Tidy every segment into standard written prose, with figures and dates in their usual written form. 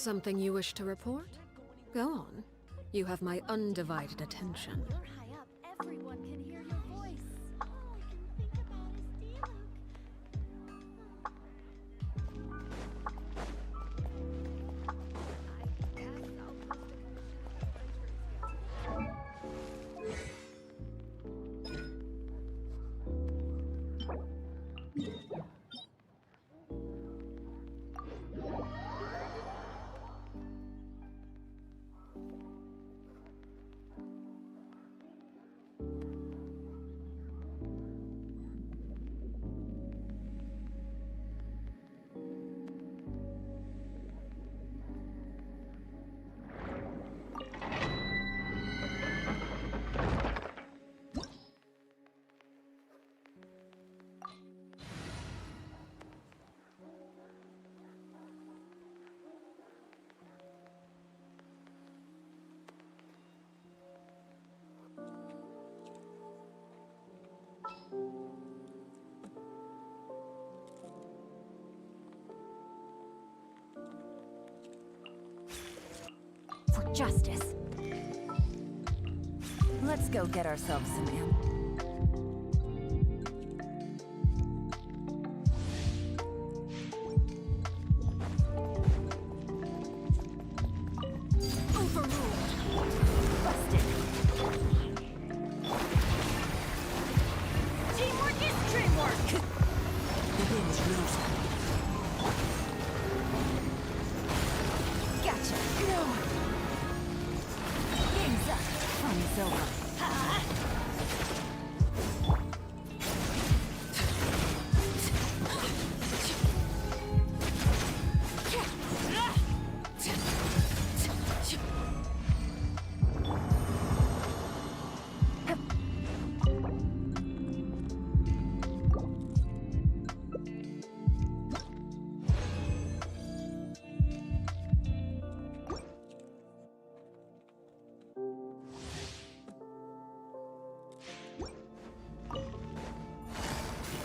Something you wish to report? Go on. You have my undivided attention. You're high up. Everyone can hear your voice. All I can think about is stealing. I guess I'll post For justice. Let's go get ourselves some ammo. Busted. Teamwork is dreamwork. The wind's losing. Gotcha. No. Game's up. Fun's over.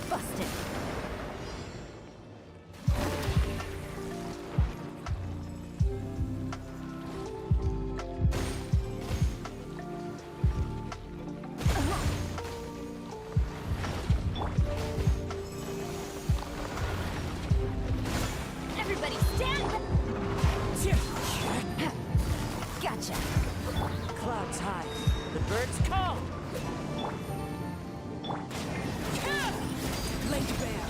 Busted. Everybody stand back. Gotcha. Clouds high. The birds call. Laid bare.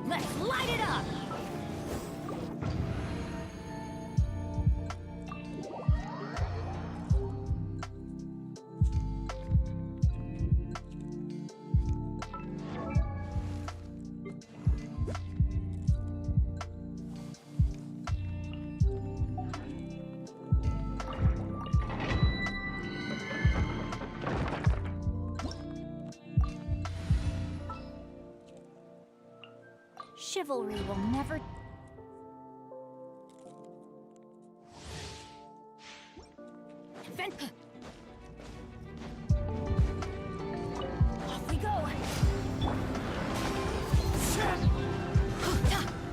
Let's light it up. Chivalry will never... Off we go!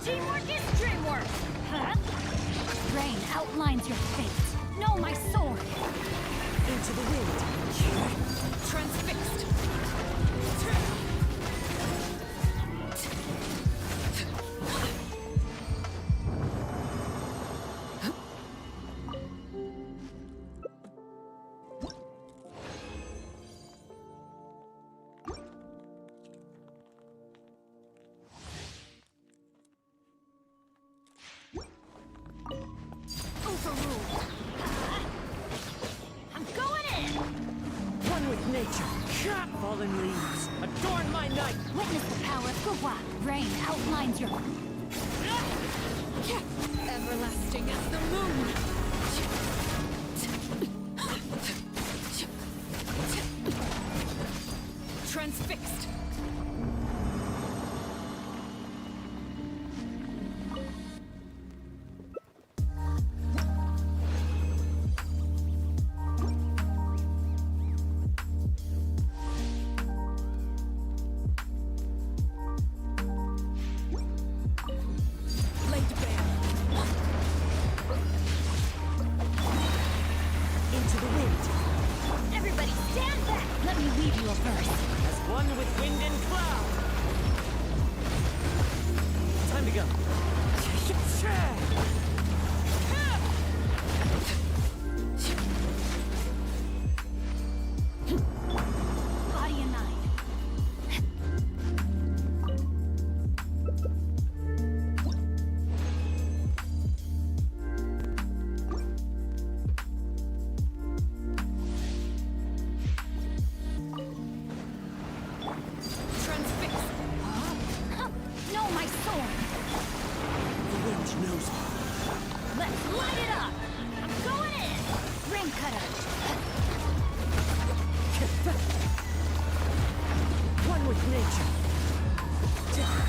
Teamwork is dreamwork! Huh? Rain outlines your fate. Know my sword! Into the wind. Transfixed! Overruled! I'm going in! One with nature. Fallen leaves. Adorn my night. Witness the power of Gwa. Rain outlines your... Everlasting as the moon! Transfixed! Laid Everybody stand back! Let me weave you a verse. As one with wind and cloud. Time to go. Body and nine. Transfix. No, my sword! The wind knows me. Let's light it up! I'm going in! Ring cutter! One with nature.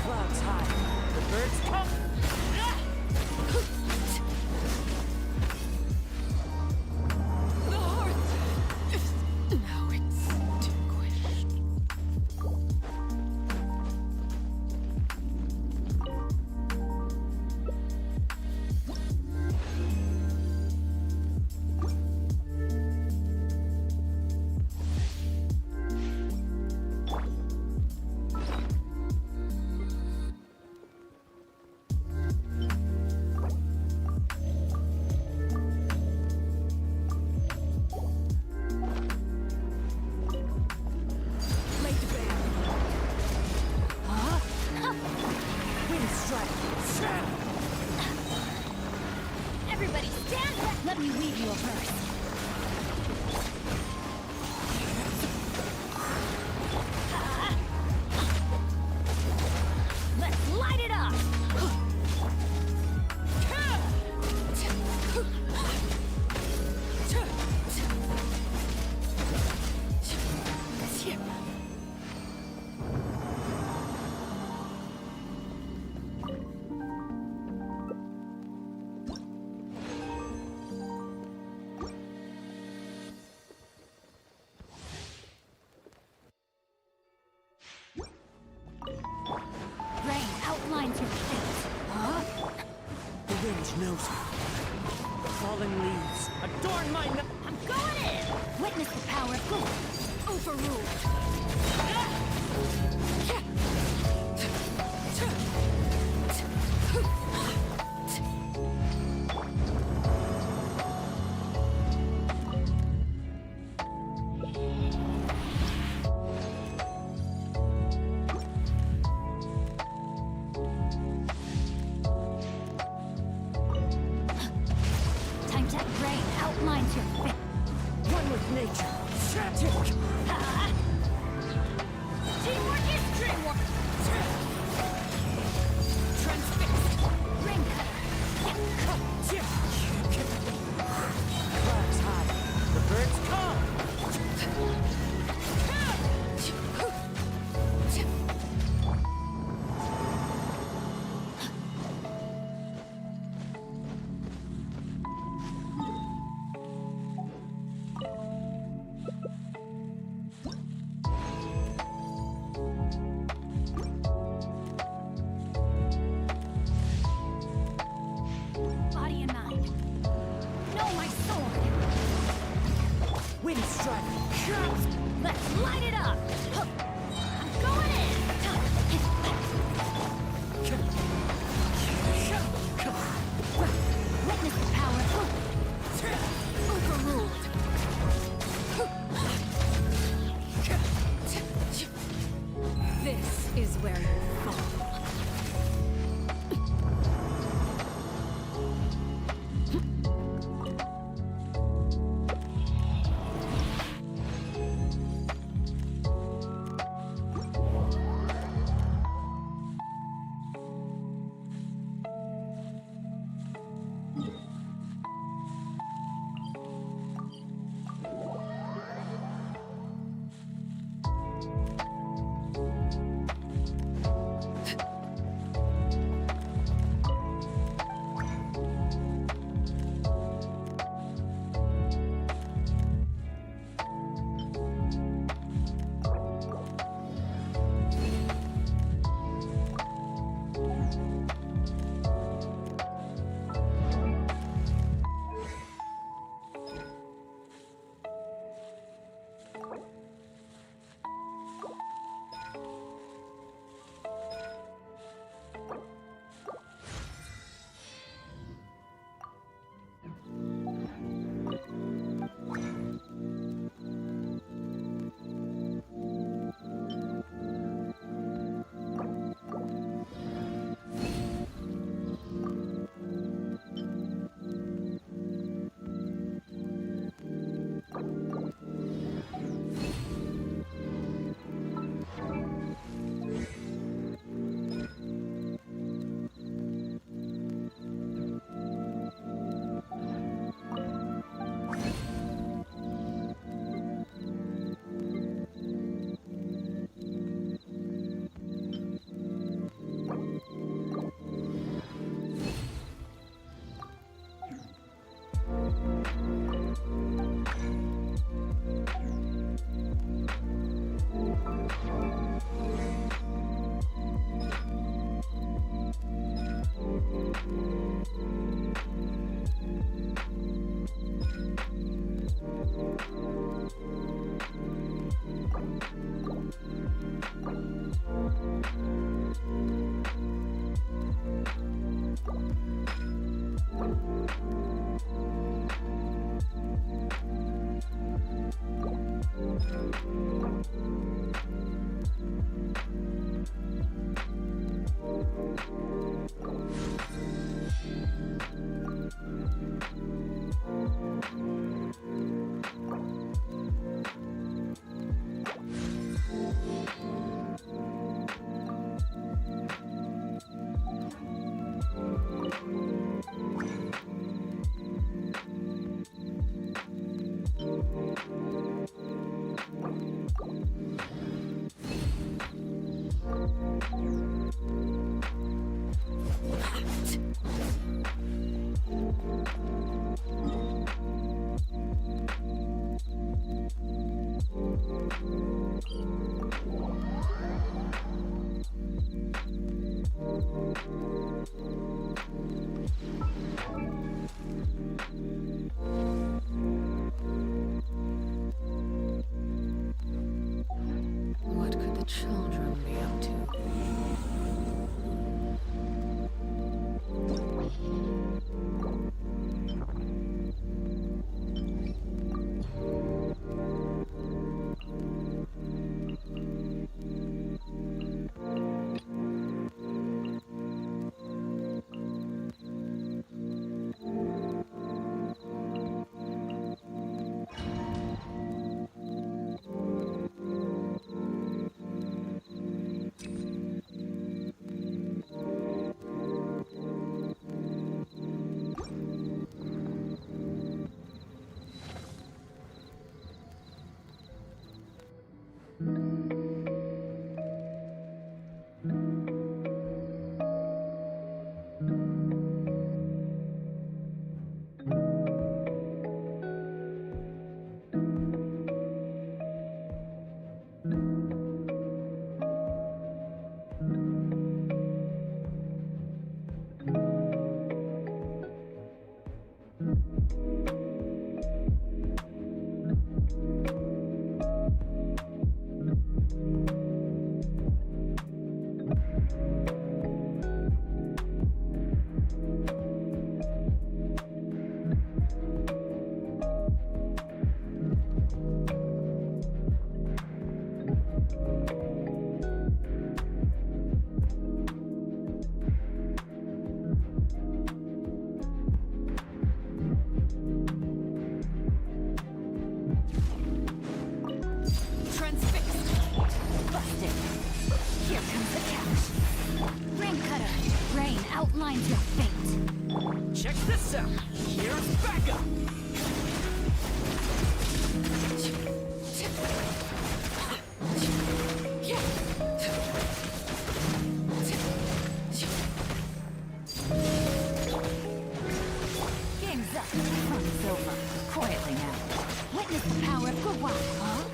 Clouds high. The birds come. The hearth is now extinguished. Laid to bear. Wind strike. Everybody stand back! Let me weave you a verse. Let's light it up! Rain outlines your fate. The wind knows me. Fallen leaves adorn my I'm going in! Witness the power of good. Overruled. Time to rain outlines your fate. one with nature. Teamwork is dreamwork. Transfixed. Ring cutter. Clouds high. The birds come. Body and nine. No, my sword. Wind strike. Let's light it up. I'm going in. Witness the power. Overruled. This is where you fall. this out. Here's backup. Game's up. Fun's over. Quietly now. Witness the power of good luck, huh?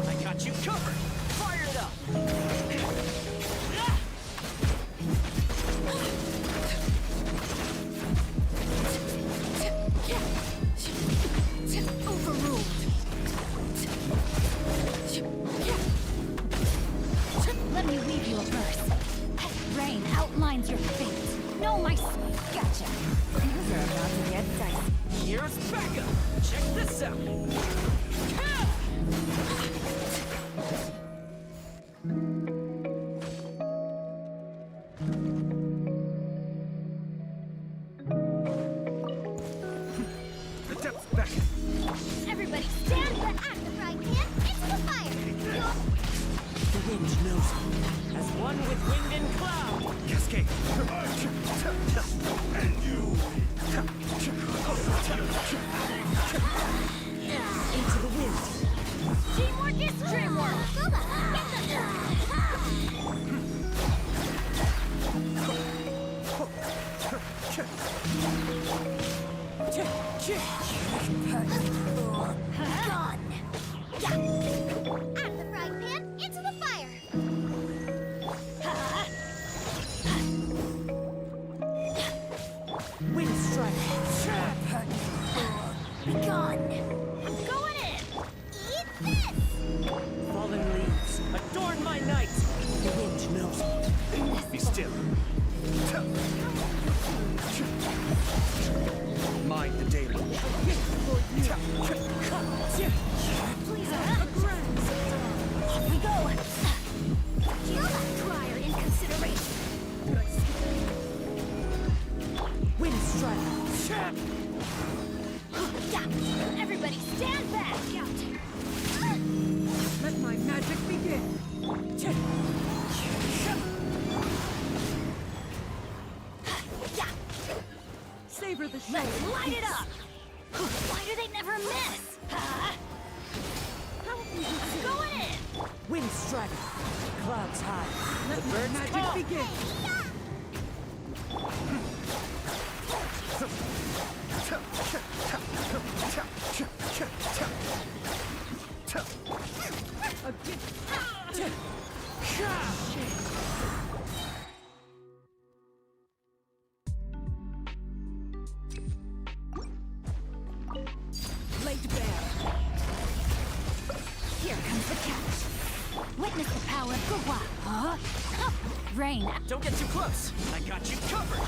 I got you covered. Fire it up. Overruled. Let me weave you a verse. Rain outlines your fate. No, my... Gotcha. Things are about to get dicey. Here's backup. Check this out. The depth's back. Everybody stand back at the frying pan into the fire. The wind knows it. As one with wind and cloud. Cascade. And you. Into the wind. Teamwork is dreamwork. Go back. Gone. Yeah. At the frying pan into the fire. Wind strike. Be gone. I'm going in. Eat this. Fallen leaves. Adorn my night. The wind knows it. Be still. Mind the daily. Please, off we go. Prior in consideration. Wind strike. Yeah. Everybody stand back. Let my magic begin. Yeah. Savor the show. Let's light it up. Why do they never miss? Going in. Wind strike. Clouds high. Let the birds magic begin. Laid bare. Here comes the catch. Witness the power of Gua. Huh? Rain. Don't get too close. I got you covered.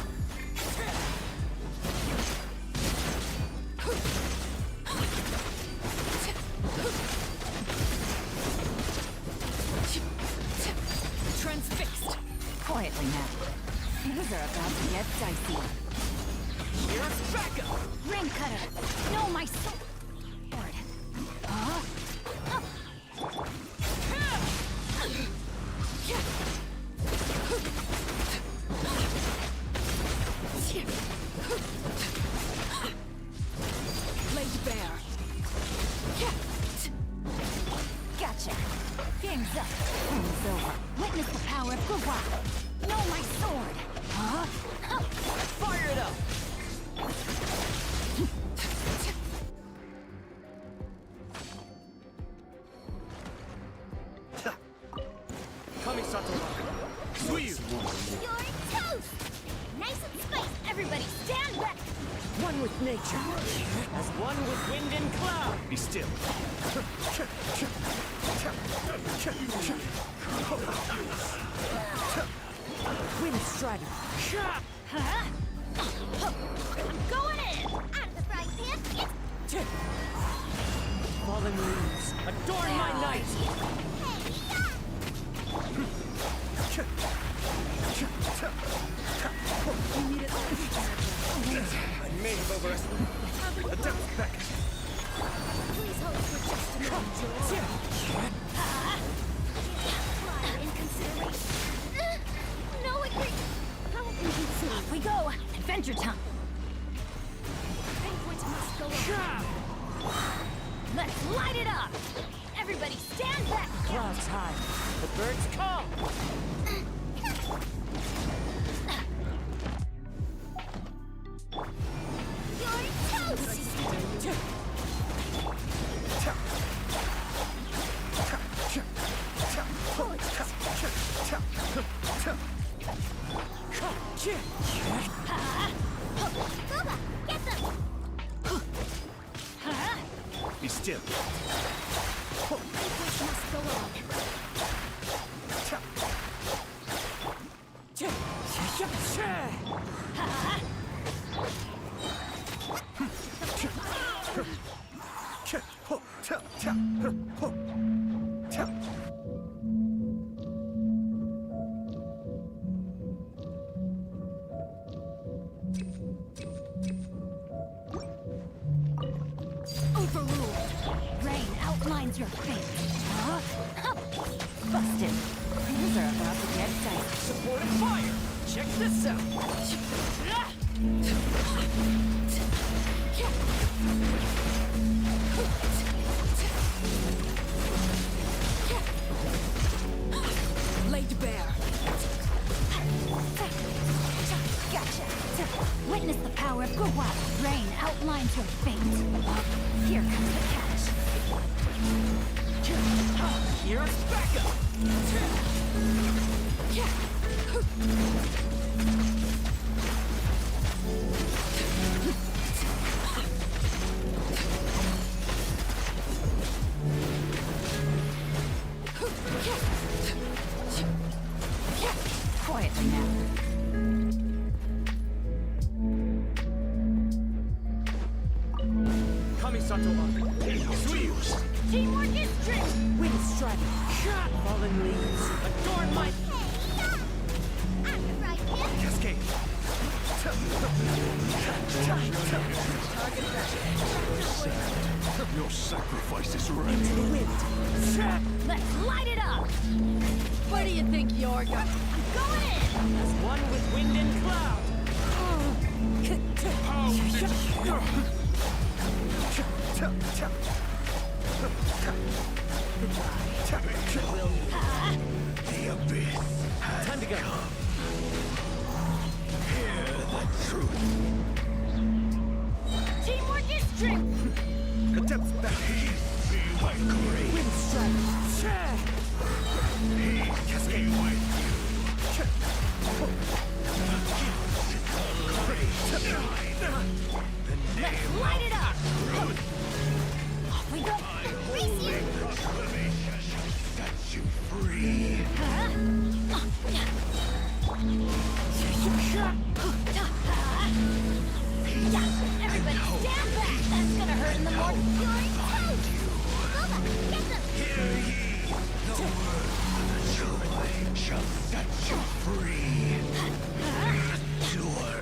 Transfixed. Quietly now. Things are about to get dicey. Here's backup. Ring cutter. No, my sword. Huh? Laid bare. Gotcha. Game's up. Game's over. Witness the power of Gua. No, my sword. Huh? Fire it up. Kamisato. Suyu. You're toast. Nice and spicy. Everybody stand back. One with nature. As one with wind and cloud. Be still. Wind strider. Huh? I'm going in. At the frying pan into Fallen leaves. Adorn my night. I may have overestimated. The depth back. Please hold for just a moment, George. Prior in consideration. No agreement. How inconsiderate. Off we go. And adventure time! Banquet must go on. Let's light it up! Everybody stand back! Clouds high. The birds come. You're toast! Bubba, get them! Be still. Banquet must go on. Overruled. Rain outlines your fate. Huh? Busted. Things are about to get dicey. Supporting fire. Check this out. Laid bare. Gotcha. Witness the power of Gawat. Rain outlines your fate. Here comes the catch. Here's backup. Quietly now. Kami-sato-wa. Sweeps. Teamwork is true. Wind striking. Fallen leaves. Adorn my... I'm right here. Cascade. Your sacrifice is ready. The wind. Let's light it up. Where do you think you're going? I'm going in. As one with wind and cloud. The abyss has Time to go. come. Hear the truth. Teamwork is strength. The depths that he be my grave. Wind strike. He cascade with you. The name Light it up. Off we go. holy proclamation set you free. Everybody stand back. That's gonna hurt in the morning. You're toast. Bubba, get them. Hear ye, the word of the joy shall set you free. Endure.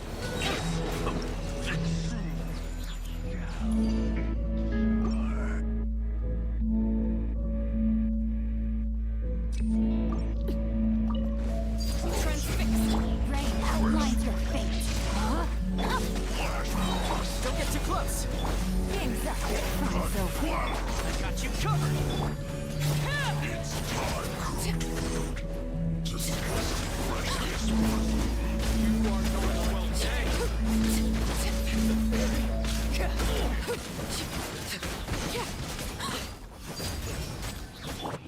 Transfixed. Rain outlines your fate. Don't get too close. Game's up. From so quick. I got you covered. It's time to sacrifice this one. You are going well today.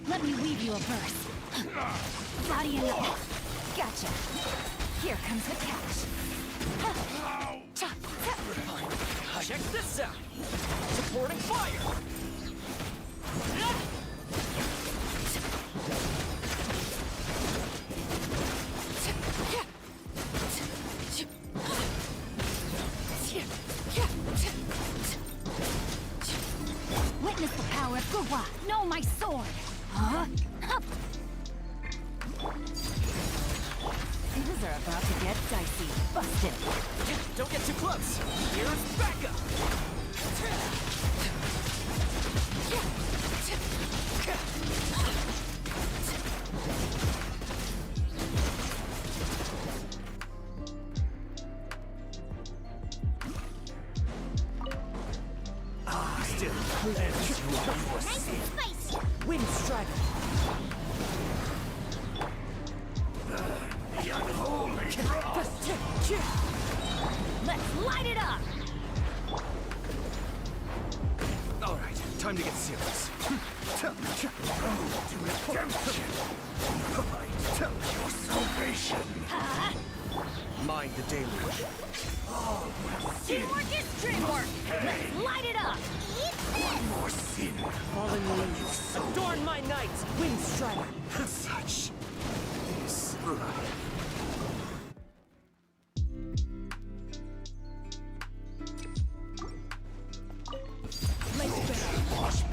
Let me weave you a verse. Body and all. Gotcha. Here comes the catch. Check this out. Supporting fire. Witness the power of Gurwa. Know my sword. Huh? Things are about to get dicey. Busted. Don't get too close. Here's backup. still cleanse you of your Nice sin. and spicy. Wind Strider. The unholy frost! Let's light it up. All right, time to get serious. Road to redemption! Your salvation! Mind the deluge. Teamwork is dreamwork. Let's light it up. Eat this. More sin! Fallen leaves, adorn my night. Wind Strider. Such is life.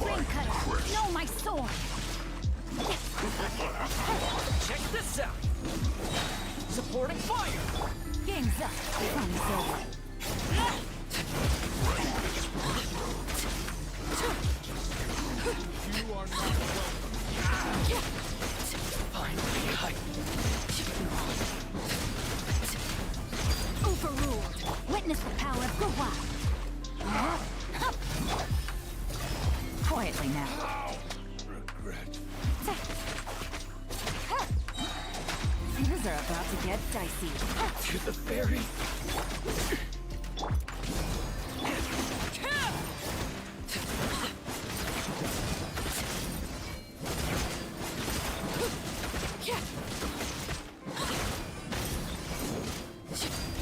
Ring cutter. No, my sword. Check this out. Supporting fire. Game's up. Fun's over. Finally, Overruled. Witness the power of Gurwa. Quietly now. Regret. Things are about to get dicey. To the fairy.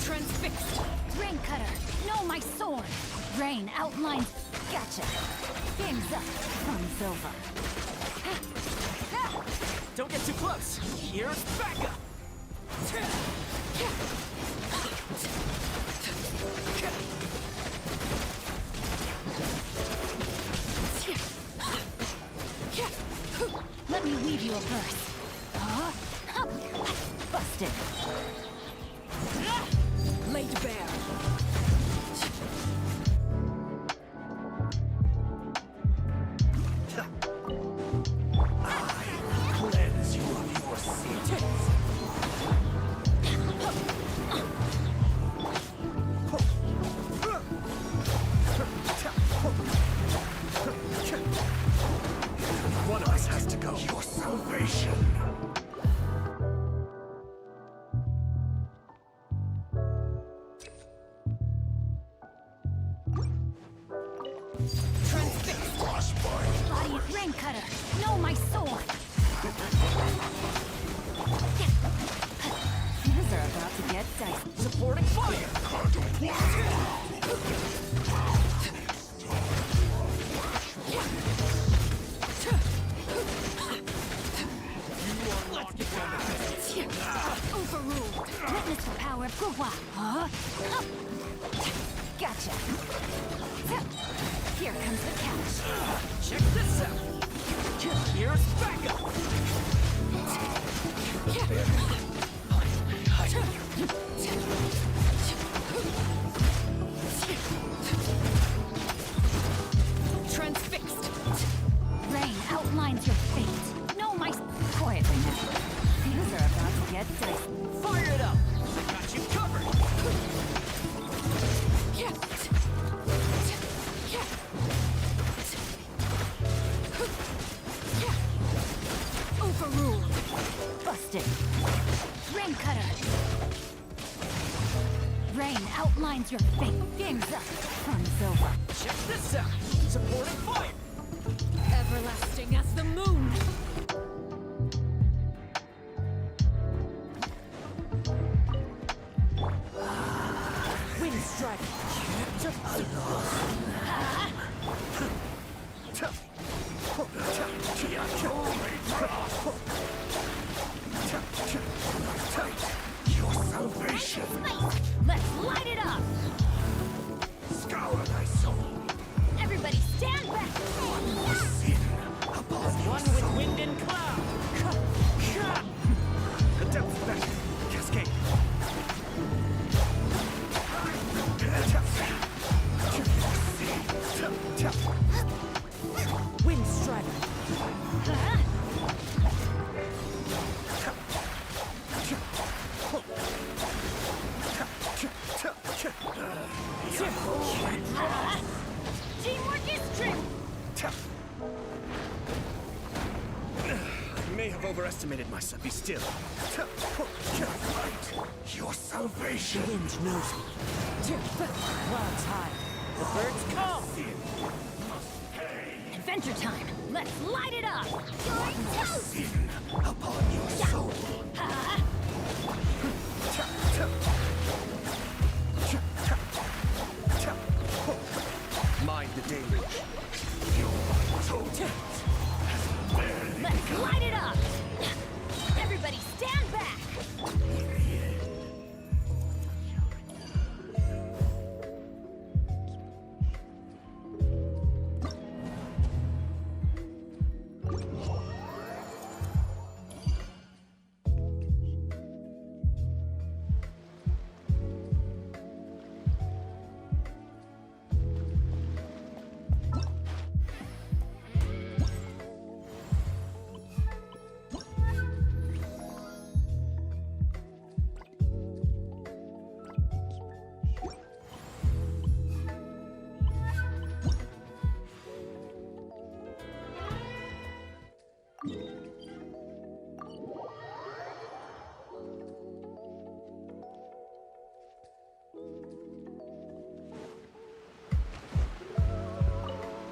Transfixed. Rain cutter. No, my sword. Rain outlines. Gotcha. Game's up. Fun's over. don't get too close. Here's backup. Let me weave you a verse. Busted. Laid bare. Cleanse you of your sins. One of us has to go. Your salvation. Frostbite. Body rain cutter. No, my sword. Things are about to get dicey. Supporting fire. Let's get down to business. Overruled. Witness the power of Gurwa. Gotcha. Here comes the couch. Check this out. Here's backup. Transfixed. Rain outlines your fate. No, my... Quietly now. Things are about to get dicey. Fire it up. I got you covered. Overruled. Busted. Rain cutter. Rain outlines your fate. Game's up. Fun's over. Check this out. Supporting fire. Everlasting as the moon. Wind strike. Your salvation. Let's light it up. Scour thy soul. Everybody stand back. More sin upon One with wind and cloud. The depth back. Cascade. overestimated myself. Be still. Fight your salvation. Wind knows me. Clouds high. The birds come. Adventure time! Let's light it up! Going toast! Sin upon your soul. Mind the deluge. Your totem has barely Let's light it up! Everybody stand back!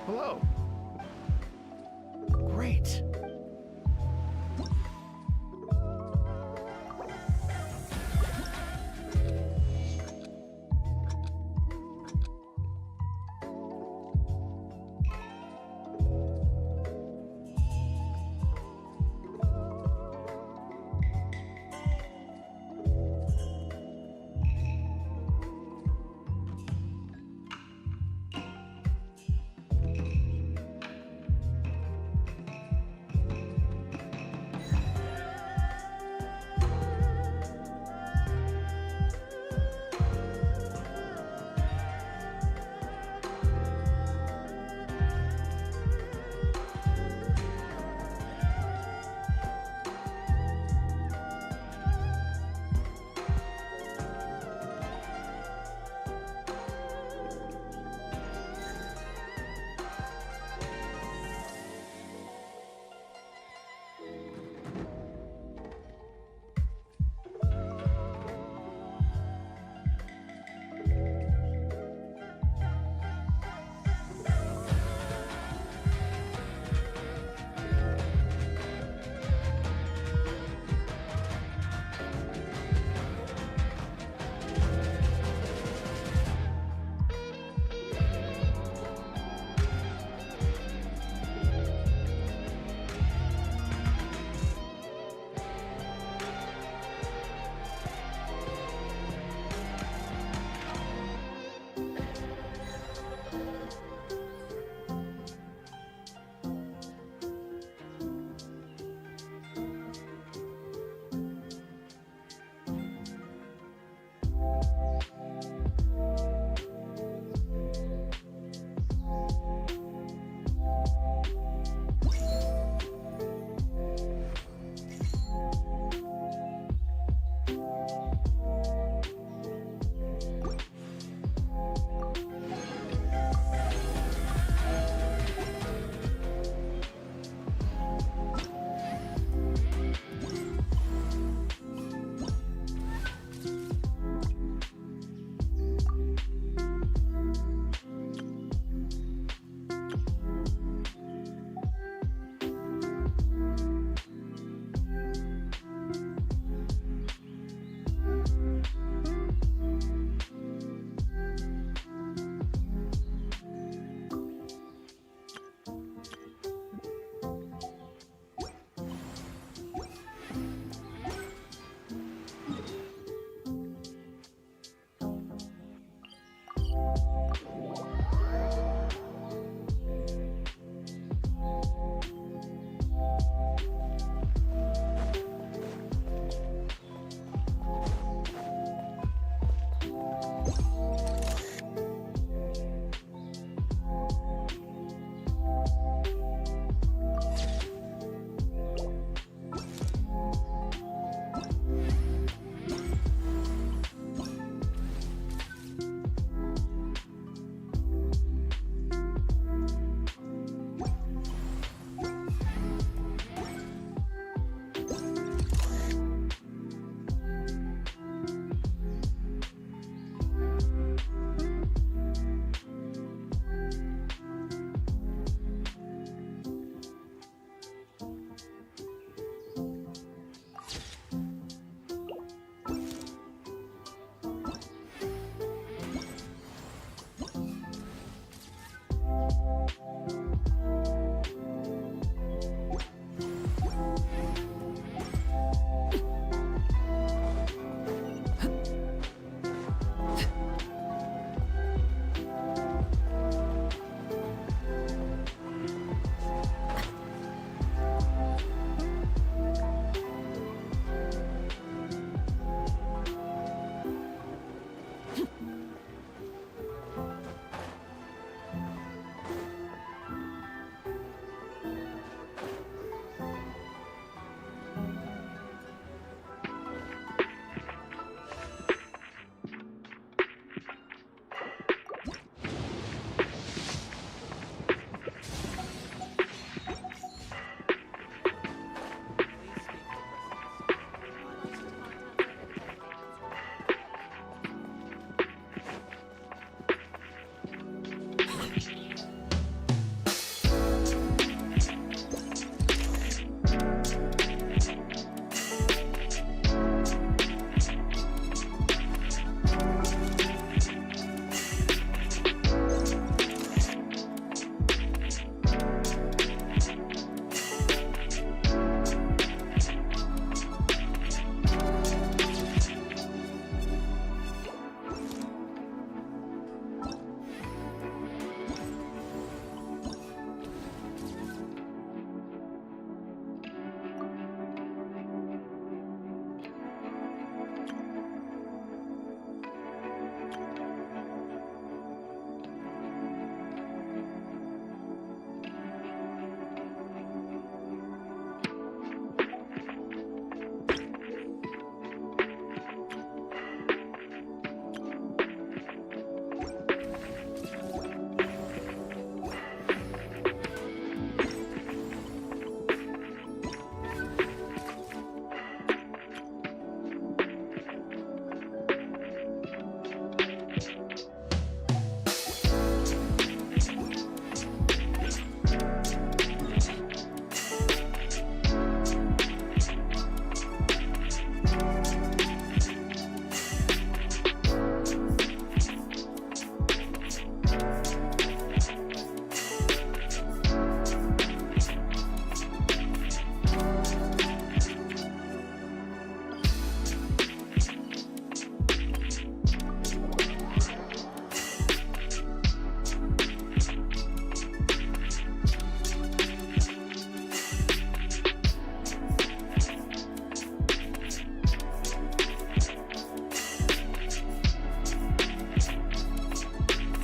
Hello. Great.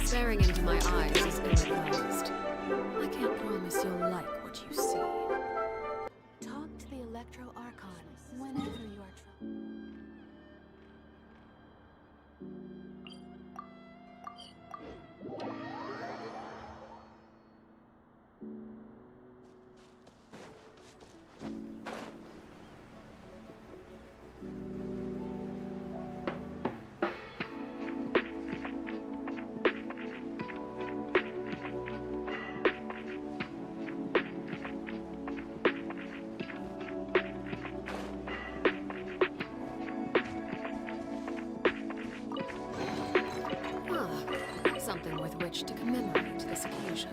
Staring into my eyes is ill-advised. I can't promise you'll like what you see. Talk to the Electro Archon whenever you are troubled. Something with which to commemorate this occasion.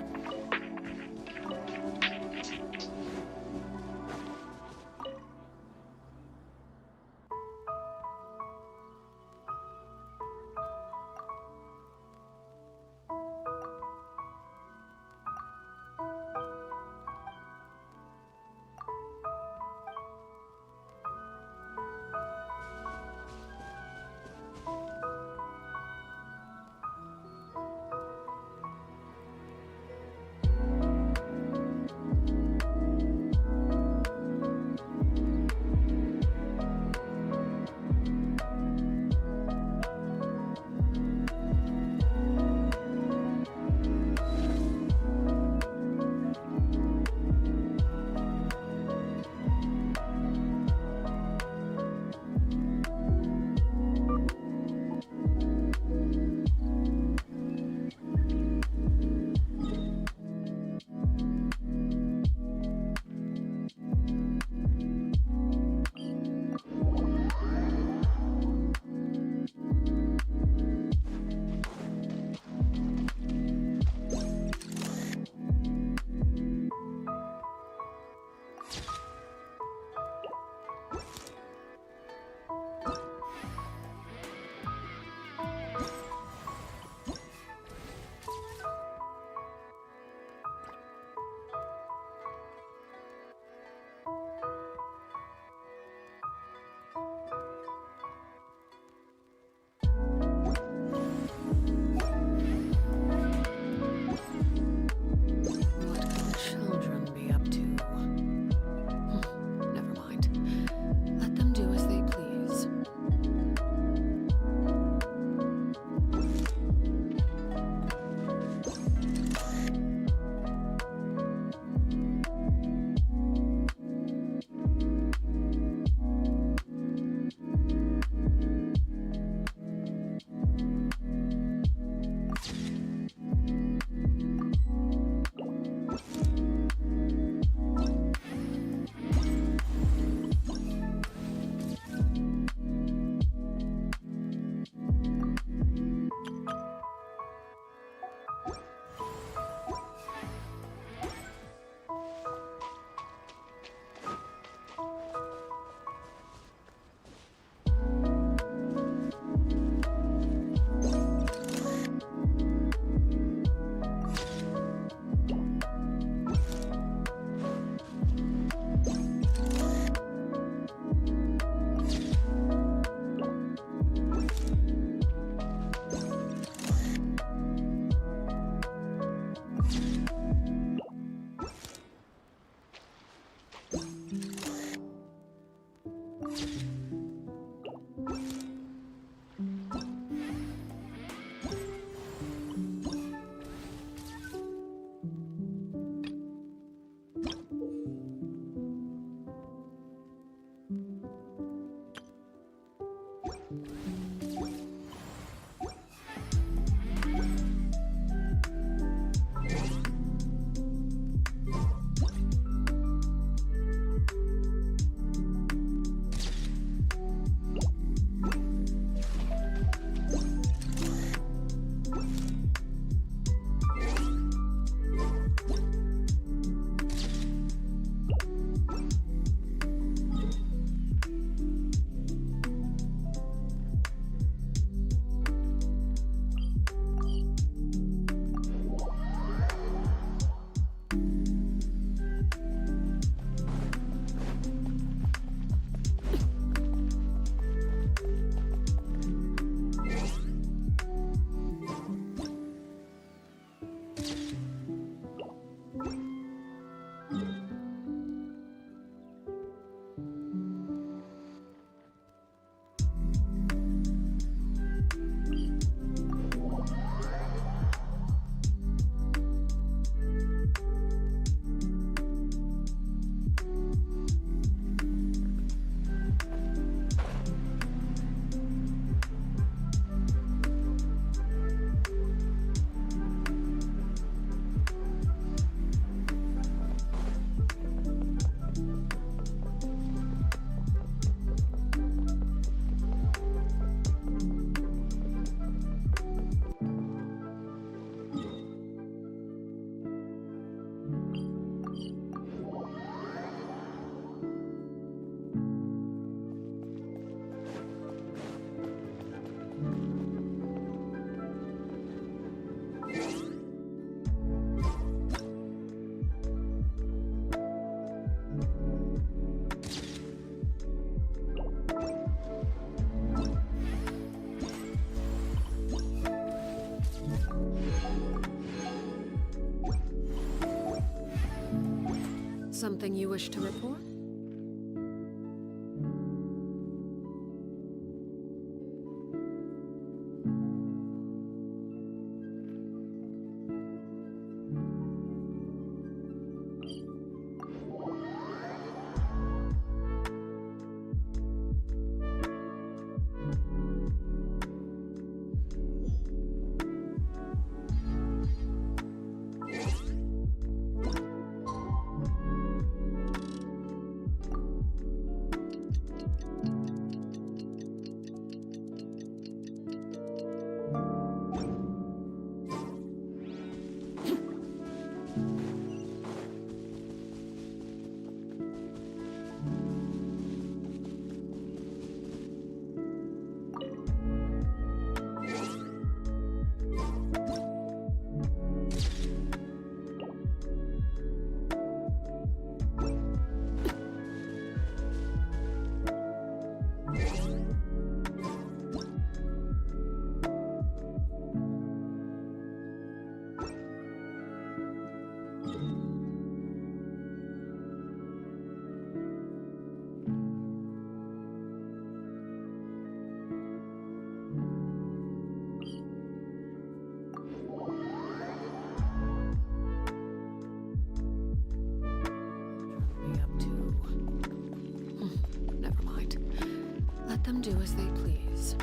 Something you wish to report? Never mind. Let them do as they please.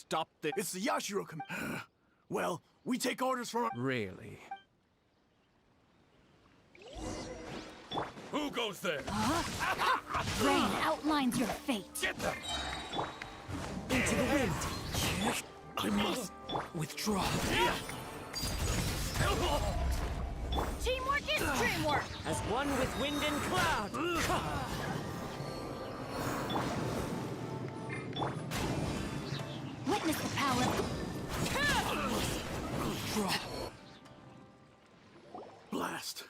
stop this. It's the Yashiro Well, we take orders from... Really? Who goes there? Rain outlines your fate. Get them! Into the wind. I must withdraw. Teamwork is dreamwork. As one with wind and cloud. Witness the power. Blast.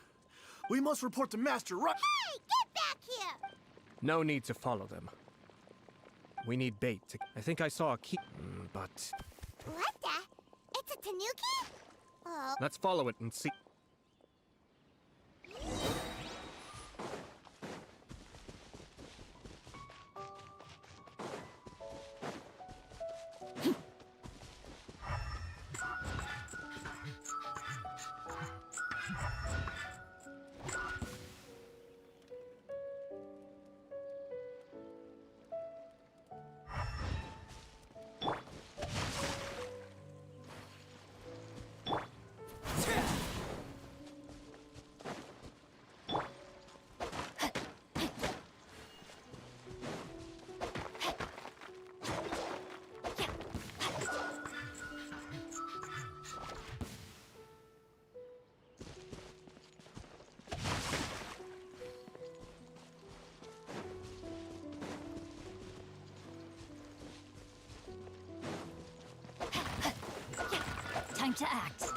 We must report to Master right... Hey, get back here! No need to follow them. We need bait to... I think I saw a key... but... What the? It's a tanuki? Oh, Let's follow it and see... Time to act.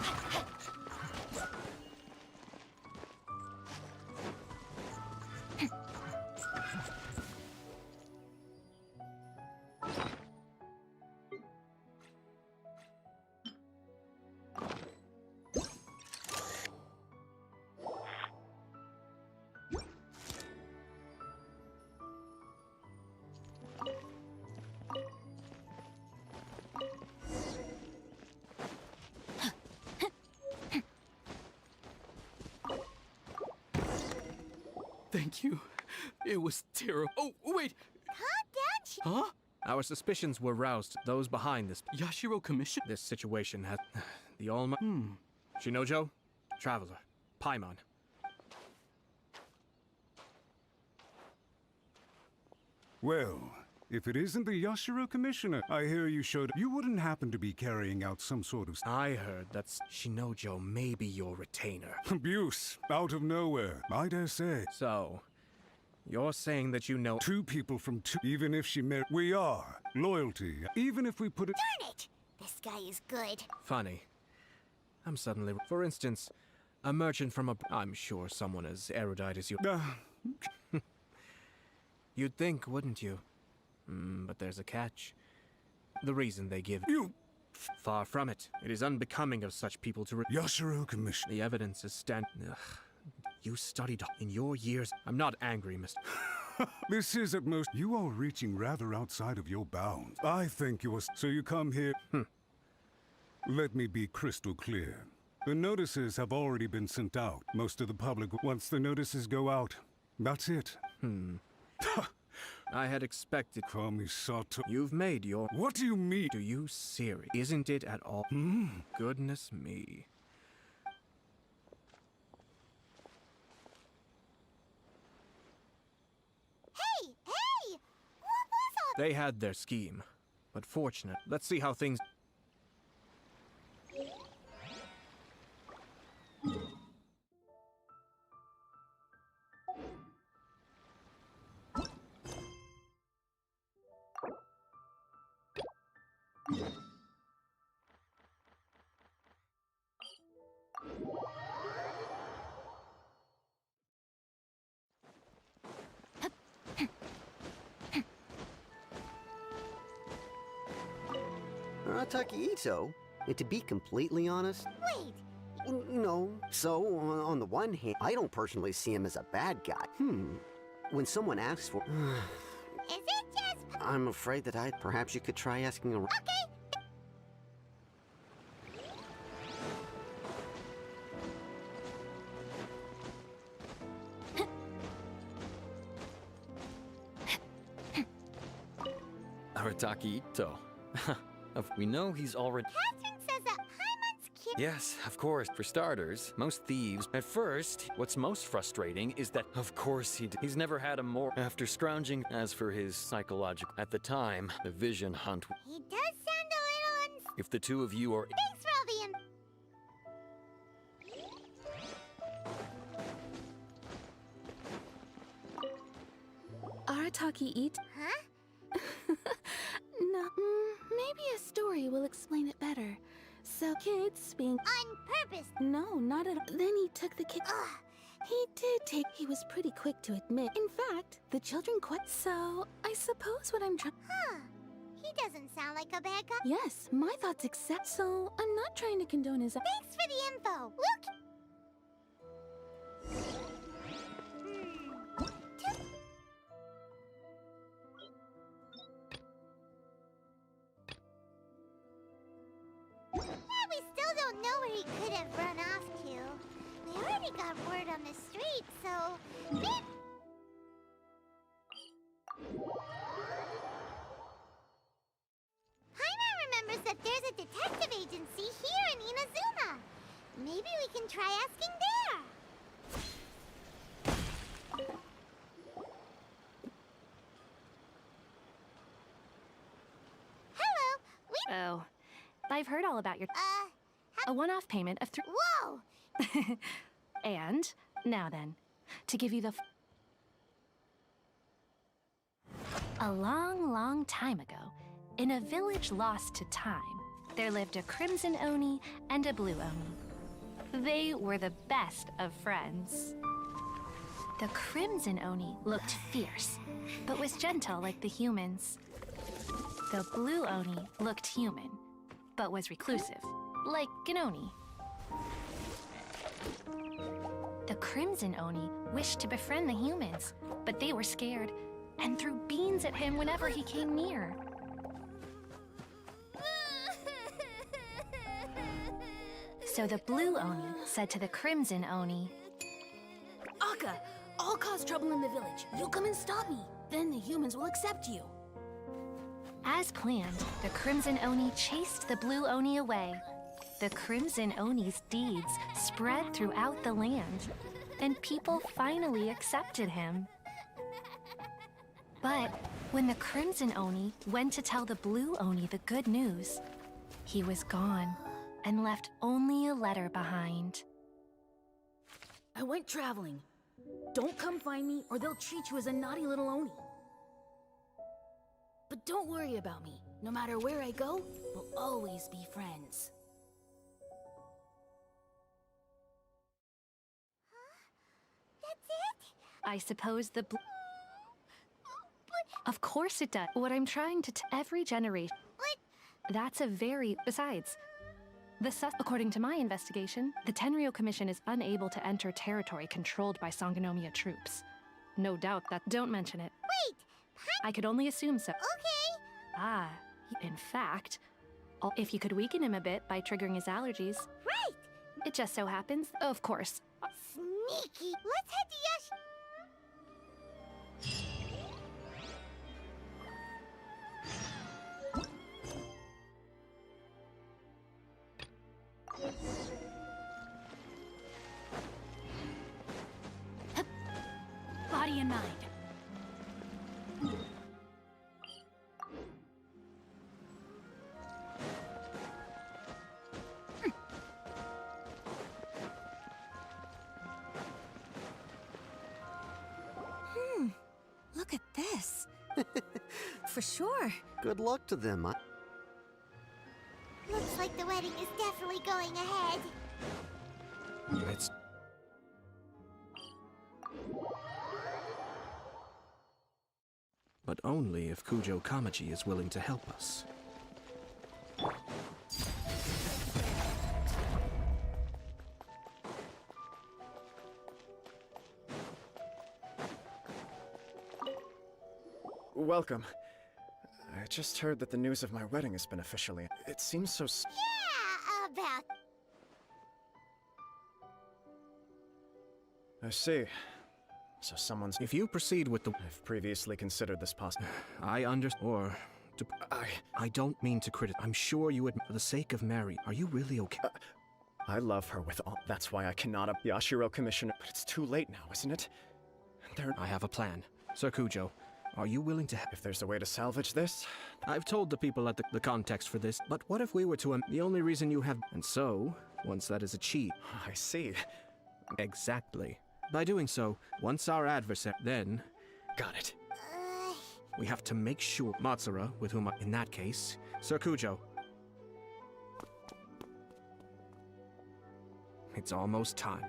Thank you. It was terrible. Oh, wait. calm down, Huh? Our suspicions were roused. Those behind this... Yashiro Commission? This situation has... The Almighty... Shinojo? Traveler. Paimon. Well, if it isn't the Yashiro Commissioner, I hear you showed... You wouldn't happen to be carrying out some sort of... I heard that Shinojo may be your retainer. abuse out of nowhere, I dare say. So, you're saying that you know... Two people from two... Even if she met... We are. Loyalty. Even if we put it... darn it! This guy is good. Funny. I'm suddenly... For instance, a merchant from a... I'm sure someone as erudite as you... You'd think, wouldn't you? But there's a catch. The reason they give... You... Far from it. It is unbecoming of such people to... Yashiro Commissioner. The evidence is Ugh. You studied in your years... I'm not angry, Mr... This is at most... You are reaching rather outside of your bounds. I think you are... So you come here... Let me be crystal clear. The notices have already been sent out. Most of the public... Once the notices go out, that's it. I had expected... Kamisato... You've made your... What do you mean? Do you serious? Isn't it at all? Goodness me. Hey! Hey! What was all They had their scheme. But fortunate. Let's see how things... Takahito, and to be completely honest, Wait! no. So, on the one hand, I don't personally see him as a bad guy. When someone asks for... Is it just... I'm afraid that perhaps you could try asking a... Okay! Takahito. We know he's already. Catherine says that Paimon's cute. Yes, of course. For starters, most thieves. At first, what's most frustrating is that, of course, he's never had a more. After scrounging, as for his psychological. At the time, the vision hunt. He does sound a little If the two of you are. Thanks for all the Arataki eat? Huh? No, maybe a story will explain it better. So kids being On purpose. No, not at all. Then he took the kid. Ugh. He did take. He was pretty quick to admit. In fact, the children quit. So I suppose what I'm trying. Huh. He doesn't sound like a bad guy. Yes, my thoughts accept. So I'm not trying to condone his. Thanks for the info. We'll Yeah, we still don't know where he could have run off to. We already got word on the street, so maybe. Paimon remembers that there's a detective agency here in Inazuma. Maybe we can try asking there. Hello, we. Oh, I've heard all about your. How. A one-off payment of three. Whoa! And now then, to give you the. A long, long time ago, in a village lost to time, there lived a crimson Oni and a blue Oni. They were the best of friends. The crimson Oni looked fierce, but was gentle like the humans. The blue Oni looked human, but was reclusive, like an Oni. The crimson Oni wished to befriend the humans, but they were scared and threw beans at him whenever he came near. So the blue Oni said to the crimson Oni, Akka, I'll cause trouble in the village. You come and stop me. Then the humans will accept you. as planned, the crimson Oni chased the blue Oni away. The crimson Oni's deeds spread throughout the land, and people finally accepted him. But when the crimson Oni went to tell the blue Oni the good news, he was gone and left only a letter behind. I went traveling. Don't come find me or they'll treat you as a naughty little Oni. But don't worry about me. No matter where I go, we'll always be friends. That's it? I suppose the Of course it does. What I'm trying to every generation. That's a very... Besides, according to my investigation, the Tenryo Commission is unable to enter territory controlled by Sangonomiya troops. No doubt that... Don't mention it. Wait! I could only assume so. Okay. Ah, in fact, if you could weaken him a bit by triggering his allergies. Right! It just so happens, of course. Sneaky! Let's head to Yash... Body and mind. Look at this. For sure. Good luck to them. Looks like the wedding is definitely going ahead. It's... But only if Kujo Kamaji is willing to help us. Welcome. I just heard that the news of my wedding has been officially... It seems so... Yeah, about... I see. So someone's... If you proceed with the... I've previously considered this possible. I understand. Or to... I don't mean to criticize. I'm sure you would... For the sake of Mary, are you really okay? I love her with all. That's why I cannot. Yashiro Commissioner. But it's too late now, isn't it? I have a plan. Sir Kujo, are you willing to... If there's a way to salvage this? I've told the people at the context for this, but what if we were to... the only reason you have... And so, once that is achieved... I see. Exactly. By doing so, once our adversary... Then... Got it. We have to make sure... Matsura, with whom in that case... Sir Kujo. It's almost time.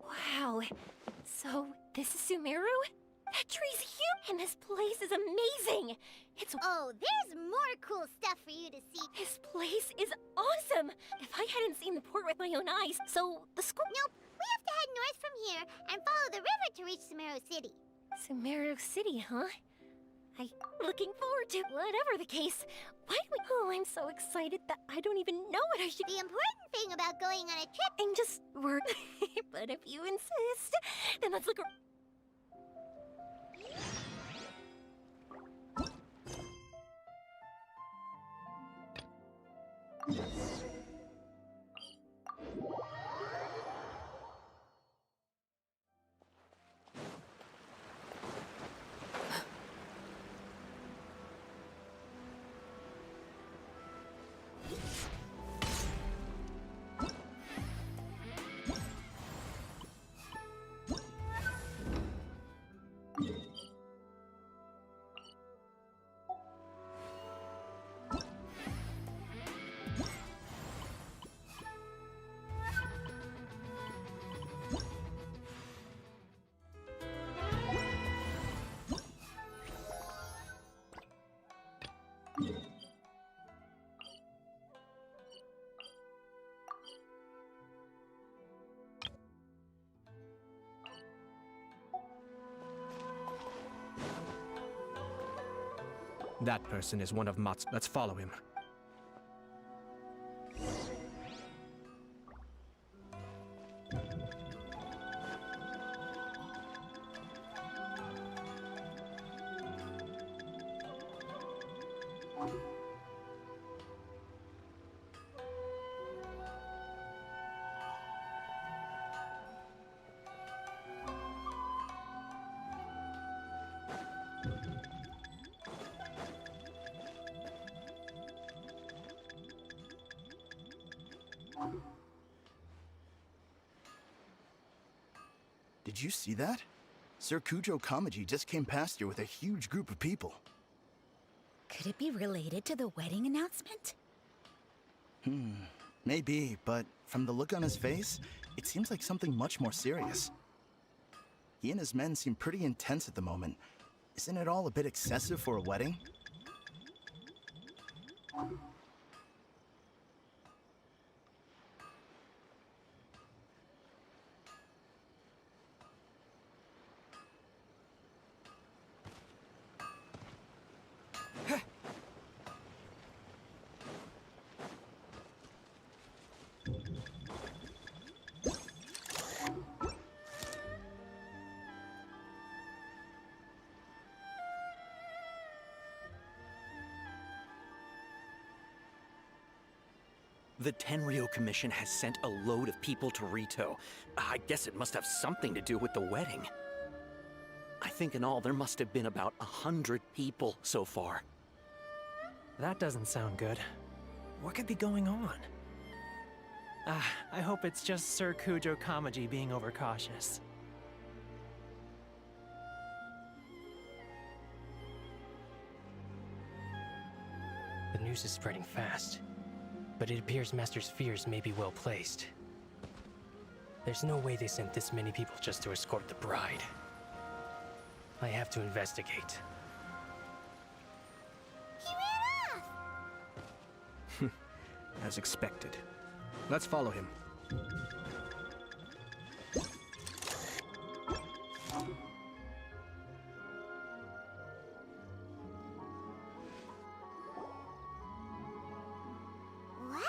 Wow. So, this is Sumeru? That tree's huge, and this place is amazing! It's... Oh, there's more cool stuff for you to see. This place is awesome! If I hadn't seen the port with my own eyes, so the school... Nope, we have to head north from here and follow the river to reach Sumeru City. Sumeru City, huh? I'm looking forward to whatever the case. Why do we... Oh, I'm so excited that I don't even know what I should... The important thing about going on a trip... And just work. But if you insist, then let's look... That person is one of Mats. Let's follow him. Did you see that? Sir Kujo Kamaji just came past here with a huge group of people. Could it be related to the wedding announcement? Maybe, but from the look on his face, it seems like something much more serious. He and his men seem pretty intense at the moment. Isn't it all a bit excessive for a wedding? The Tenryo Commission has sent a load of people to Rito. I guess it must have something to do with the wedding. I think in all there must have been about 100 people so far. That doesn't sound good. What could be going on? I hope it's just Sir Kujo Kamaji being overcautious. The news is spreading fast, but it appears Master's fears may be well placed. There's no way they sent this many people just to escort the bride. I have to investigate. He ran off! As expected. Let's follow him. Wow!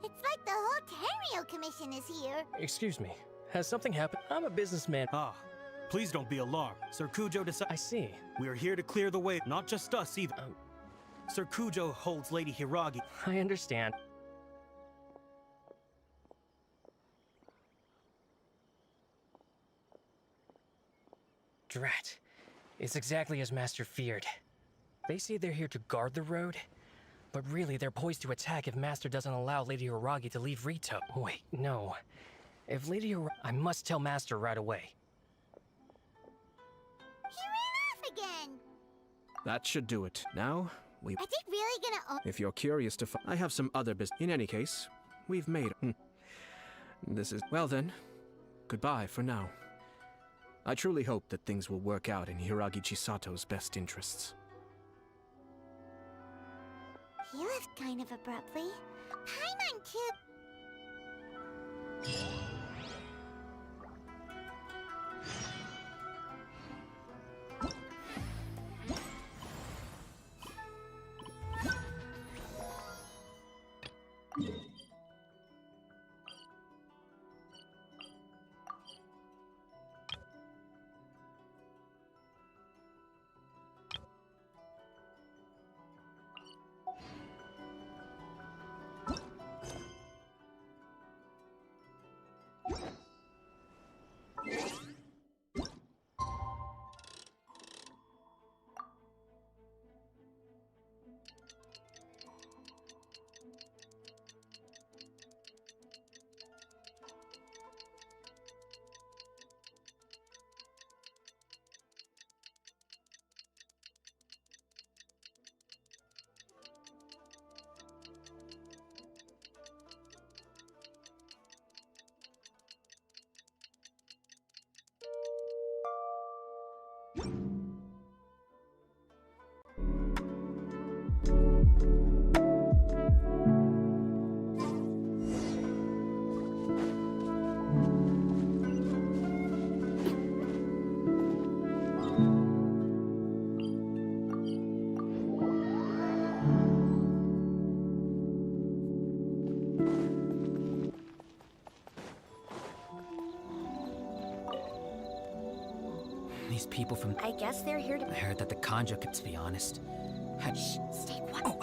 It's like the whole Tenryo Commission is here. Excuse me. Has something happened? I'm a businessman. Ah, please don't be alarmed. Sir Kujo decided. I see. We are here to clear the way, not just us either. Sir Kujo holds Lady Hiragi. I understand. Drat. It's exactly as Master feared. They say they're here to guard the road, but really they're poised to attack if Master doesn't allow Lady Hiragi to leave Rito. Wait, no. If Lady Hiragi... I must tell Master right away. He ran off again! That should do it. Now, we... Are they really gonna If you're curious to I have some other business. In any case, we've made... This is... Well then, goodbye for now. I truly hope that things will work out in Hiragi Chisato's best interests. He left kind of abruptly. Paimon too. These people from... I guess they're here to... I heard that the Kanjo, to be honest, had... Shh, stay quiet. Oh.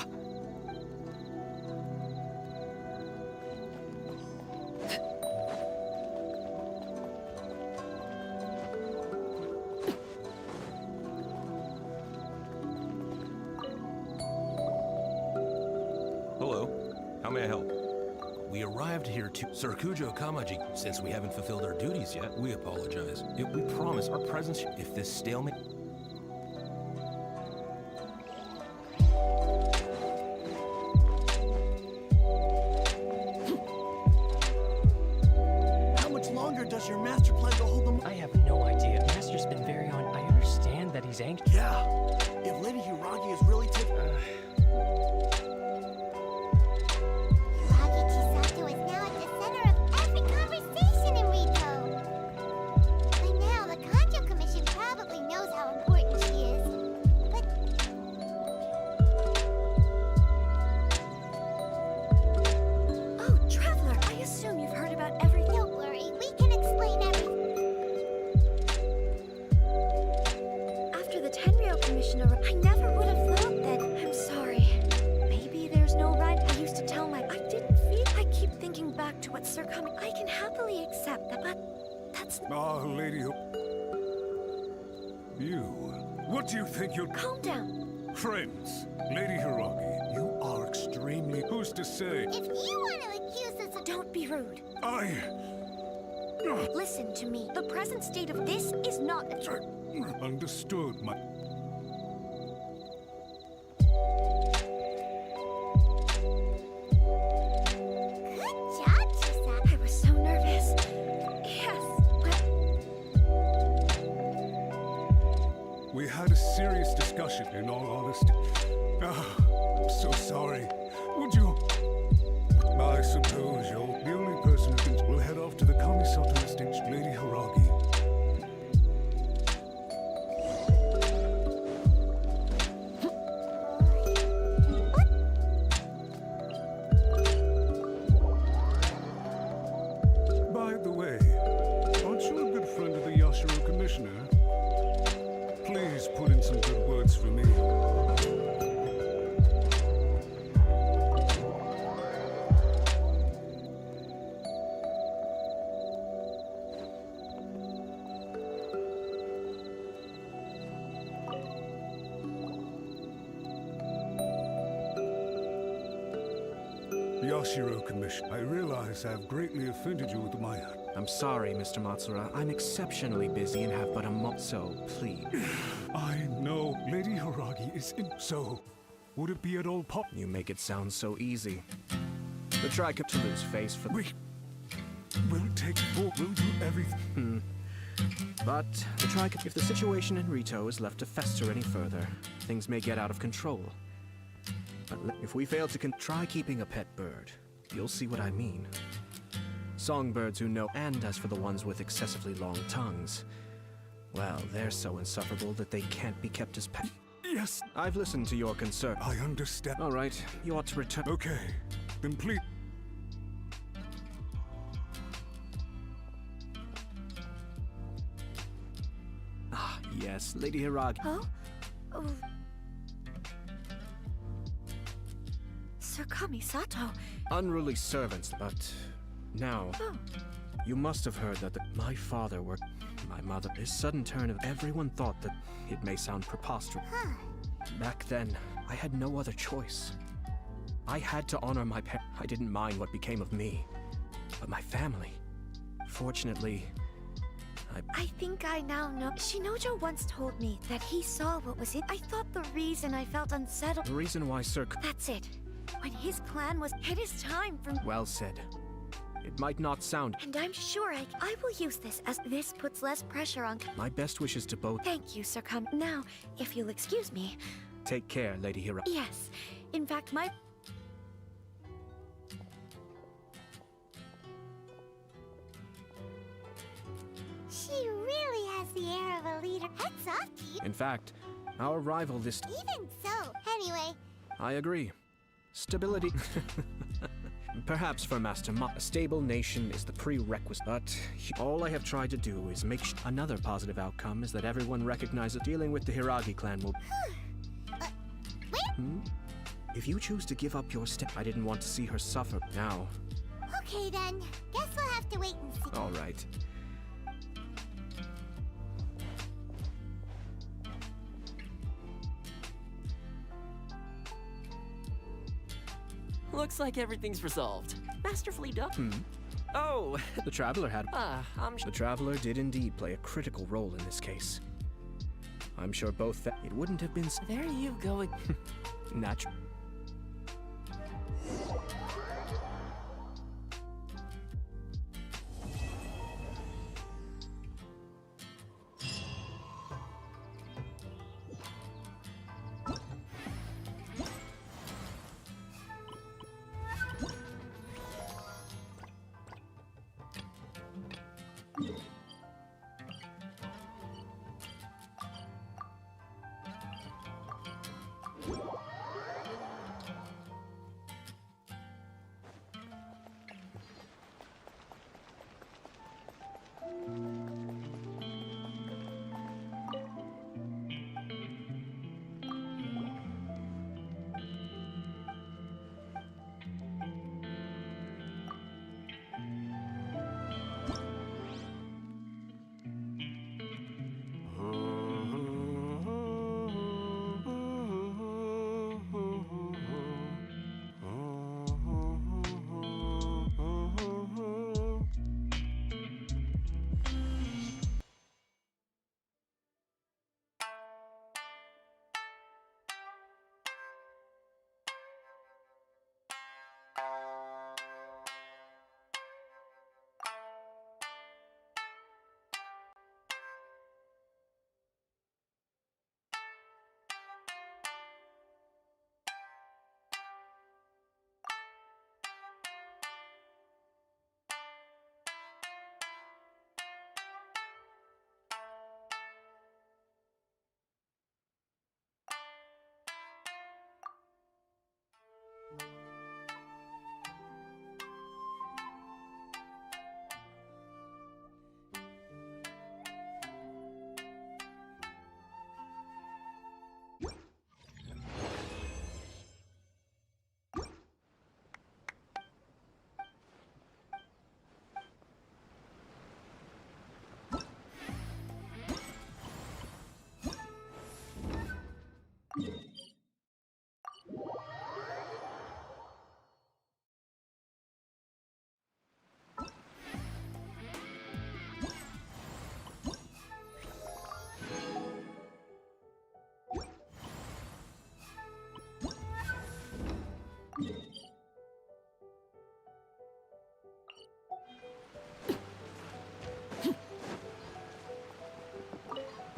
Hello. How may I help? We arrived here to Sir Kujo Kamaji. Since we haven't fulfilled our duties yet, we apologize. We promise our presence if this stalemate... How much longer does your master plan to hold them? I have no idea. Master's been very on... I understand that he's anxious. Yeah. If Lady Hiragi is really taking... What do you think you'll... Calm down. Friends, Lady Hiragi, you are extremely... Who's to say? If you want to accuse us of... Don't be rude. I... Listen to me. The present state of this is not a... Understood, my... Good job, Chisa. I was so nervous. a serious discussion, in all honesty. I'm so sorry. Would you... I suppose you're the only person who can... We'll head off to the Kamisato estate, Lady Hiragi. By the way, aren't you a good friend of the Yashiro Commissioner? Please put in some good words for me. Yashiro Commission, I realize I've greatly offended you with my... I'm sorry, Mr. Matsura. I'm exceptionally busy and have but a month, so please. I know Lady Hiragi is in... So, would it be at all You make it sound so easy. The Tricep to lose face for... We'll take full... We'll do everything. But the Tricep... If the situation in Rito is left to fester any further, things may get out of control. But if we fail to try keeping a pet bird, you'll see what I mean. Songbirds who know, and as for the ones with excessively long tongues, well, they're so insufferable that they can't be kept as pet. Yes! I've listened to your concern. I understand. All right, you ought to return. Okay, then please... Ah, yes, Lady Hiragi. Huh? Oh. Sir Kamisato. Unruly servants, but now... Oh. You must have heard that my father worked... My mother... This sudden turn of everyone thought that it may sound preposterous. Huh. Back then, I had no other choice. I had to honor my parents. I didn't mind what became of me, but my family. Fortunately, I think I now know. Shinojo once told me that he saw what was in. I thought the reason I felt unsettled... The reason why Sir... That's it. When his plan was... It is time for... Well said. It might not sound... And I'm sure I will use this as this puts less pressure on... My best wishes to both... Thank you, Sir Kam. Now, if you'll excuse me... Take care, Lady Hira. Yes. In fact, my... She really has the air of a leader. Heads off to you. In fact, our rival this... Even so, anyway. I agree. Stability... Perhaps for Master Ma, a stable nation is the prerequisite, but all I have tried to do is make another positive outcome is that everyone recognizes dealing with the Hiragi clan will... If you choose to give up your step, I didn't want to see her suffer now. Okay then, guess we'll have to wait and see. All right. Looks like everything's resolved. Masterfully done. Oh! The Traveler had... The Traveler did indeed play a critical role in this case. I'm sure both that it wouldn't have been... There you go. Natural.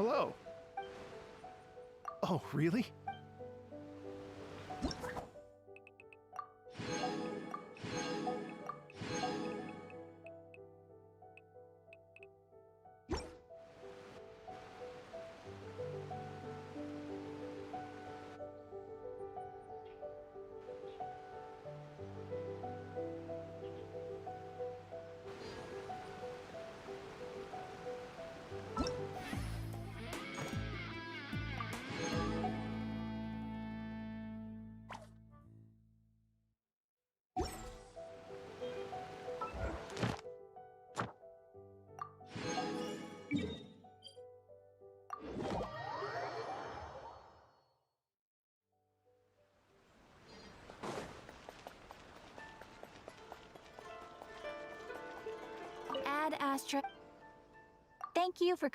Hello. Oh, really? Ad Astra. Thank you for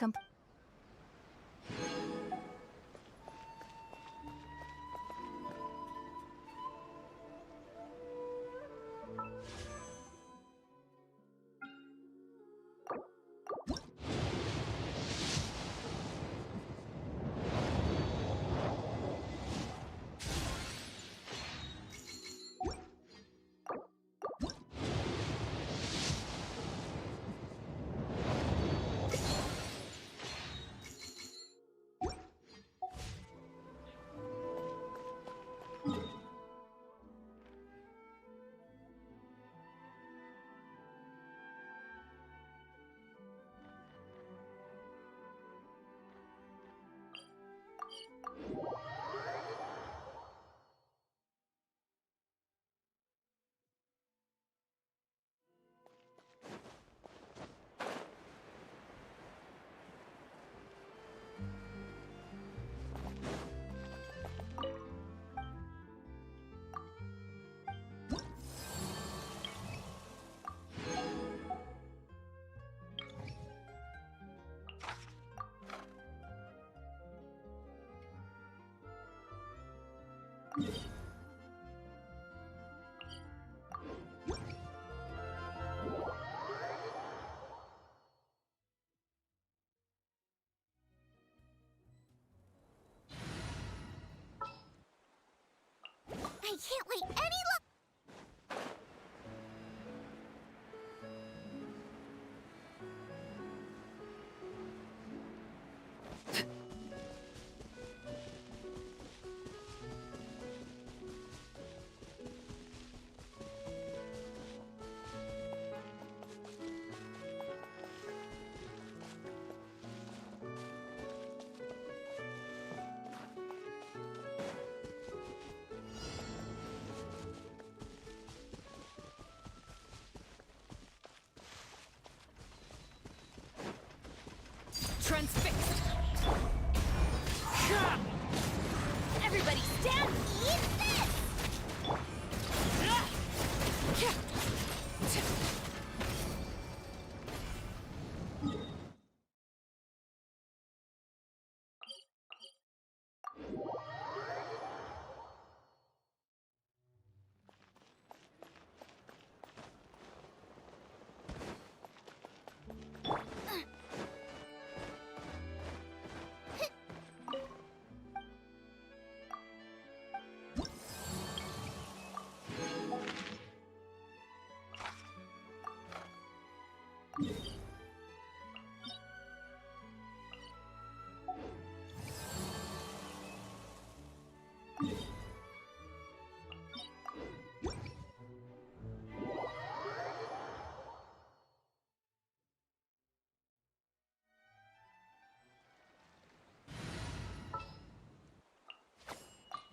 I can't wait any look. Transfixed! Everybody stand! Eat this!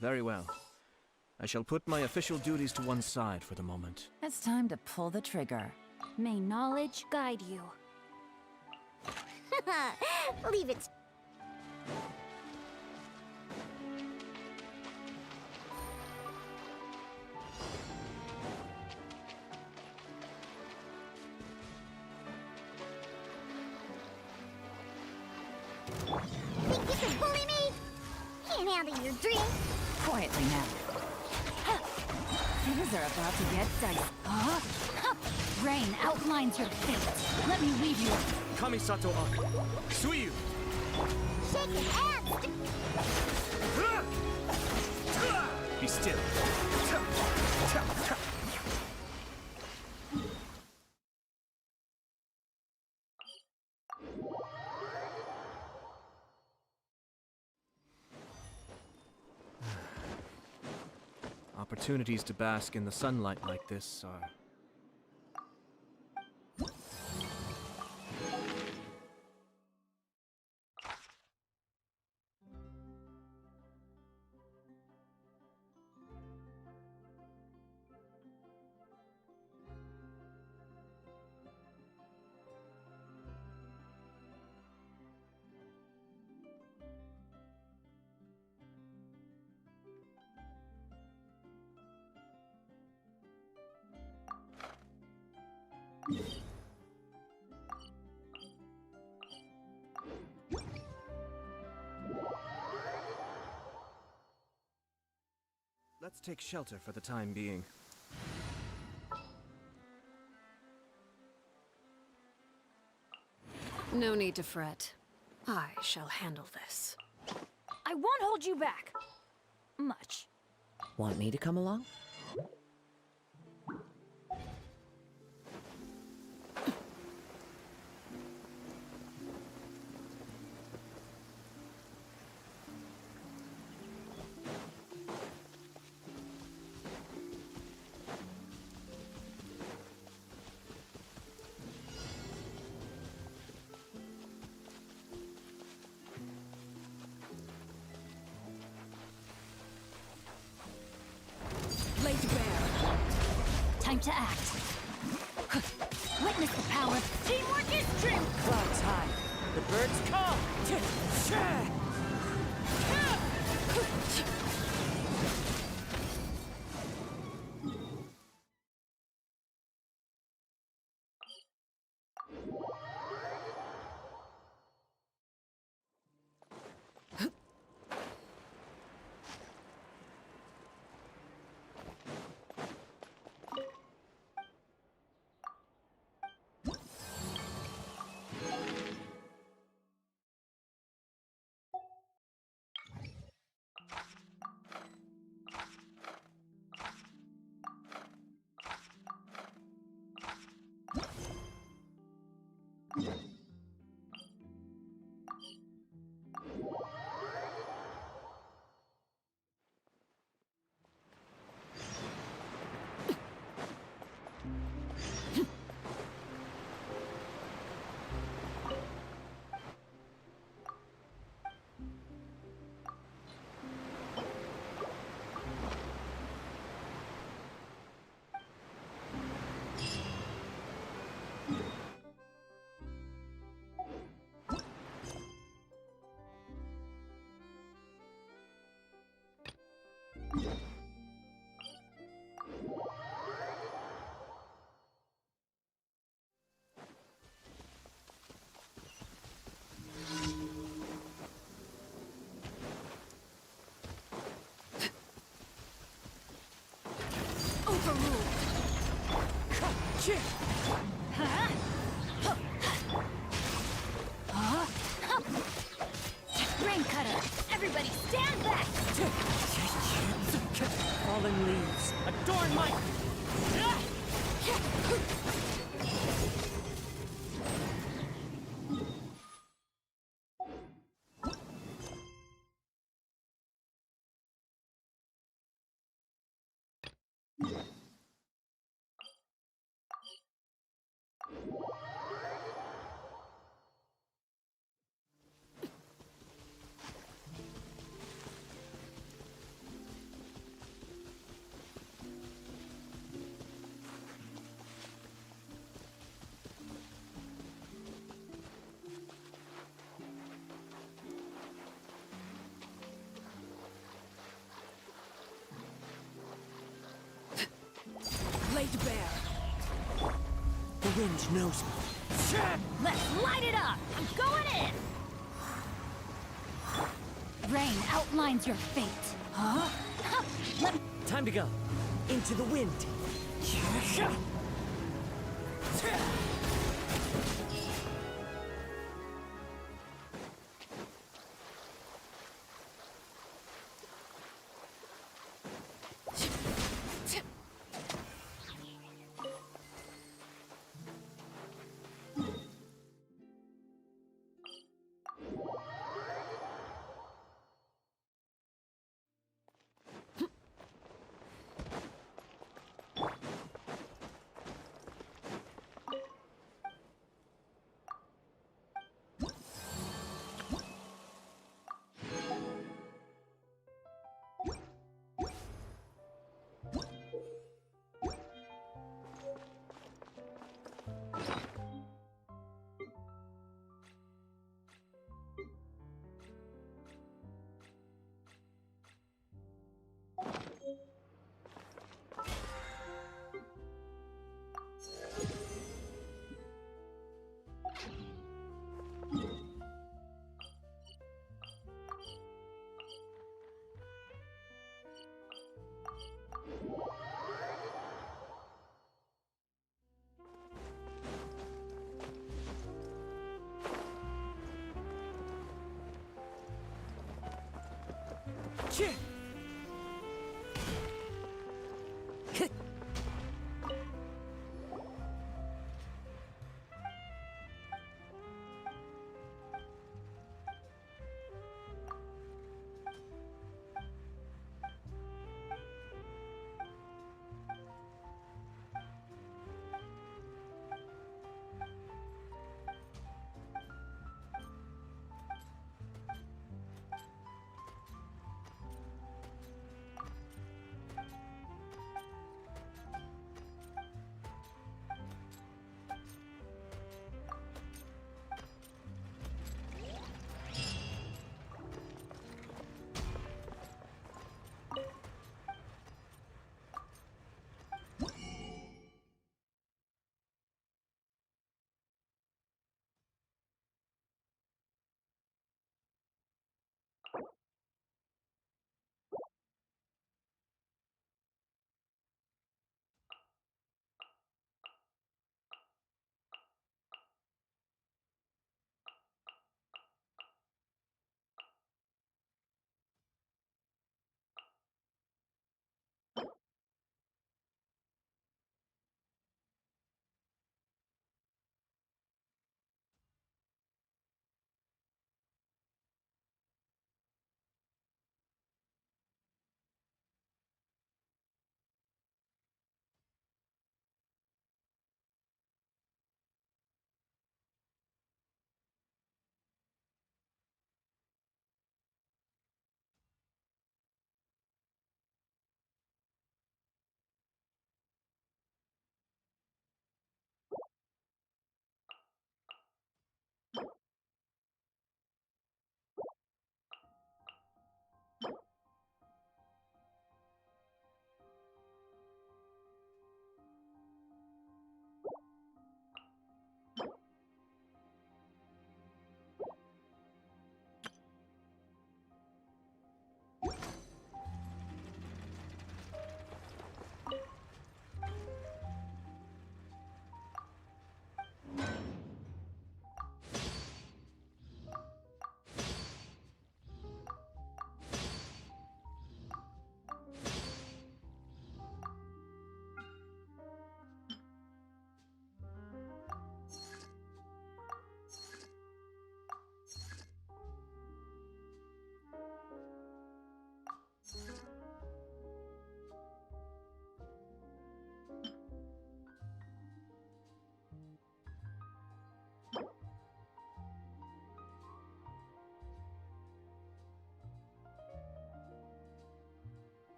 Very well. I shall put my official duties to one side for the moment. It's time to pull the trigger. May knowledge guide you. Leave it. Think you can bully me? Can't handle your drink. Quietly now. Things are about to get dicey. Rain outlines your fate. Let me lead you. Kamisato Arc. Suiyu! Shaking hands! Be still. Opportunities to bask in the sunlight like this are... Let's take shelter for the time being. No need to fret. I shall handle this. I won't hold you back. Much. Want me to come along? Time to act. Witness the power. Teamwork is strength. Clouds high. The birds call. Rain cutter! Everybody stand back! Fallen leaves. Adorn my... Laid bare. The wind knows me. Let's light it up! I'm going in! Rain outlines your fate. Huh? Let me... Time to go. Into the wind.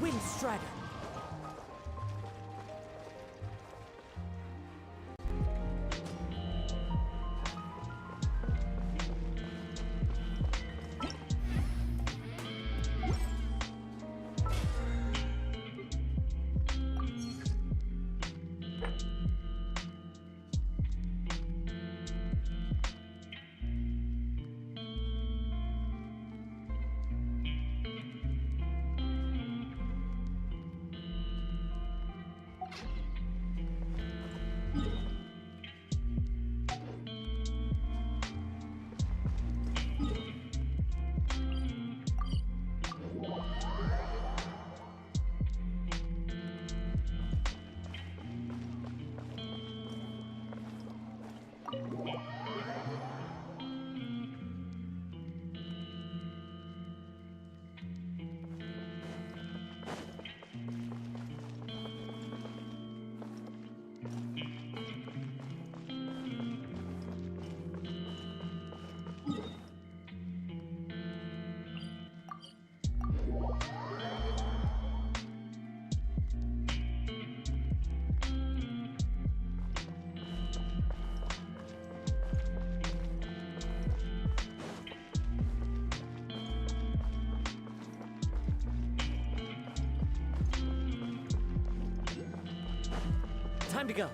Windstrider. Time to go.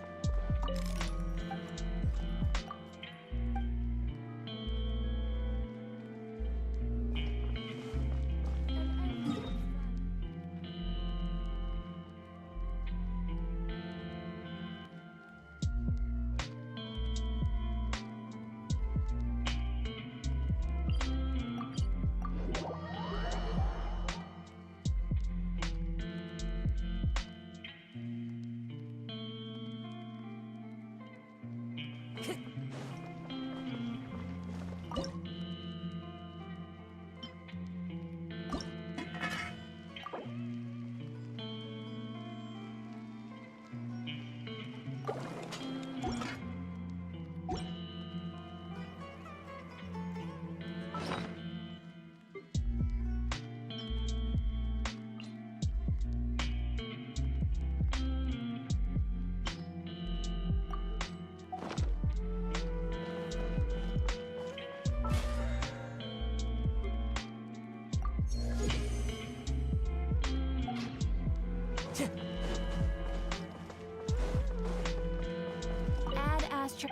Add Astro.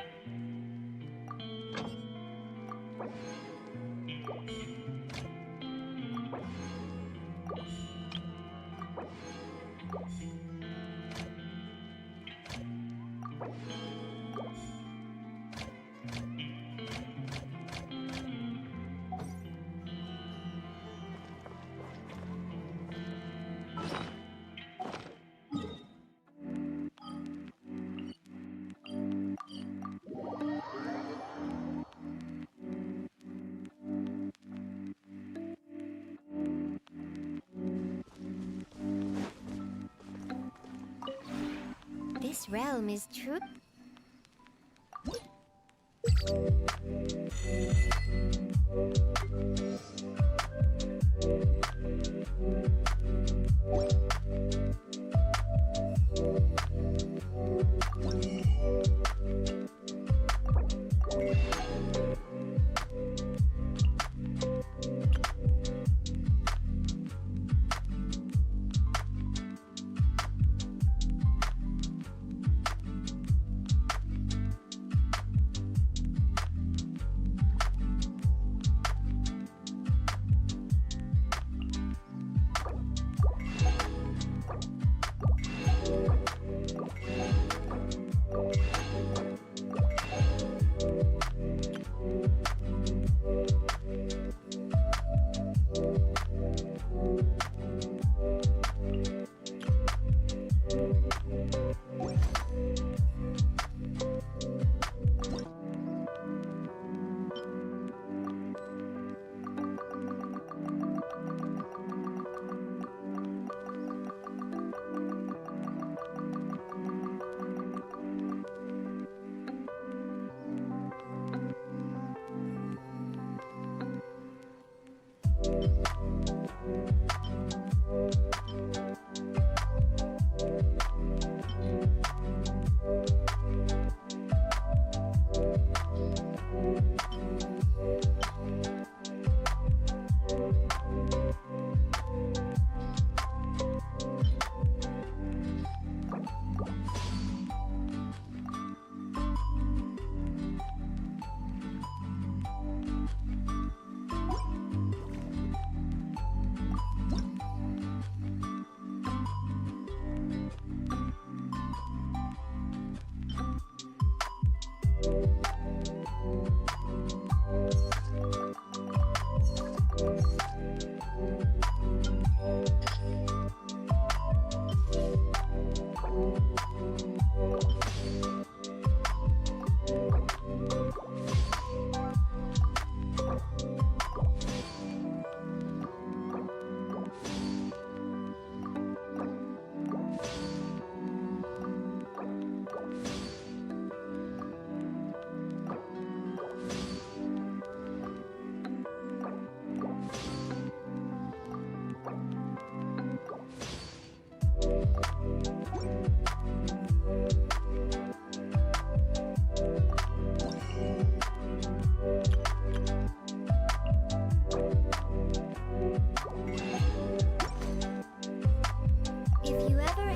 This realm is true. If you ever...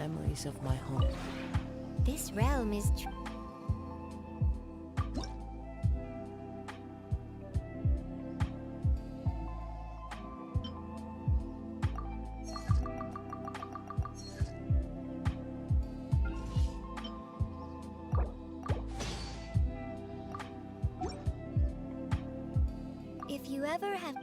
memories of my home. This realm is If you ever have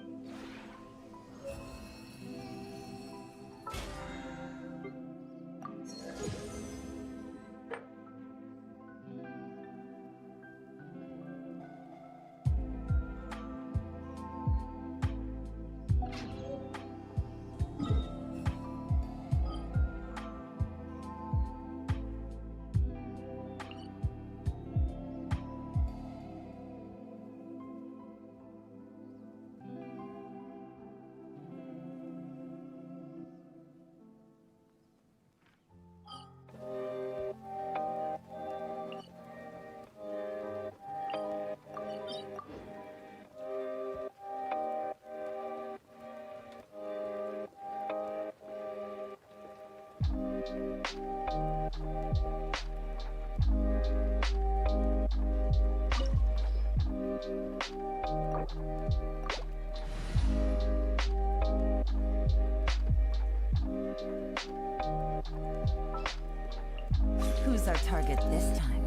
Who's our target this time?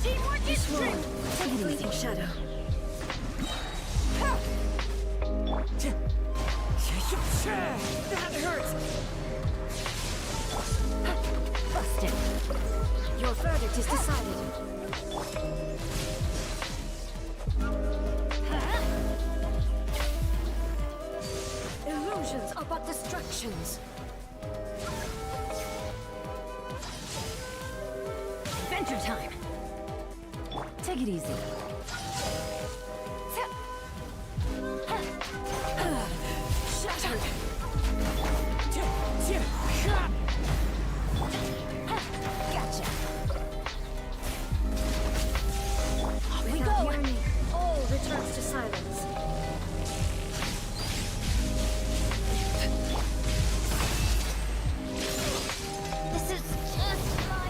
Teamwork is strength! Take it easy, Shadow. That hurts! Busted. Your verdict is decided. Illusions are but distractions. Adventure time. Take it easy. Shattered! Gotcha. We go! All returns to silence. This is just my...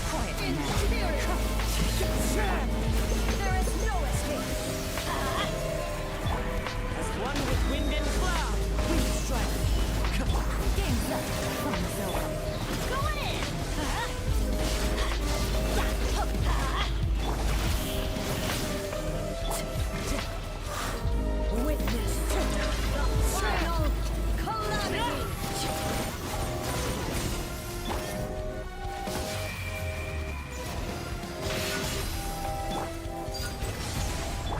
Quiet In now. spirit! There is no escape! As one with wind and cloud. We strike. Game's up. Fun's over. Going in! Witness the final calamity.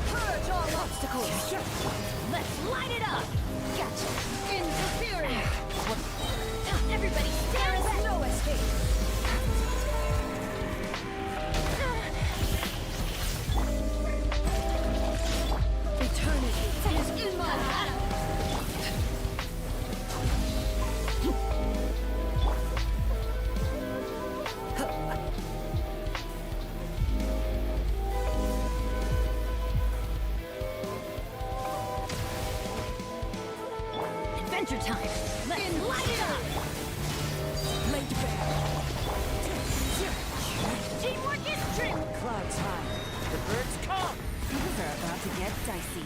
Purge all obstacles! Let's light it up. Gotcha. Interfering! Everybody There stand is back. no escape! Eternity is in my hands! Adventure time. Let's light it up. Laid bare. Teamwork is trim! Clouds high. The birds come. Things are about to get dicey.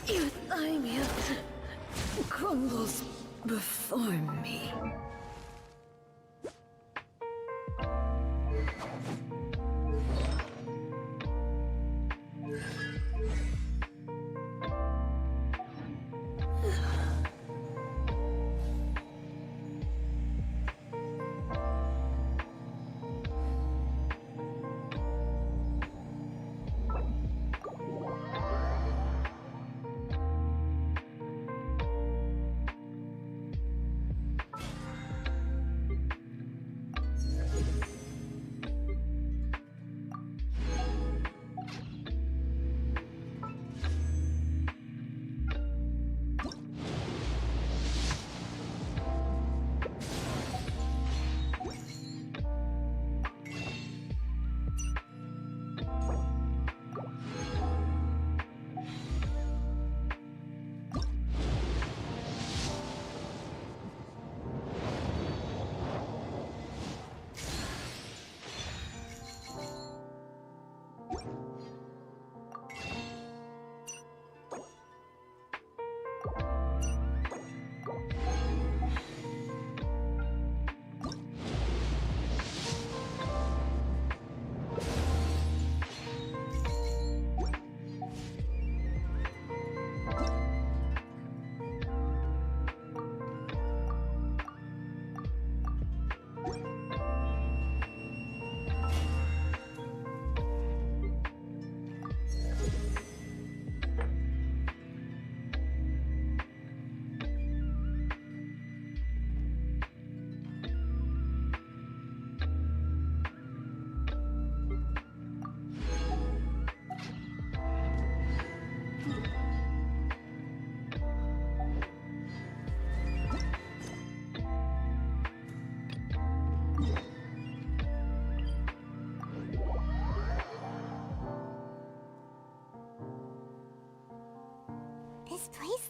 Euthymia crumbles before me.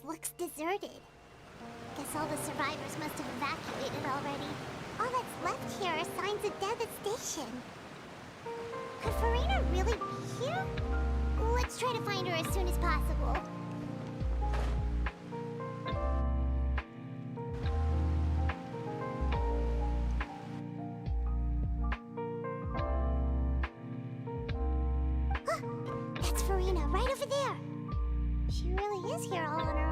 looks deserted. Guess all the survivors must have evacuated already. All that's left here are signs of devastation. Could Farina really be here? Let's try to find her as soon as possible. That's Farina, right over there. She really is here all on her own.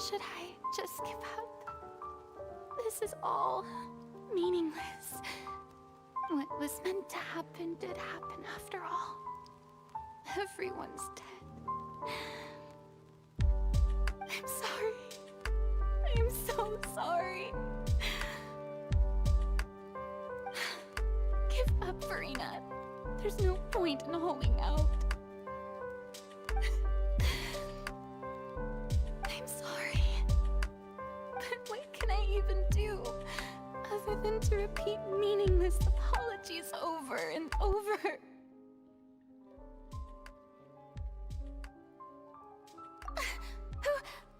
Should I just give up? This is all meaningless. What was meant to happen did happen after all. Everyone's dead. I'm sorry. I'm so sorry. Give up, Farina. There's no point in holding out. I'm sorry. But what can I even do other than to repeat meaningless apologies over and over?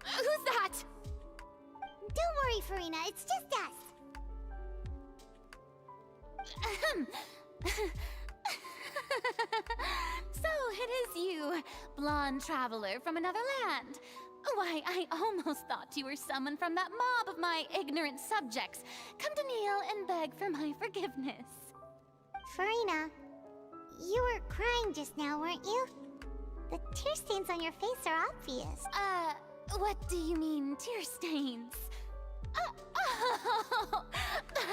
Who's that? Don't worry, Farina. It's just us. So it is you, blonde traveler from another land. Why, I almost thought you were someone from that mob of my ignorant subjects, come to kneel and beg for my forgiveness. Farina, you were crying just now, weren't you? The tear stains on your face are obvious. What do you mean, tear stains? Oh,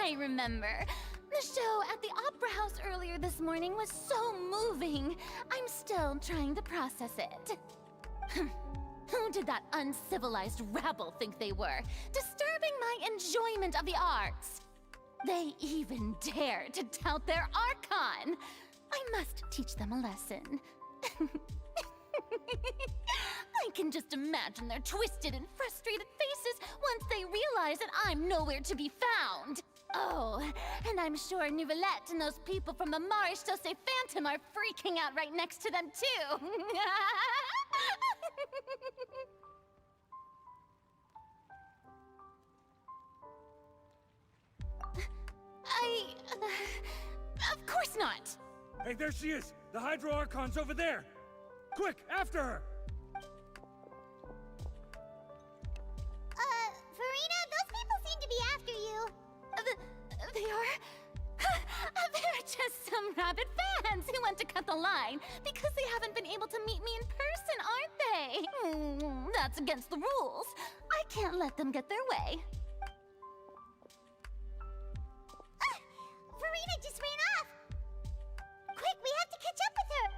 I remember. The show at the Opera House earlier this morning was so moving. I'm still trying to process it. Who did that uncivilized rabble think they were, disturbing my enjoyment of the arts? They even dared to tout their Archon. I must teach them a lesson. I can just imagine their twisted and frustrated faces once they realize that I'm nowhere to be found. Oh, and I'm sure Nouvellette and those people from the Marish Chaussee Phantom are freaking out right next to them, too. Of course not. Hey, there she is! The Hydro Archon's over there! Quick, after her! Farina, those people seem to be after you. They are? They're just some rabid fans who want to cut the line because they haven't been able to meet me in person, aren't they? That's against the rules. I can't let them get their way. Farina just ran off. Quick, we have to catch up with her.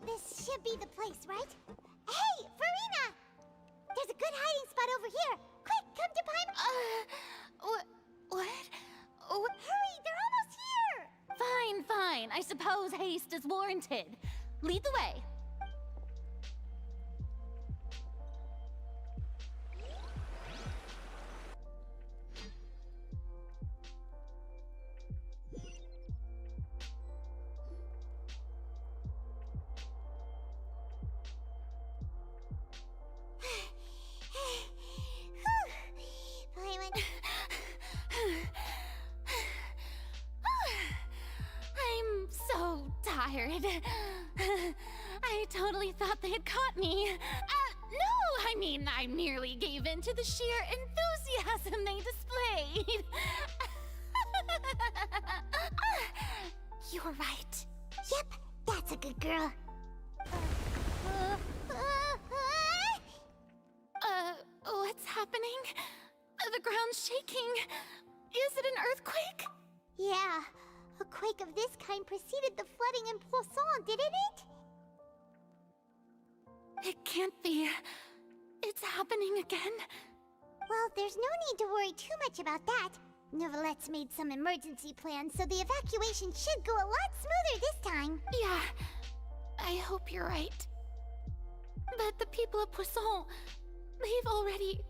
This should be the place, right? Hey, Farina! There's a good hiding spot over here. Quick, come to Pine. What? Hurry, they're almost here! Fine. I suppose haste is warranted. Lead the way. I'm so tired. I totally thought they had caught me. No, I mean, I merely gave in to the sheer enthusiasm they displayed. You're right. Yep, that's a good girl. What's happening? The ground's shaking. Is it an earthquake? Yeah, a quake of this kind preceded the flooding in Poisson, didn't it? It can't be. It's happening again. Well, there's no need to worry too much about that. Novelette's made some emergency plans, so the evacuation should go a lot smoother this time. Yeah, I hope you're right. But the people of Poisson, they've already...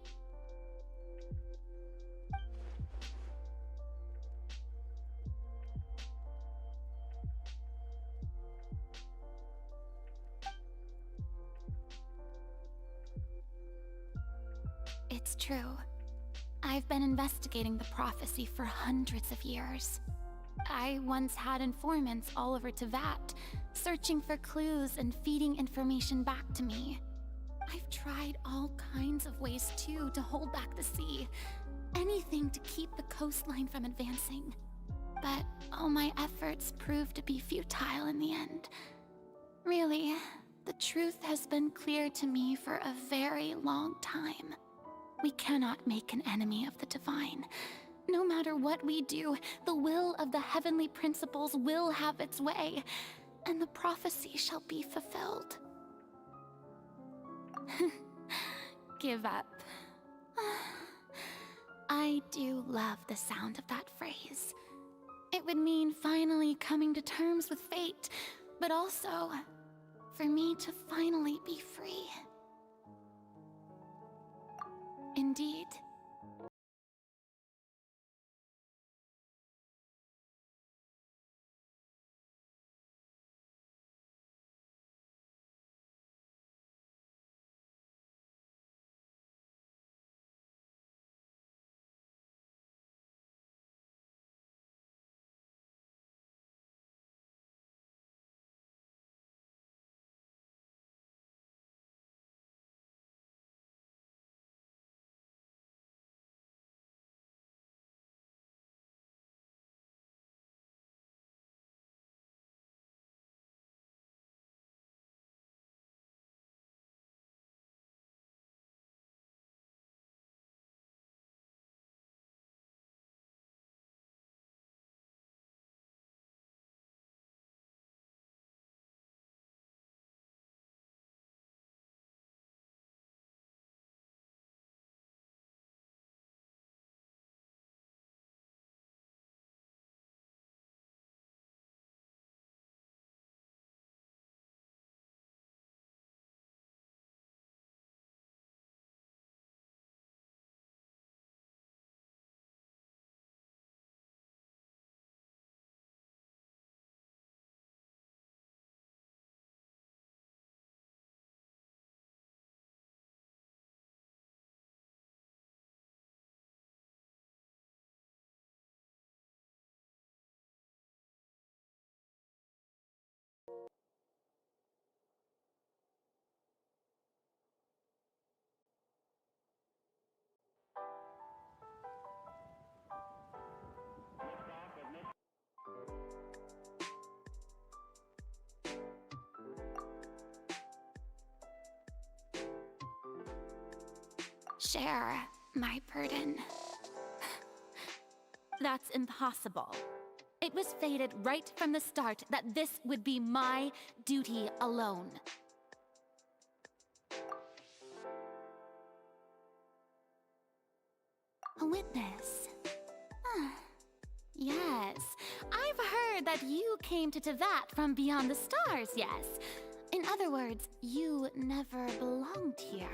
It's true. I've been investigating the prophecy for hundreds of years. I once had informants all over Tevat, searching for clues and feeding information back to me. I've tried all kinds of ways too to hold back the sea. Anything to keep the coastline from advancing. But all my efforts proved to be futile in the end. Really, the truth has been clear to me for a very long time. We cannot make an enemy of the divine. No matter what we do, the will of the heavenly principles will have its way, and the prophecy shall be fulfilled. Give up. I do love the sound of that phrase. It would mean finally coming to terms with fate, but also for me to finally be free. Indeed. Share my burden. That's impossible. It was fated right from the start that this would be my duty alone. A witness. Yes, I've heard that you came to Tevat from beyond the stars, yes. In other words, you never belonged here.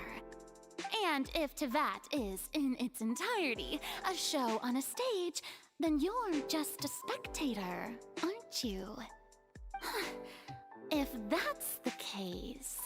And if Tevat is, in its entirety, a show on a stage, then you're just a spectator, aren't you? If that's the case...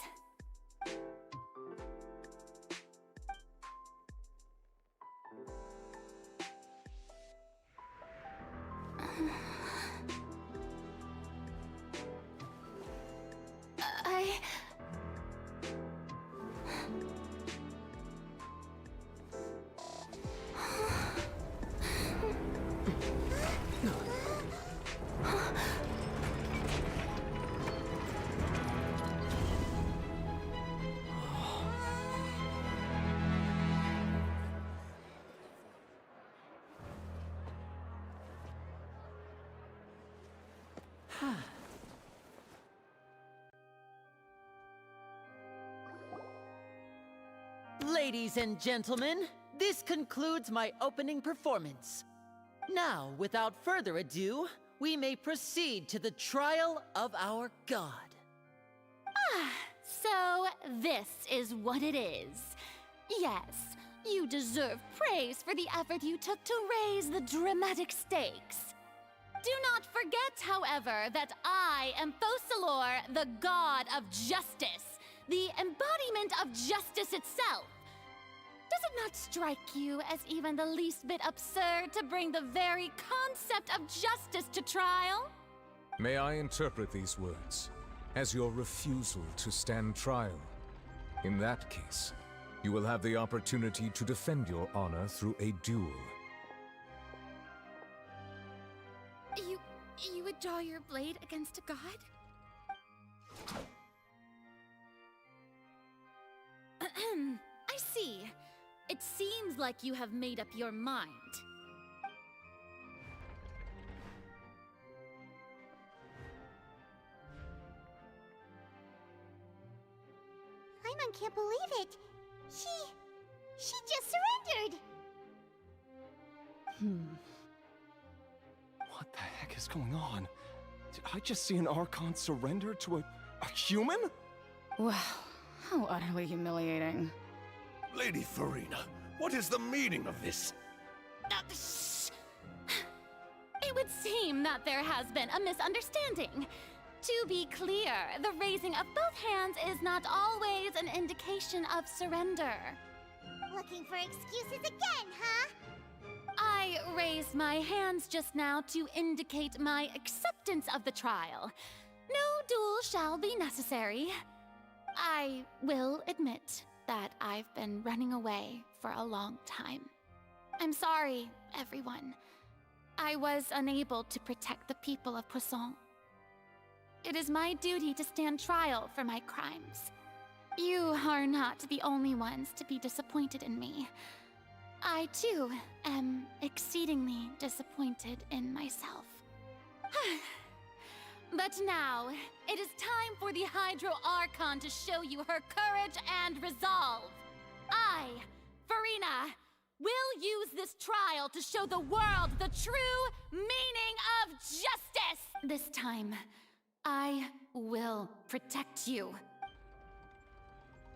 Ladies and gentlemen, this concludes my opening performance. Now, without further ado, we may proceed to the trial of our god. So this is what it is. Yes, you deserve praise for the effort you took to raise the dramatic stakes. Do not forget, however, that I am Focalor, the god of justice, the embodiment of justice itself. Does it not strike you as even the least bit absurd to bring the very concept of justice to trial? May I interpret these words as your refusal to stand trial? In that case, you will have the opportunity to defend your honor through a duel. You would draw your blade against a god? I see. It seems like you have made up your mind. Paimon can't believe it. She just surrendered. What the heck is going on? Did I just see an Archon surrender to a human? Wow, how utterly humiliating. Lady Farina, what is the meaning of this? Shh. It would seem that there has been a misunderstanding. To be clear, the raising of both hands is not always an indication of surrender. Looking for excuses again, huh? I raised my hands just now to indicate my acceptance of the trial. No duel shall be necessary. I will admit that I've been running away for a long time. I'm sorry, everyone. I was unable to protect the people of Poisson. It is my duty to stand trial for my crimes. You are not the only ones to be disappointed in me. I, too, am exceedingly disappointed in myself. But now, it is time for the Hydro Archon to show you her courage and resolve. I, Farina, will use this trial to show the world the true meaning of justice! This time, I will protect you.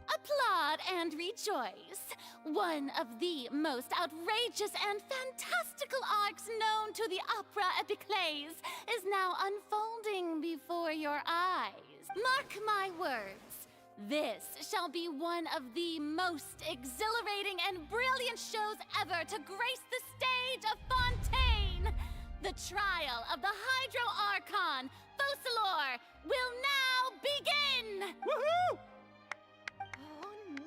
Applaud and rejoice. One of the most outrageous and fantastical arcs known to the opera epiclese is now unfolding before your eyes. Mark my words. This shall be one of the most exhilarating and brilliant shows ever to grace the stage of Fontaine. The trial of the Hydro Archon, Focalor, will now begin! Woohoo!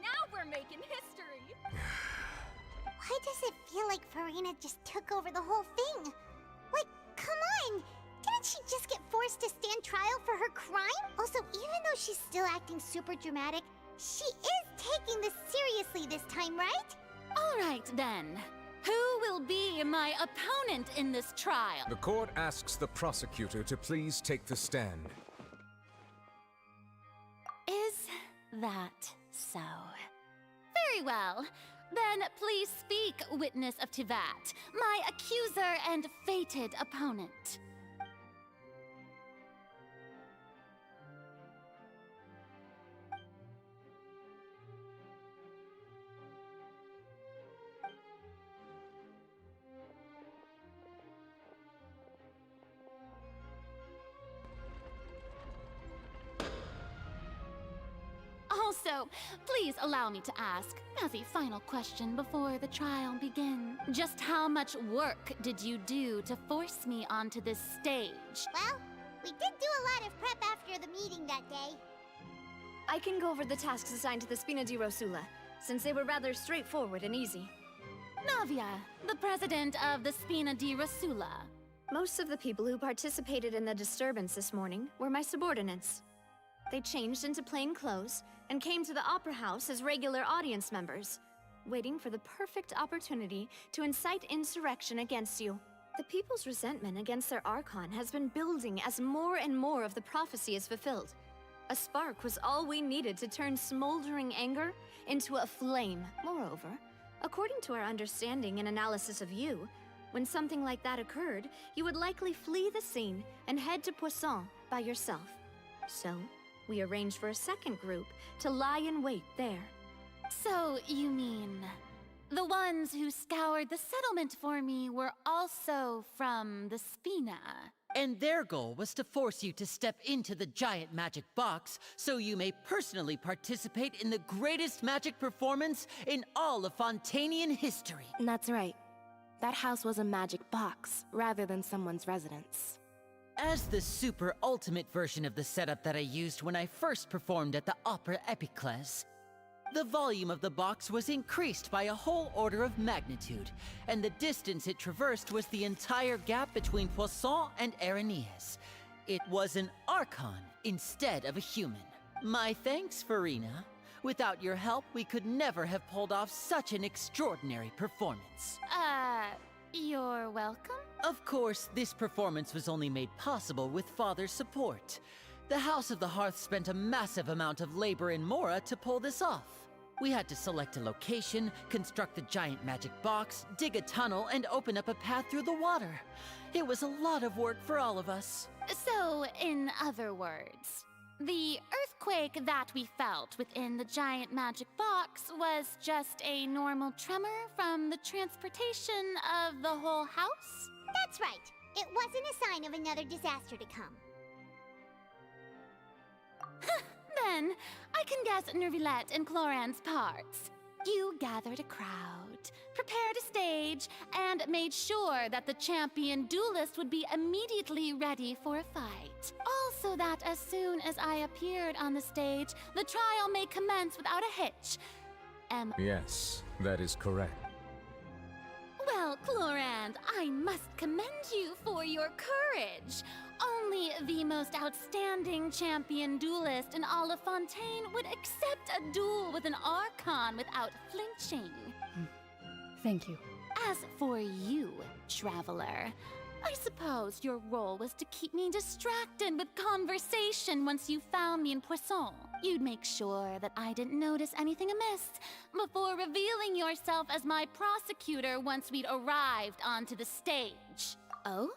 Now we're making history! Why does it feel like Farina just took over the whole thing? Like, come on! Didn't she just get forced to stand trial for her crime? Also, even though she's still acting super dramatic, she is taking this seriously this time, right? All right, then. Who will be my opponent in this trial? The court asks the prosecutor to please take the stand. Is that so? Very well. Then please speak, witness of Tivat, my accuser and fated opponent. Also, please allow me to ask, as a final question before the trial begins, just how much work did you do to force me onto this stage? Well, we did do a lot of prep after the meeting that day. I can go over the tasks assigned to the Spina di Rosula, since they were rather straightforward and easy. Navia, the president of the Spina di Rosula. Most of the people who participated in the disturbance this morning were my subordinates. They changed into plain clothes and came to the Opera House as regular audience members, waiting for the perfect opportunity to incite insurrection against you. The people's resentment against their Archon has been building as more and more of the prophecy is fulfilled. A spark was all we needed to turn smoldering anger into a flame. Moreover, according to our understanding and analysis of you, when something like that occurred, you would likely flee the scene and head to Poisson by yourself. So, we arranged for a second group to lie in wait there. So, you mean... the ones who scoured the settlement for me were also from the Spina? And their goal was to force you to step into the giant magic box so you may personally participate in the greatest magic performance in all of Fontanian history. That's right. That house was a magic box, rather than someone's residence. As the super ultimate version of the setup that I used when I first performed at the Opera Epiclese, the volume of the box was increased by a whole order of magnitude, and the distance it traversed was the entire gap between Poisson and Areneas. It was an Archon instead of a human. My thanks, Farina. Without your help, we could never have pulled off such an extraordinary performance. You're welcome? Of course, this performance was only made possible with Father's support. The House of the Hearth spent a massive amount of labor in Mora to pull this off. We had to select a location, construct a giant magic box, dig a tunnel, and open up a path through the water. It was a lot of work for all of us. So, in other words, the earthquake that we felt within the giant magic box was just a normal tremor from the transportation of the whole house? That's right. It wasn't a sign of another disaster to come. Then, I can guess Nervilette and Cloran's parts. You gathered a crowd, prepared a stage, and made sure that the champion duelist would be immediately ready for a fight. Also that as soon as I appeared on the stage, the trial may commence without a hitch. Yes, that is correct. Well, Clorand, I must commend you for your courage. Only the most outstanding champion duelist in all of Fontaine would accept a duel with an Archon without flinching. Thank you. As for you, Traveler, I suppose your role was to keep me distracted with conversation once you found me in Poisson. You'd make sure that I didn't notice anything amiss before revealing yourself as my prosecutor once we'd arrived onto the stage. Oh?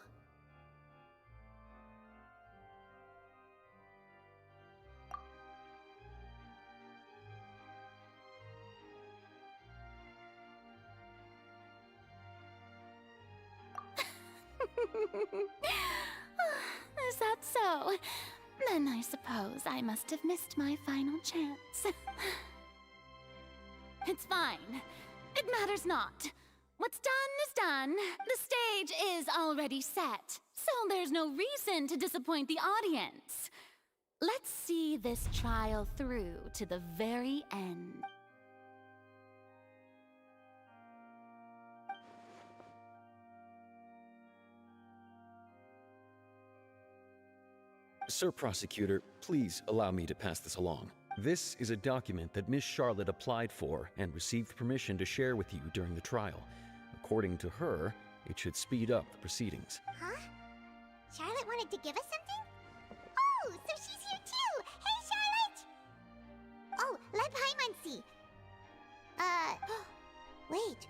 Is that so? Then I suppose I must have missed my final chance. It's fine. It matters not. What's done is done. The stage is already set, so there's no reason to disappoint the audience. Let's see this trial through to the very end. Sir Prosecutor, please allow me to pass this along. This is a document that Miss Charlotte applied for and received permission to share with you during the trial. According to her, it should speed up the proceedings. Huh? Charlotte wanted to give us something? Oh, so she's here too! Hey, Charlotte! Oh, let Paimon see. Wait.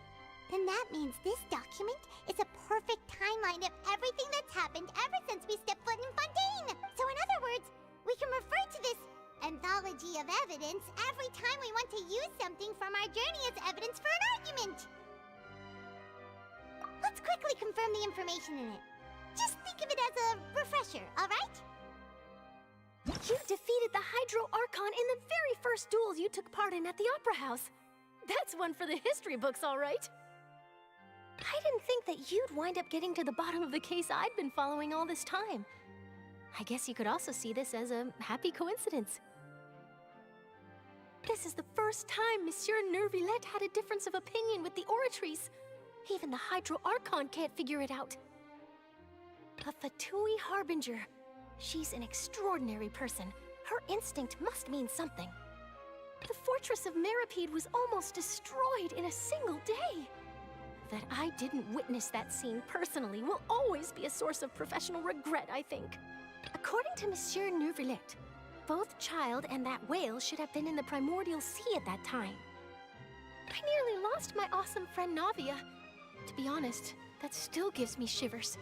Then that means this document is a perfect timeline of everything that's happened ever since we stepped foot in Fontaine! So in other words, we can refer to this anthology of evidence every time we want to use something from our journey as evidence for an argument! Let's quickly confirm the information in it. Just think of it as a refresher, alright? You defeated the Hydro Archon in the very first duels you took part in at the Opera House. That's one for the history books, all right. I didn't think that you'd wind up getting to the bottom of the case I'd been following all this time. I guess you could also see this as a happy coincidence. This is the first time Monsieur Nervilette had a difference of opinion with the Oratrice. Even the Hydro Archon can't figure it out. A Fatui Harbinger. She's an extraordinary person. Her instinct must mean something. The fortress of Meripede was almost destroyed in a single day. that I didn't witness that scene personally will always be a source of professional regret, I think. According to Monsieur Neuvillette, both Child and that whale should have been in the primordial sea at that time. I nearly lost my awesome friend Navia. To be honest, that still gives me shivers.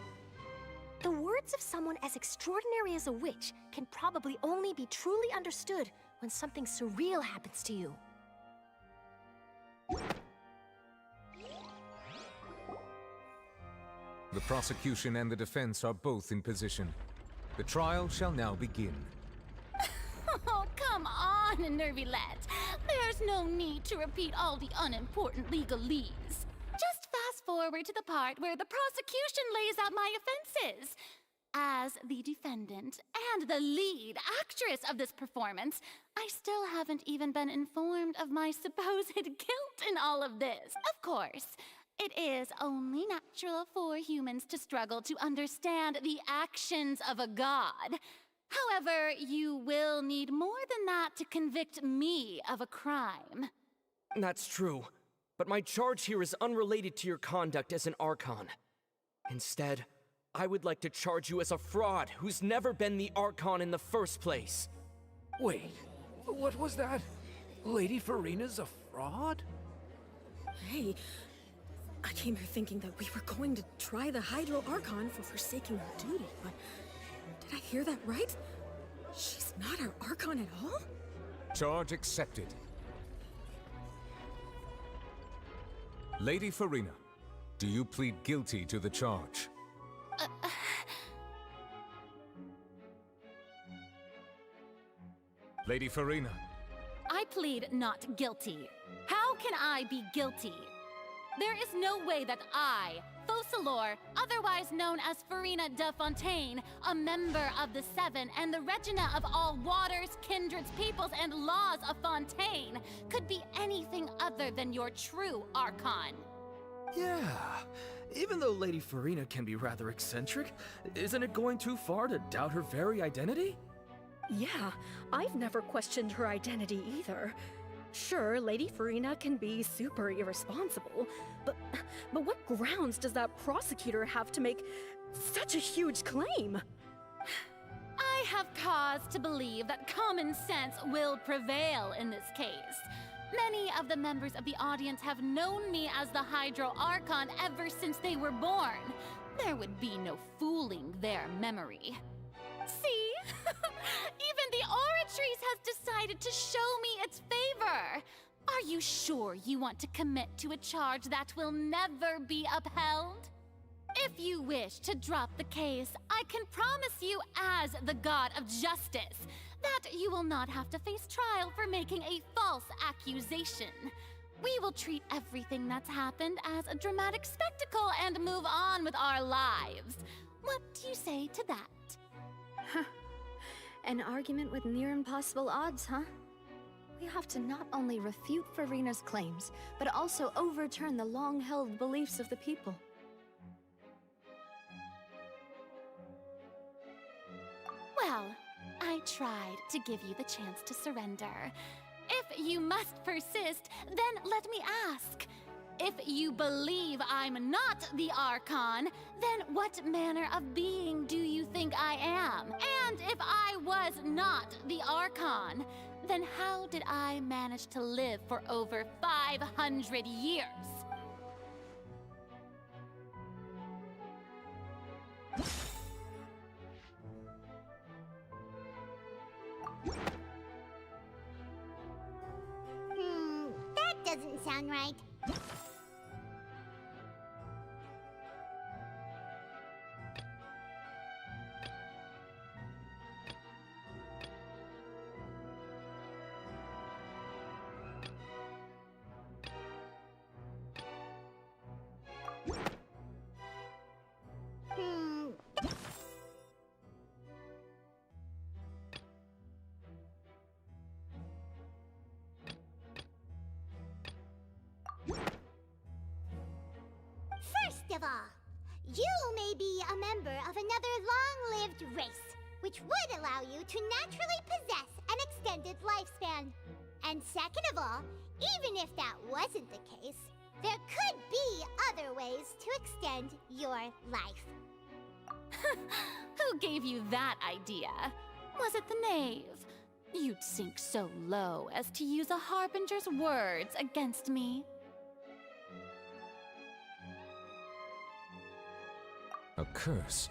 The words of someone as extraordinary as a witch can probably only be truly understood when something surreal happens to you. The prosecution and the defense are both in position. The trial shall now begin. Oh, come on, Neuvillette. There's no need to repeat all the unimportant legalese. Just fast forward to the part where the prosecution lays out my offenses. As the defendant and the lead actress of this performance, I still haven't even been informed of my supposed guilt in all of this. Of course, it is only natural for humans to struggle to understand the actions of a god. However, you will need more than that to convict me of a crime. That's true, but my charge here is unrelated to your conduct as an Archon. Instead, I would like to charge you as a fraud who's never been the Archon in the first place. Wait, what was that? Lady Farina's a fraud? Hey, I came here thinking that we were going to try the Hydro Archon for forsaking her duty, but did I hear that right? She's not our Archon at all? Charge accepted. Lady Farina, do you plead guilty to the charge? Lady Farina. I plead not guilty. How can I be guilty? There is no way that I, Focalor, otherwise known as Farina de Fontaine, a member of the Seven and the Regina of all waters, kindreds, peoples, and laws of Fontaine, could be anything other than your true Archon. Yeah, even though Lady Farina can be rather eccentric, isn't it going too far to doubt her very identity? Yeah, I've never questioned her identity either. Sure, Lady Farina can be super irresponsible, but what grounds does that prosecutor have to make such a huge claim? I have cause to believe that common sense will prevail in this case. Many of the members of the audience have known me as the Hydro Archon ever since they were born. There would be no fooling their memory. See? Even the Oratrice has decided to show me its favor. Are you sure you want to commit to a charge that will never be upheld? If you wish to drop the case, I can promise you as the god of justice that you will not have to face trial for making a false accusation. We will treat everything that's happened as a dramatic spectacle and move on with our lives. What do you say to that? Huh. An argument with near impossible odds, huh? We have to not only refute Farina's claims, but also overturn the long-held beliefs of the people. Well, I tried to give you the chance to surrender. If you must persist, then let me ask. If you believe I'm not the Archon, then what manner of being do you think I am? And if I was not the Archon, then how did I manage to live for over 500 years? That doesn't sound right. First of all, you may be a member of another long-lived race, which would allow you to naturally possess an extended lifespan. And second of all, even if that wasn't the case, There could be other ways to extend your life. Who gave you that idea? Was it the knave? You'd sink so low as to use a harbinger's words against me. A curse?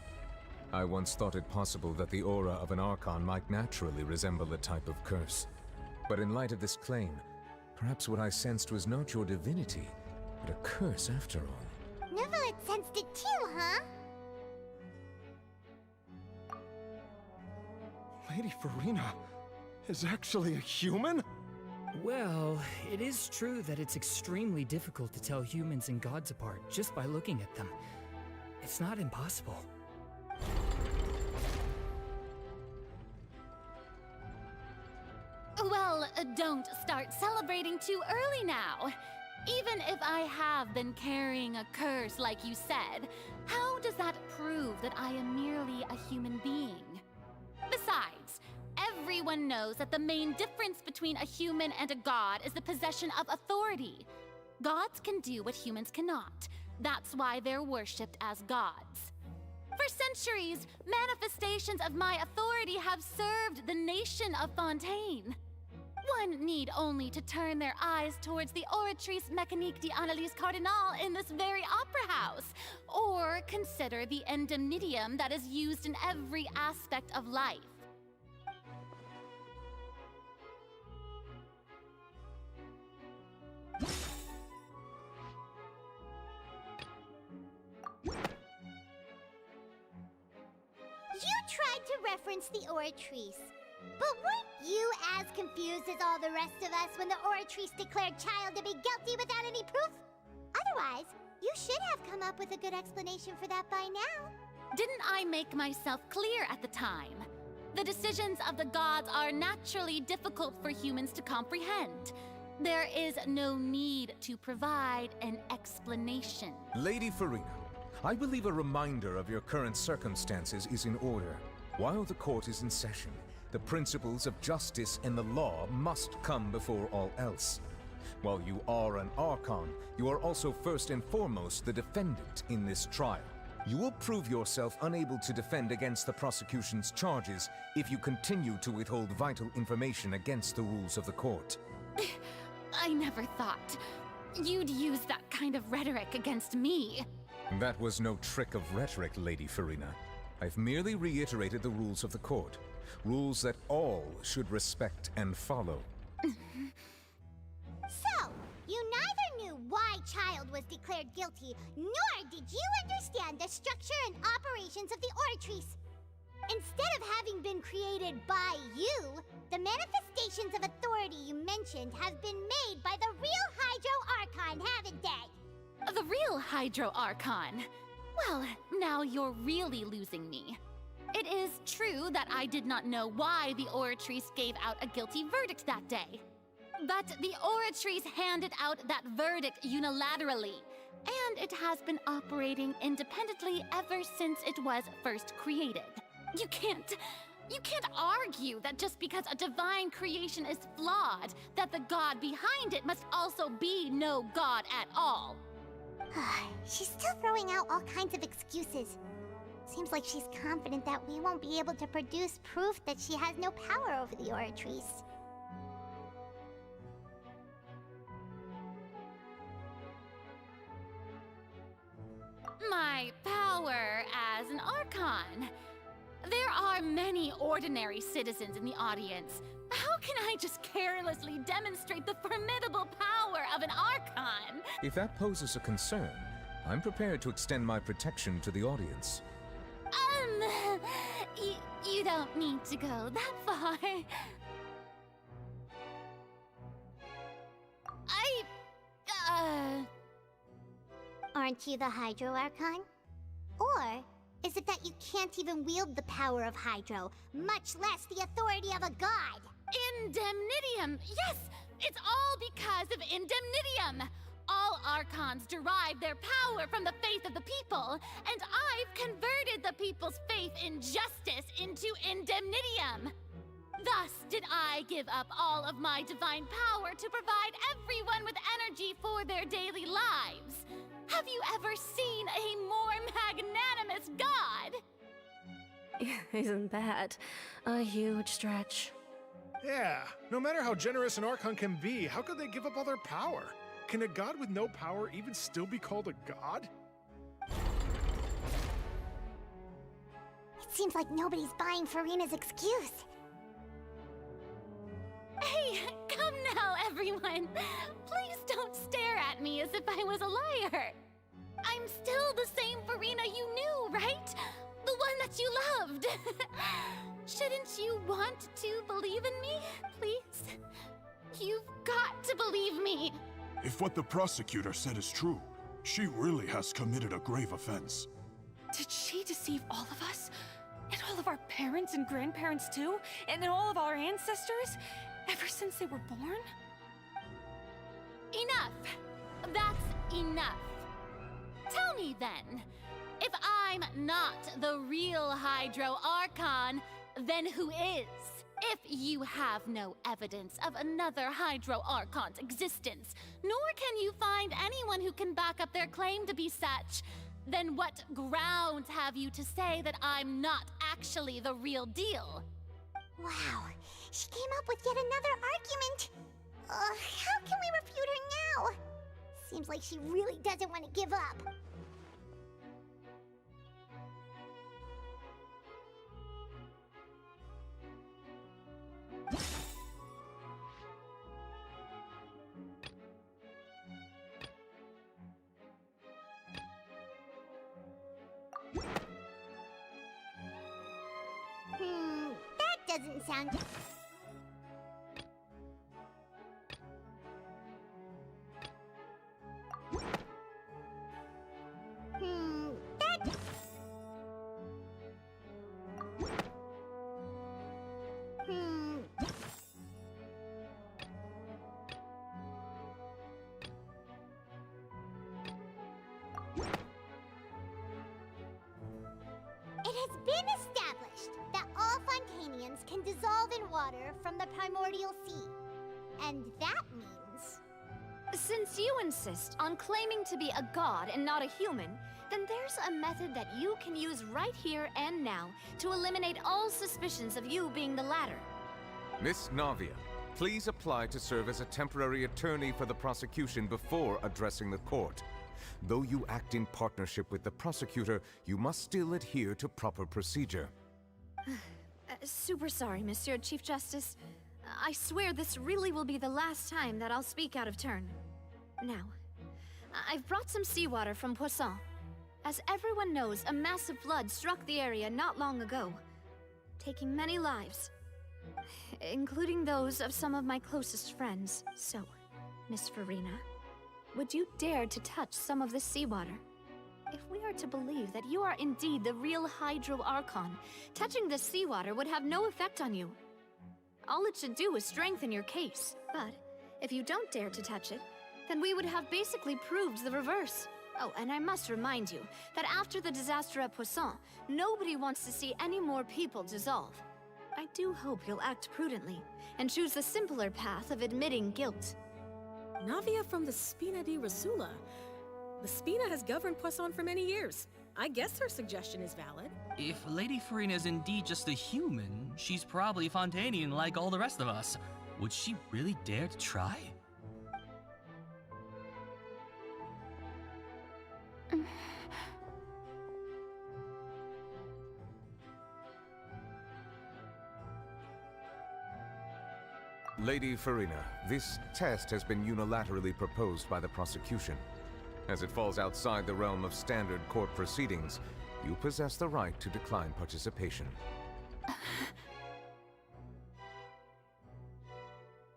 I once thought it possible that the aura of an Archon might naturally resemble a type of curse. But in light of this claim, perhaps what I sensed was not your divinity, but a curse after all. Neuvillette sensed it too, huh? Lady Farina is actually a human? Well, it is true that it's extremely difficult to tell humans and gods apart just by looking at them. It's not impossible. Well, don't start celebrating too early now. Even if I have been carrying a curse like you said, how does that prove that I am merely a human being? Besides, everyone knows that the main difference between a human and a god is the possession of authority. Gods can do what humans cannot. That's why they're worshipped as gods. For centuries, manifestations of my authority have served the nation of Fontaine. One need only to turn their eyes towards the Oratrice Mécanique d'Analyse Cardinal in this very opera house, or consider the indemnitium that is used in every aspect of life. You tried to reference the Oratrice. But weren't you as confused as all the rest of us when the Oratrice declared Child to be guilty without any proof? Otherwise, you should have come up with a good explanation for that by now. Didn't I make myself clear at the time? The decisions of the gods are naturally difficult for humans to comprehend. There is no need to provide an explanation. Lady Farina, I believe a reminder of your current circumstances is in order. While the court is in session, the principles of justice and the law must come before all else. While you are an Archon, you are also first and foremost the defendant in this trial. You will prove yourself unable to defend against the prosecution's charges if you continue to withhold vital information against the rules of the court. I never thought you'd use that kind of rhetoric against me. That was no trick of rhetoric, Lady Farina. I've merely reiterated the rules of the court. Rules that all should respect and follow. So, you neither knew why Child was declared guilty, nor did you understand the structure and operations of the Oratrice. Instead of having been created by you, the manifestations of authority you mentioned have been made by the real Hydro Archon, haven't they? The real Hydro Archon? Well, now you're really losing me. It is true that I did not know why the Oratrice gave out a guilty verdict that day. But the Oratrice handed out that verdict unilaterally, and it has been operating independently ever since it was first created. You can't argue that just because a divine creation is flawed, that the god behind it must also be no god at all. She's still throwing out all kinds of excuses. Seems like she's confident that we won't be able to produce proof that she has no power over the Oratrice. My power as an Archon. There are many ordinary citizens in the audience. How can I just carelessly demonstrate the formidable power of an Archon? If that poses a concern, I'm prepared to extend my protection to the audience. You don't need to go that far. Aren't you the Hydro Archon? Or is it that you can't even wield the power of Hydro, much less the authority of a god? Indemnitium! Yes! It's all because of Indemnitium! All Archons derive their power from the faith of the people, and I've converted the people's faith in justice into Indemnitium! Thus did I give up all of my divine power to provide everyone with energy for their daily lives. Have you ever seen a more magnanimous god? Isn't that a huge stretch? Yeah, no matter how generous an Archon can be, how could they give up all their power? Can a god with no power even still be called a god? It seems like nobody's buying Furina's excuse. Hey, come now, everyone. Please don't stare at me as if I was a liar. I'm still the same Furina you knew, right? The one that you loved. Shouldn't you want to believe in me, please? You've got to believe me. If what the prosecutor said is true, she really has committed a grave offense. Did she deceive all of us? And all of our parents and grandparents too? And all of our ancestors? Ever since they were born? Enough. That's enough. Tell me then, if I'm not the real Hydro Archon, then who is? If you have no evidence of another Hydro Archon's existence, nor can you find anyone who can back up their claim to be such, then what grounds have you to say that I'm not actually the real deal? Wow, she came up with yet another argument. How can we refute her now? Seems like she really doesn't want to give up. That doesn't sound... that... It has been established that all Fontanians can dissolve in water from the primordial sea. And that means... Since you insist on claiming to be a god and not a human, then there's a method that you can use right here and now to eliminate all suspicions of you being the latter. Miss Navia, please apply to serve as a temporary attorney for the prosecution before addressing the court. Though you act in partnership with the prosecutor, you must still adhere to proper procedure. Super sorry, Monsieur Chief Justice. I swear this really will be the last time that I'll speak out of turn. Now, I've brought some seawater from Poisson. As everyone knows, a massive flood struck the area not long ago, taking many lives, including those of some of my closest friends. So, Miss Furina, would you dare to touch some of this seawater? If we are to believe that you are indeed the real Hydro Archon, touching this seawater would have no effect on you. All it should do is strengthen your case. But if you don't dare to touch it, then we would have basically proved the reverse. Oh, and I must remind you that after the disaster at Poisson, nobody wants to see any more people dissolve. I do hope you'll act prudently and choose the simpler path of admitting guilt. Navia from the Spina di Rosula. The Spina has governed Poisson for many years. I guess her suggestion is valid. If Lady Furina is indeed just a human, she's probably Fontanian like all the rest of us. Would she really dare to try? Lady Furina, this test has been unilaterally proposed by the prosecution. As it falls outside the realm of standard court proceedings, you possess the right to decline participation.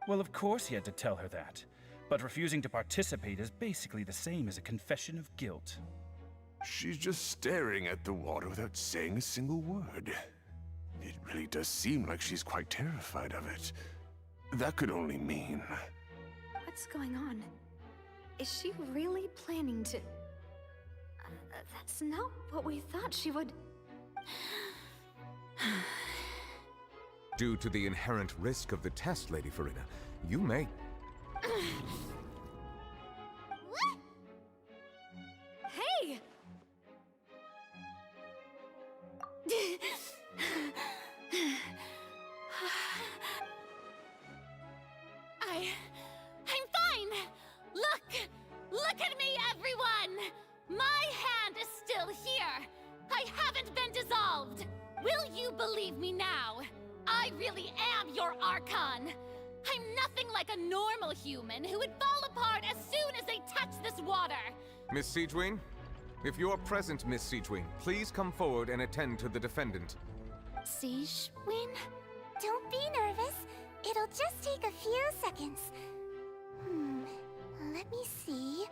Well, of course he had to tell her that. But refusing to participate is basically the same as a confession of guilt. She's just staring at the water without saying a single word. It really does seem like she's quite terrified of it. That could only mean... What's going on? Is she really planning to... that's not what we thought she would... Due to the inherent risk of the test, Lady Farina, you may... Hey! I'm fine! Look at me, everyone! My hand is still here! I haven't been dissolved! Will you believe me now? I really am your Archon! I'm nothing like a normal human who would fall apart as soon as they touch this water! Miss Siegewien? If you are present, Miss Siegewien, please come forward and attend to the defendant. Siegewien? Don't be nervous. It'll just take a few seconds. Let me see.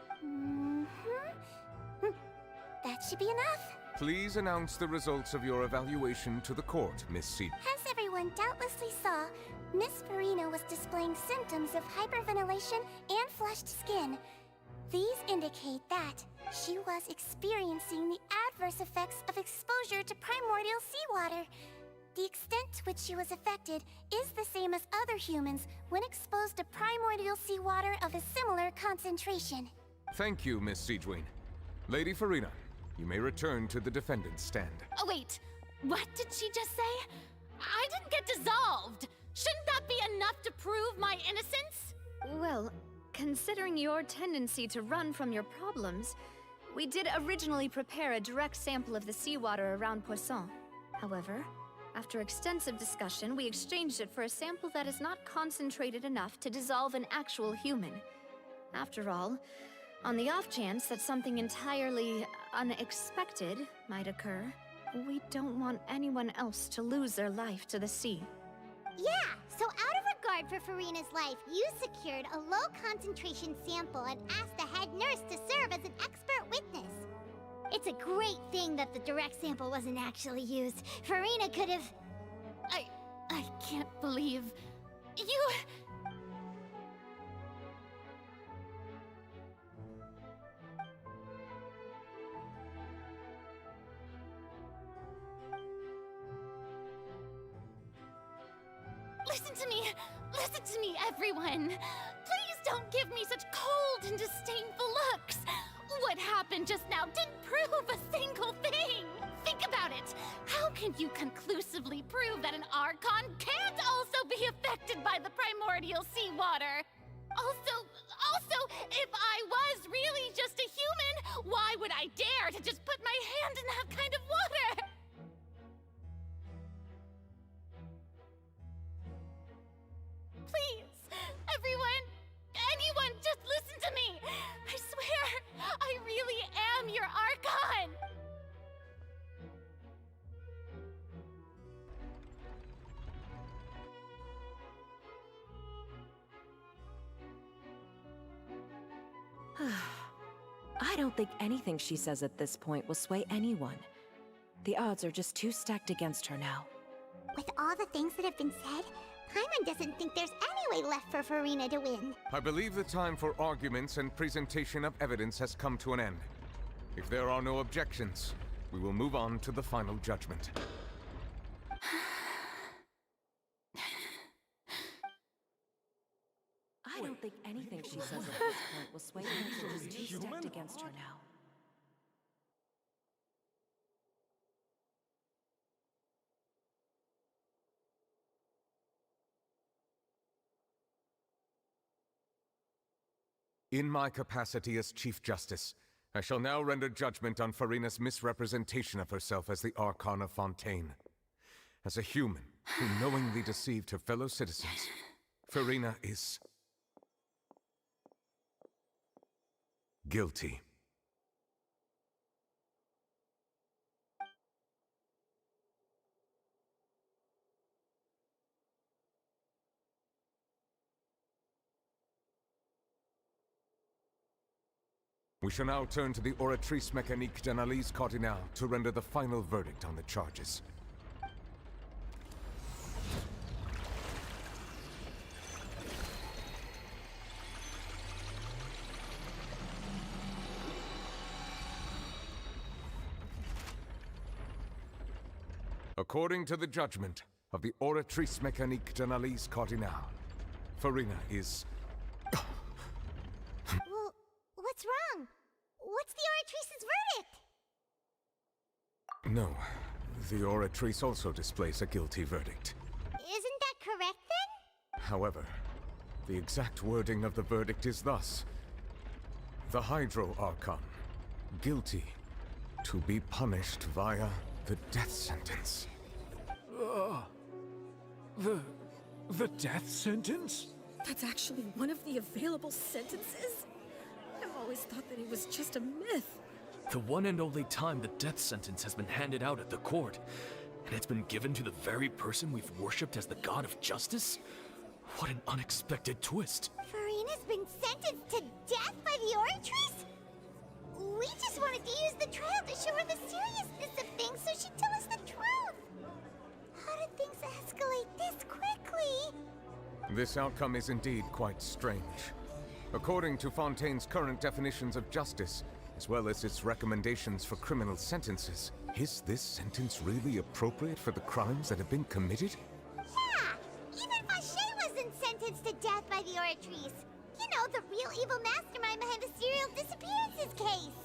That should be enough. Please announce the results of your evaluation to the court, Miss Siegewien. As everyone doubtlessly saw, Miss Farina was displaying symptoms of hyperventilation and flushed skin. These indicate that she was experiencing the adverse effects of exposure to primordial seawater. The extent to which she was affected is the same as other humans when exposed to primordial seawater of a similar concentration. Thank you, Miss Siegewien. Lady Farina, you may return to the defendant's stand. Oh wait, what did she just say? I didn't get dissolved! Shouldn't that be enough to prove my innocence? Well, considering your tendency to run from your problems, we did originally prepare a direct sample of the seawater around Poisson. However, after extensive discussion, we exchanged it for a sample that is not concentrated enough to dissolve an actual human. After all, on the off chance that something entirely unexpected might occur, we don't want anyone else to lose their life to the sea. Yeah, so out of regard for Farina's life, you secured a low-concentration sample and asked the head nurse to serve as an expert witness. It's a great thing that the direct sample wasn't actually used. Farina could have... I can't believe... You... Listen to me, everyone! Please don't give me such cold and disdainful looks! What happened just now didn't prove a single thing! Think about it! How can you conclusively prove that an Archon can't also be affected by the primordial seawater? Also, if I was really just a human, why would I dare to just put my hand in that kind of water? Please, everyone, anyone, just listen to me! I swear, I really am your Archon! I don't think anything she says at this point will sway anyone. The odds are just too stacked against her now. With all the things that have been said, Paimon doesn't think there's any way left for Farina to win. I believe the time for arguments and presentation of evidence has come to an end. If there are no objections, we will move on to the final judgment. I don't think anything she says at this point will sway anyone. She's too stacked against her now. In my capacity as Chief Justice, I shall now render judgment on Farina's misrepresentation of herself as the Archon of Fontaine. As a human who knowingly deceived her fellow citizens, Farina is... guilty. We shall now turn to the Oratrice Mécanique d'Analyse Cardinale to render the final verdict on the charges. According to the judgment, of the Oratrice Mécanique d'Analyse Cardinale. Farina is... Well, what's wrong? What's the Oratrice's verdict? No, the Oratrice also displays a guilty verdict. Isn't that correct then? However, the exact wording of the verdict is thus. The Hydro Archon, guilty, to be punished via the death sentence. The death sentence? That's actually one of the available sentences? I've always thought that it was just a myth. The one and only time the death sentence has been handed out at the court, and it's been given to the very person we've worshipped as the god of justice? What an unexpected twist. Farina's been sentenced to death by the Oratrice? We just wanted to use the trial to show her the seriousness of things so she'd tell us the truth. How did things escalate this quickly? This outcome is indeed quite strange. According to Fontaine's current definitions of justice, as well as its recommendations for criminal sentences, is this sentence really appropriate for the crimes that have been committed? Yeah! Even Fauché wasn't sentenced to death by the Oratrice. You know, the real evil mastermind behind the serial disappearances case.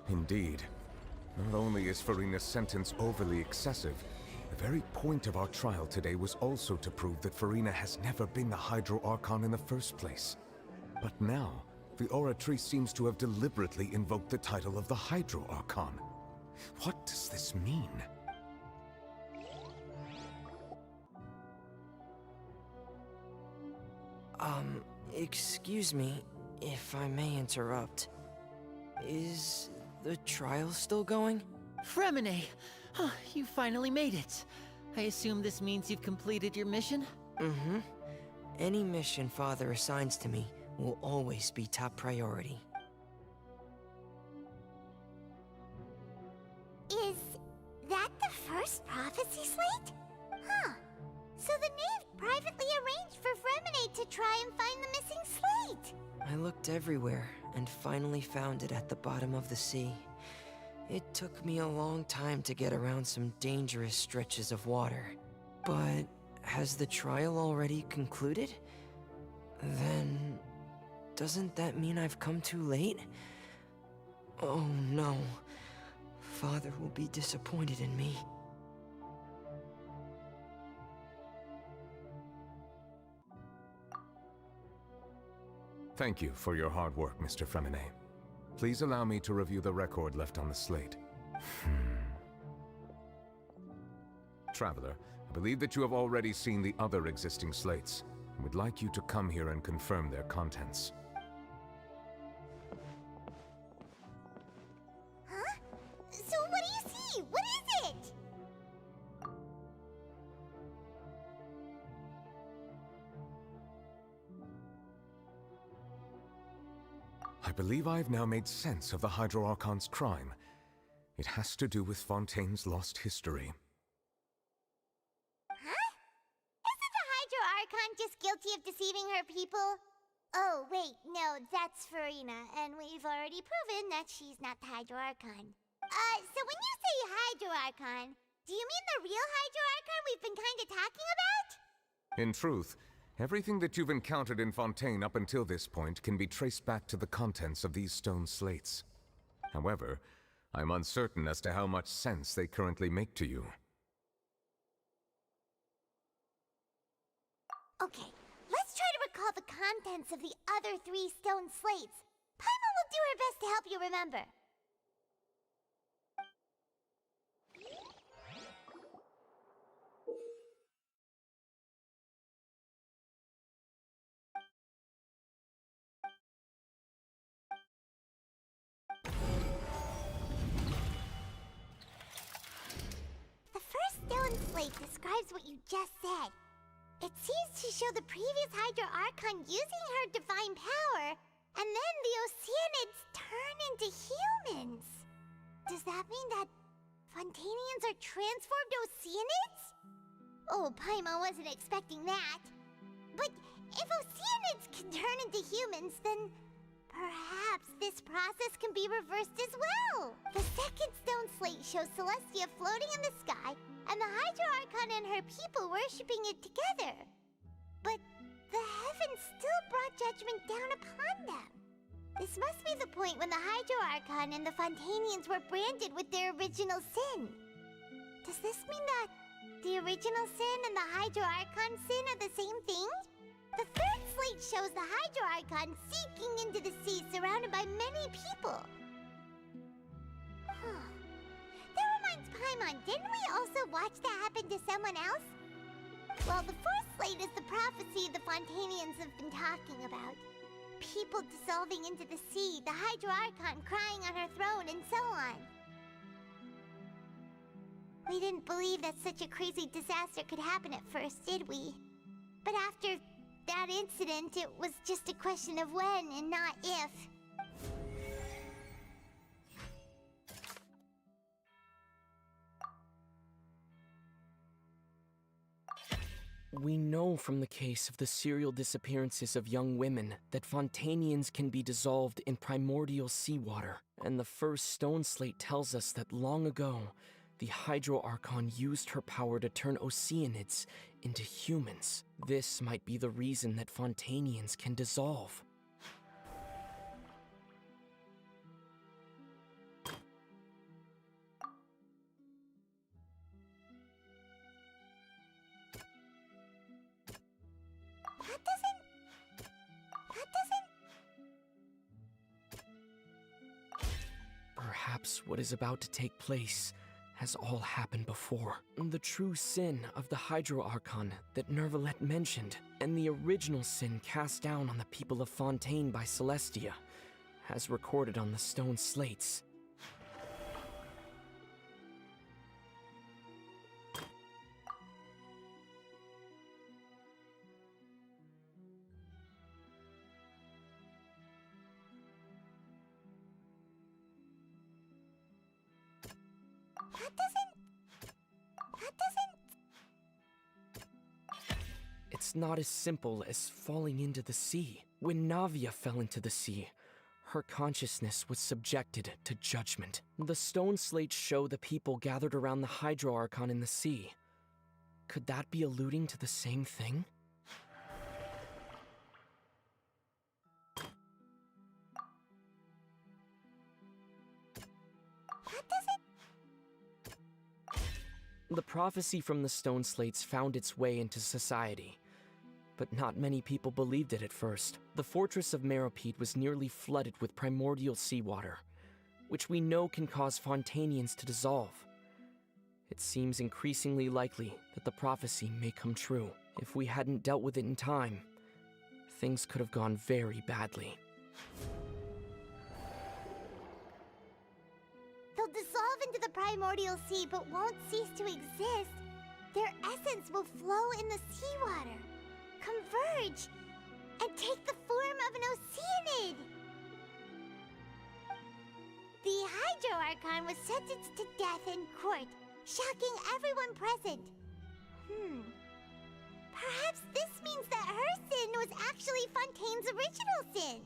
Indeed. Not only is Farina's sentence overly excessive, the very point of our trial today was also to prove that Farina has never been the Hydro Archon in the first place. But now, the Oratrice seems to have deliberately invoked the title of the Hydro Archon. What does this mean? Excuse me, if I may interrupt. Is the trial still going? Fremine! Oh, you finally made it. I assume this means you've completed your mission? Mm-hmm. Any mission Father assigns to me will always be top priority. Is that the first prophecy slate? Huh. So the knave privately arranged for Fremine to try and find the missing slate. I looked everywhere and finally found it at the bottom of the sea. It took me a long time to get around some dangerous stretches of water. But has the trial already concluded? Then doesn't that mean I've come too late? Oh no. Father will be disappointed in me. Thank you for your hard work, Mr. Fremine. Please allow me to review the record left on the slate. Traveler, I believe that you have already seen the other existing slates. I would like you to come here and confirm their contents. Huh? So what do you see? What is it? I believe I've now made sense of the Hydro Archon's crime. It has to do with Fontaine's lost history. Huh? Isn't the Hydro Archon just guilty of deceiving her people? Oh, wait, no, that's Farina, and we've already proven that she's not the Hydro Archon. So when you say Hydro Archon, do you mean the real Hydro Archon we've been kinda talking about? In truth, everything that you've encountered in Fontaine up until this point can be traced back to the contents of these stone slates. However, I'm uncertain as to how much sense they currently make to you. Okay, let's try to recall the contents of the other 3 stone slates. Paimon will do her best to help you remember. The first stone slate describes what you just said. It seems to show the previous Hydro Archon using her divine power, and then the Oceanids turn into humans. Does that mean that Fontainians are transformed Oceanids? Oh, Paimon wasn't expecting that. But if Oceanids can turn into humans, then Perhaps this process can be reversed as well! The second stone slate shows Celestia floating in the sky, and the Hydro Archon and her people worshipping it together. But the heavens still brought judgment down upon them. This must be the point when the Hydro Archon and the Fontanians were branded with their original sin. Does this mean that the original sin and the Hydro Archon sin are the same thing? The third slate shows the Hydro Archon sinking into the sea surrounded by many people. That reminds Paimon, didn't we also watch that happen to someone else? Well, the fourth slate is the prophecy the Fontanians have been talking about. People dissolving into the sea, the Hydro Archon crying on her throne, and so on. We didn't believe that such a crazy disaster could happen at first, did we? But after that incident, it was just a question of when and not if. We know from the case of the serial disappearances of young women that Fontanians can be dissolved in primordial seawater, and the first stone slate tells us that long ago, the Hydro Archon used her power to turn Oceanids into humans. This might be the reason that Fontanians can dissolve. Perhaps what is about to take place has all happened before. The true sin of the Hydro Archon that Nervalet mentioned, and the original sin cast down on the people of Fontaine by Celestia, as recorded on the stone slates. It's not as simple as falling into the sea. When Navia fell into the sea, her consciousness was subjected to judgment. The stone slates show the people gathered around the Hydro Archon in the sea. Could that be alluding to the same thing? The prophecy from the stone slates found its way into society, but not many people believed it at first. The fortress of Meropide was nearly flooded with primordial seawater, which we know can cause Fontanians to dissolve. It seems increasingly likely that the prophecy may come true. If we hadn't dealt with it in time, things could have gone very badly. They'll dissolve into the primordial sea but won't cease to exist. Their essence will flow in the seawater, converge, and take the form of an Oceanid. The Hydro Archon was sentenced to death in court, shocking everyone present. Perhaps this means that her sin was actually Fontaine's original sin.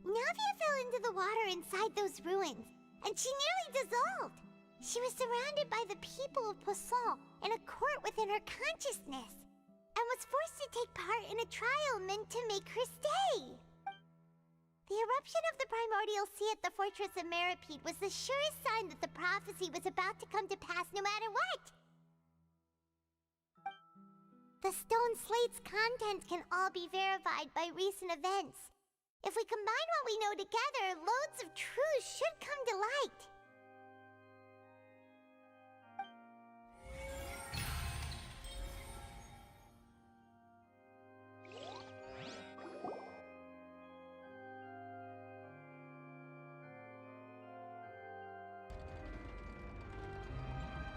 Navia fell into the water inside those ruins, and she nearly dissolved. She was surrounded by the people of Poisson in a court within her consciousness, and was forced to take part in a trial meant to make her stay. The eruption of the primordial sea at the fortress of Meropide was the surest sign that the prophecy was about to come to pass no matter what. The stone slate's contents can all be verified by recent events. If we combine what we know together, loads of truth should come to light.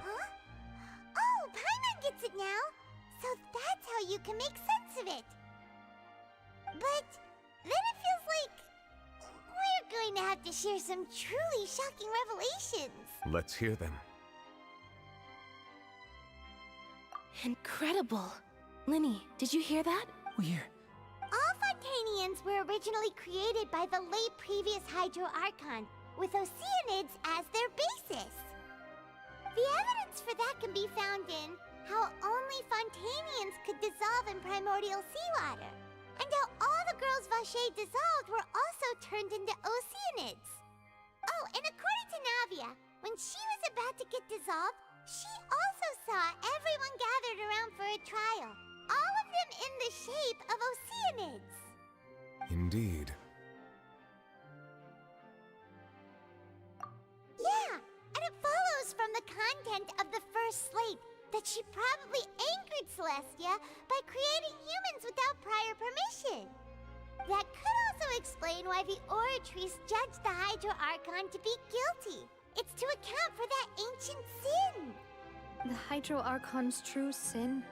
Huh? Oh, Paimon gets it now! So that's how you can make sense of it. But then it feels like we're going to have to share some truly shocking revelations. Let's hear them. Incredible. Linny, did you hear that? All Fontanians Fontanians were originally created by the late previous Hydro Archon, with Oceanids as their basis. The evidence for that can be found in how only Fontanians could dissolve in primordial seawater, and how all the girls Vacher dissolved were also turned into Oceanids. Oh, and according to Navia, when she was about to get dissolved, she also saw everyone gathered around for a trial, all of them in the shape of Oceanids. Indeed. Yeah, and it follows from the content of the first slate that she probably angered Celestia by creating humans without prior permission. That could also explain why the Oratrice judged the Hydro Archon to be guilty. It's to account for that ancient sin. The Hydro Archon's true sin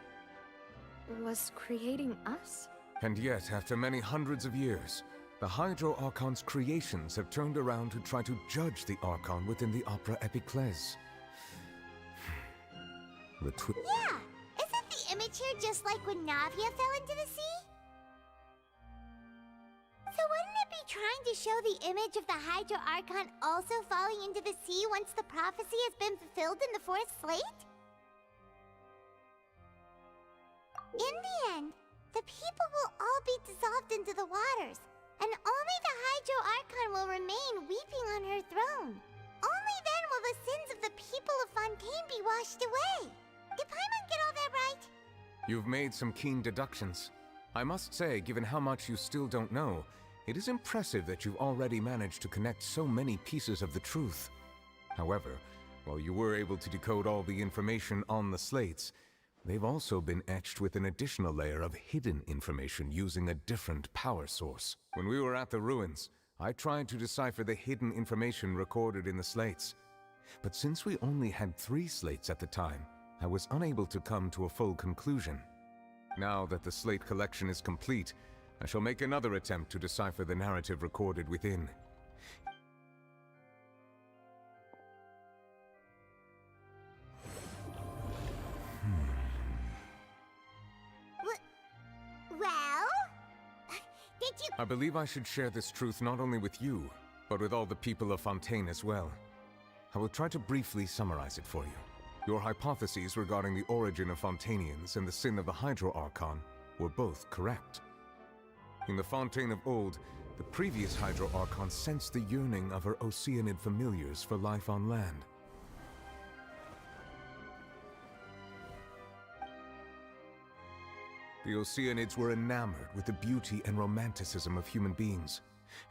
was creating us? And yet, after many hundreds of years, the Hydro Archon's creations have turned around to try to judge the Archon within the Opera Epiclese. Yeah! Isn't the image here just like when Navia fell into the sea? So wouldn't it be trying to show the image of the Hydro Archon also falling into the sea once the prophecy has been fulfilled in the fourth slate? In the end, the people will all be dissolved into the waters, and only the Hydro Archon will remain weeping on her throne. Only then will the sins of the people of Fontaine be washed away. Did Paimon get all that right? You've made some keen deductions. I must say, given how much you still don't know, it is impressive that you've already managed to connect so many pieces of the truth. However, while you were able to decode all the information on the slates, they've also been etched with an additional layer of hidden information using a different power source. When we were at the ruins, I tried to decipher the hidden information recorded in the slates. But since we only had 3 slates at the time, I was unable to come to a full conclusion. Now that the slate collection is complete, I shall make another attempt to decipher the narrative recorded within. Well? Did you... I believe I should share this truth not only with you, but with all the people of Fontaine as well. I will try to briefly summarize it for you. Your hypotheses regarding the origin of Fontanians and the sin of the Hydro Archon were both correct. In the Fontaine of old, the previous Hydro Archon sensed the yearning of her Oceanid familiars for life on land. The Oceanids were enamored with the beauty and romanticism of human beings,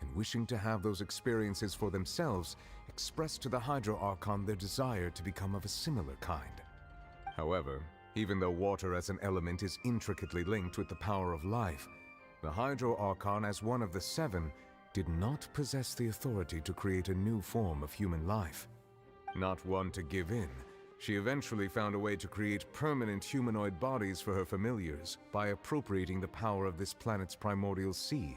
and wishing to have those experiences for themselves, expressed to the Hydro Archon their desire to become of a similar kind. However, even though water as an element is intricately linked with the power of life, the Hydro Archon, as one of the 7, did not possess the authority to create a new form of human life. Not one to give in, she eventually found a way to create permanent humanoid bodies for her familiars by appropriating the power of this planet's primordial sea.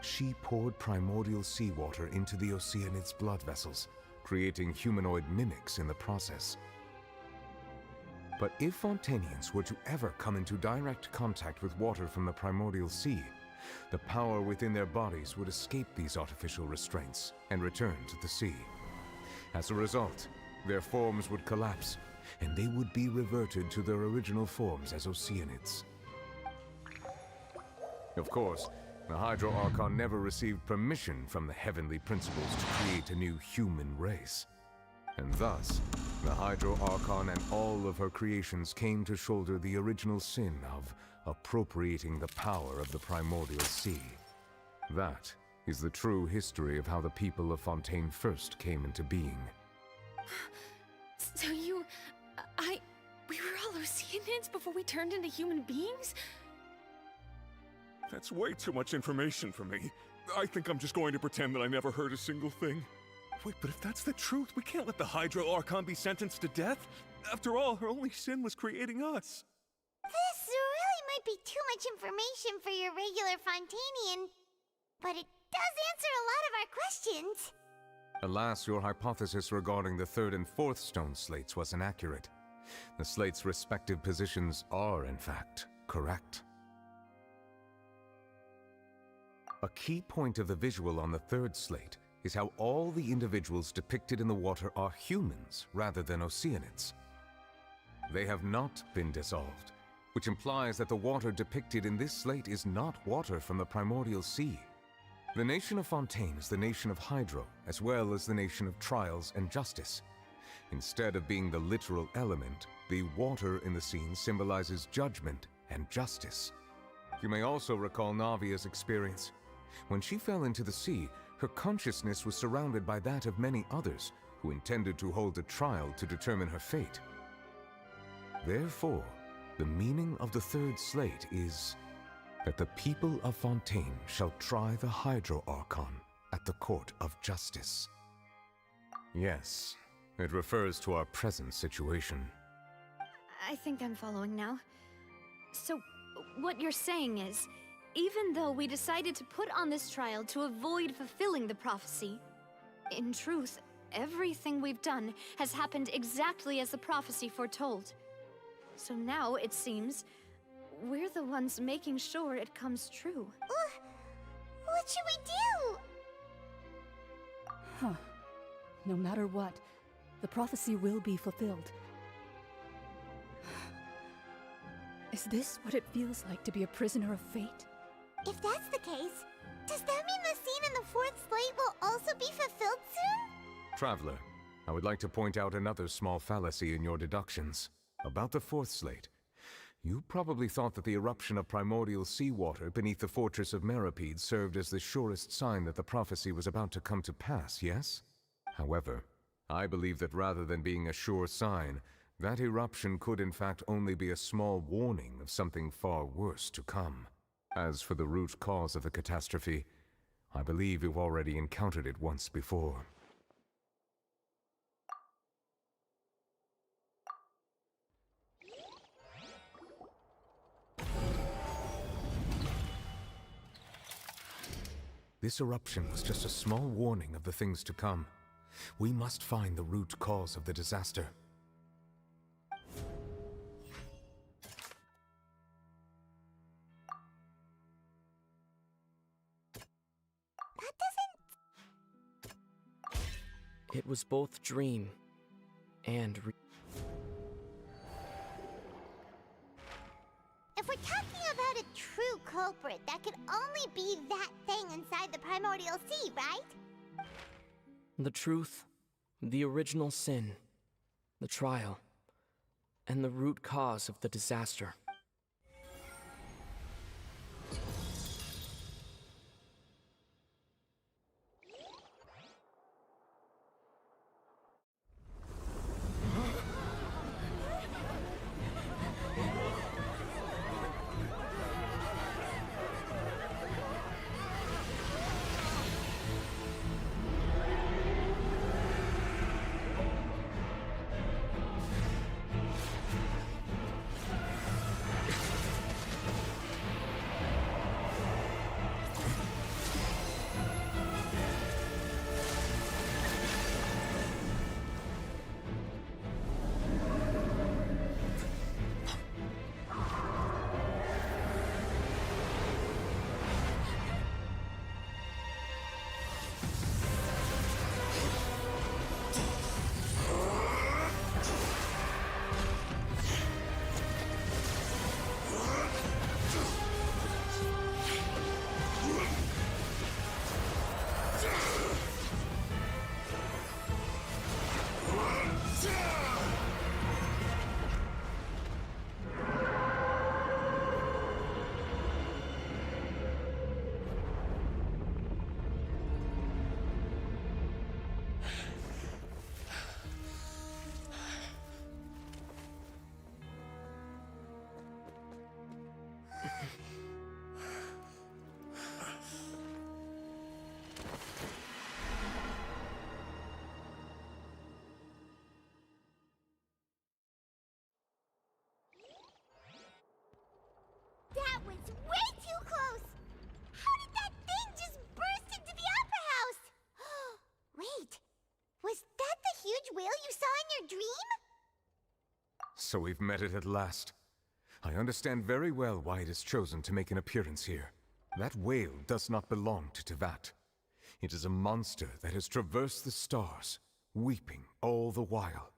She poured primordial seawater into the Oceanids' blood vessels, creating humanoid mimics in the process. But if Fontanians were to ever come into direct contact with water from the primordial sea, the power within their bodies would escape these artificial restraints and return to the sea. As a result, their forms would collapse, and they would be reverted to their original forms as Oceanids. Of course, the Hydro Archon never received permission from the heavenly principles to create a new human race. And thus, the Hydro Archon and all of her creations came to shoulder the original sin of appropriating the power of the primordial sea. That is the true history of how the people of Fontaine first came into being. So we were all Oceanids before we turned into human beings? That's way too much information for me. I think I'm just going to pretend that I never heard a single thing. Wait, but if that's the truth, we can't let the Hydro Archon be sentenced to death. After all, her only sin was creating us. This really might be too much information for your regular Fontanian, but it does answer a lot of our questions. Alas, your hypothesis regarding the 3rd and 4th stone slates was inaccurate. The slates' respective positions are, in fact, correct. A key point of the visual on the third slate is how all the individuals depicted in the water are humans rather than Oceanids. They have not been dissolved, which implies that the water depicted in this slate is not water from the primordial sea. The nation of Fontaine is the nation of Hydro, as well as the nation of Trials and Justice. Instead of being the literal element, the water in the scene symbolizes judgment and justice. You may also recall Navia's experience. When she fell into the sea, her consciousness was surrounded by that of many others who intended to hold a trial to determine her fate. Therefore, the meaning of the third slate is that the people of Fontaine shall try the Hydro Archon at the Court of Justice. Yes, it refers to our present situation. I think I'm following now. So, what you're saying is, even though we decided to put on this trial to avoid fulfilling the prophecy, in truth, everything we've done has happened exactly as the prophecy foretold. So now, it seems, we're the ones making sure it comes true. What should we do? Huh. No matter what, the prophecy will be fulfilled. Is this what it feels like to be a prisoner of fate? If that's the case, does that mean the scene in the fourth slate will also be fulfilled soon? Traveler, I would like to point out another small fallacy in your deductions. About the fourth slate, you probably thought that the eruption of primordial seawater beneath the fortress of Meripede served as the surest sign that the prophecy was about to come to pass, yes? However, I believe that rather than being a sure sign, that eruption could in fact only be a small warning of something far worse to come. As for the root cause of the catastrophe, I believe you've already encountered it once before. This eruption was just a small warning of the things to come. We must find the root cause of the disaster. It was both dream and If we're talking about a true culprit, that could only be that thing inside the primordial sea, right? the truth, the original sin, the trial, and the root cause of the disaster. That was way too close! How did that thing just burst into the Opera House? Wait, was that the huge whale you saw in your dream? So we've met it at last. I understand very well why it has chosen to make an appearance here. That whale does not belong to Tevat. It is a monster that has traversed the stars, weeping all the while.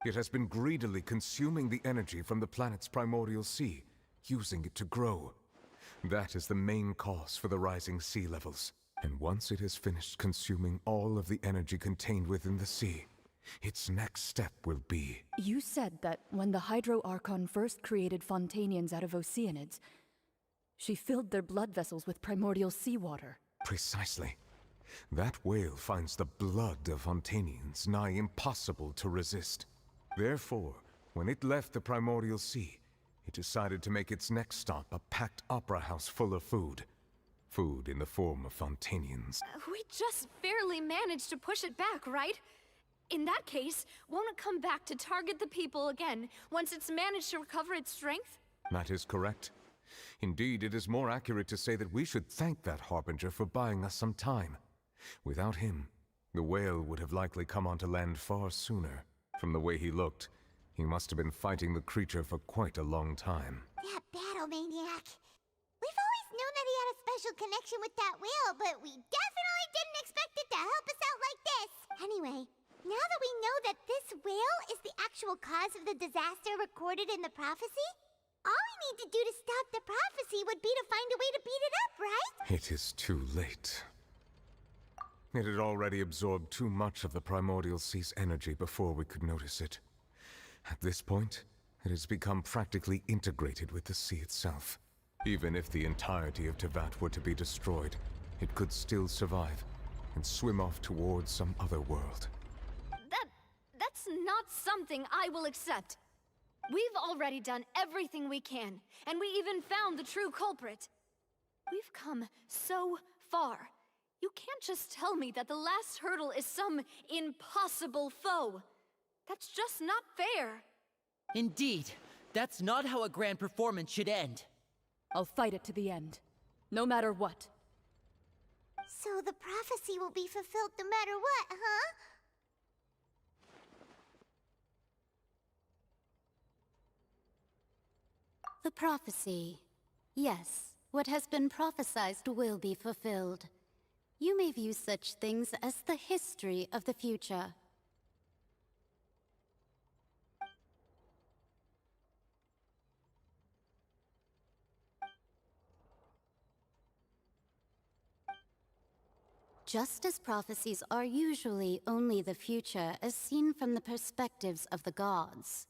It has been greedily consuming the energy from the planet's primordial sea, using it to grow. That is the main cause for the rising sea levels. And once it has finished consuming all of the energy contained within the sea, its next step will be... You said that when the Hydro Archon first created Fontanians out of Oceanids, she filled their blood vessels with primordial seawater. Precisely. That whale finds the blood of Fontanians nigh impossible to resist. Therefore, when it left the primordial sea, it decided to make its next stop a packed opera house full of food. Food in the form of Fontanians. We just barely managed to push it back, right? In that case, won't it come back to target the people again once it's managed to recover its strength? That is correct. Indeed, it is more accurate to say that we should thank that Harbinger for buying us some time. Without him, the whale would have likely come onto land far sooner. From the way he looked, he must have been fighting the creature for quite a long time. That battle maniac. We've always known that he had a special connection with that whale, but we definitely didn't expect it to help us out like this. Anyway, now that we know that this whale is the actual cause of the disaster recorded in the prophecy, all we need to do to stop the prophecy would be to find a way to beat it up, right? It is too late. It had already absorbed too much of the primordial sea's energy before we could notice it. At this point, it has become practically integrated with the sea itself. Even if the entirety of Tevat were to be destroyed, it could still survive and swim off towards some other world. That's not something I will accept. We've already done everything we can, and we even found the true culprit. We've come so far. You can't just tell me that the last hurdle is some impossible foe. That's just not fair. Indeed, that's not how a grand performance should end. I'll fight it to the end, no matter what. So the prophecy will be fulfilled no matter what, huh? The prophecy. Yes, what has been prophesied will be fulfilled. You may view such things as the history of the future. Just as prophecies are usually only the future as seen from the perspectives of the gods,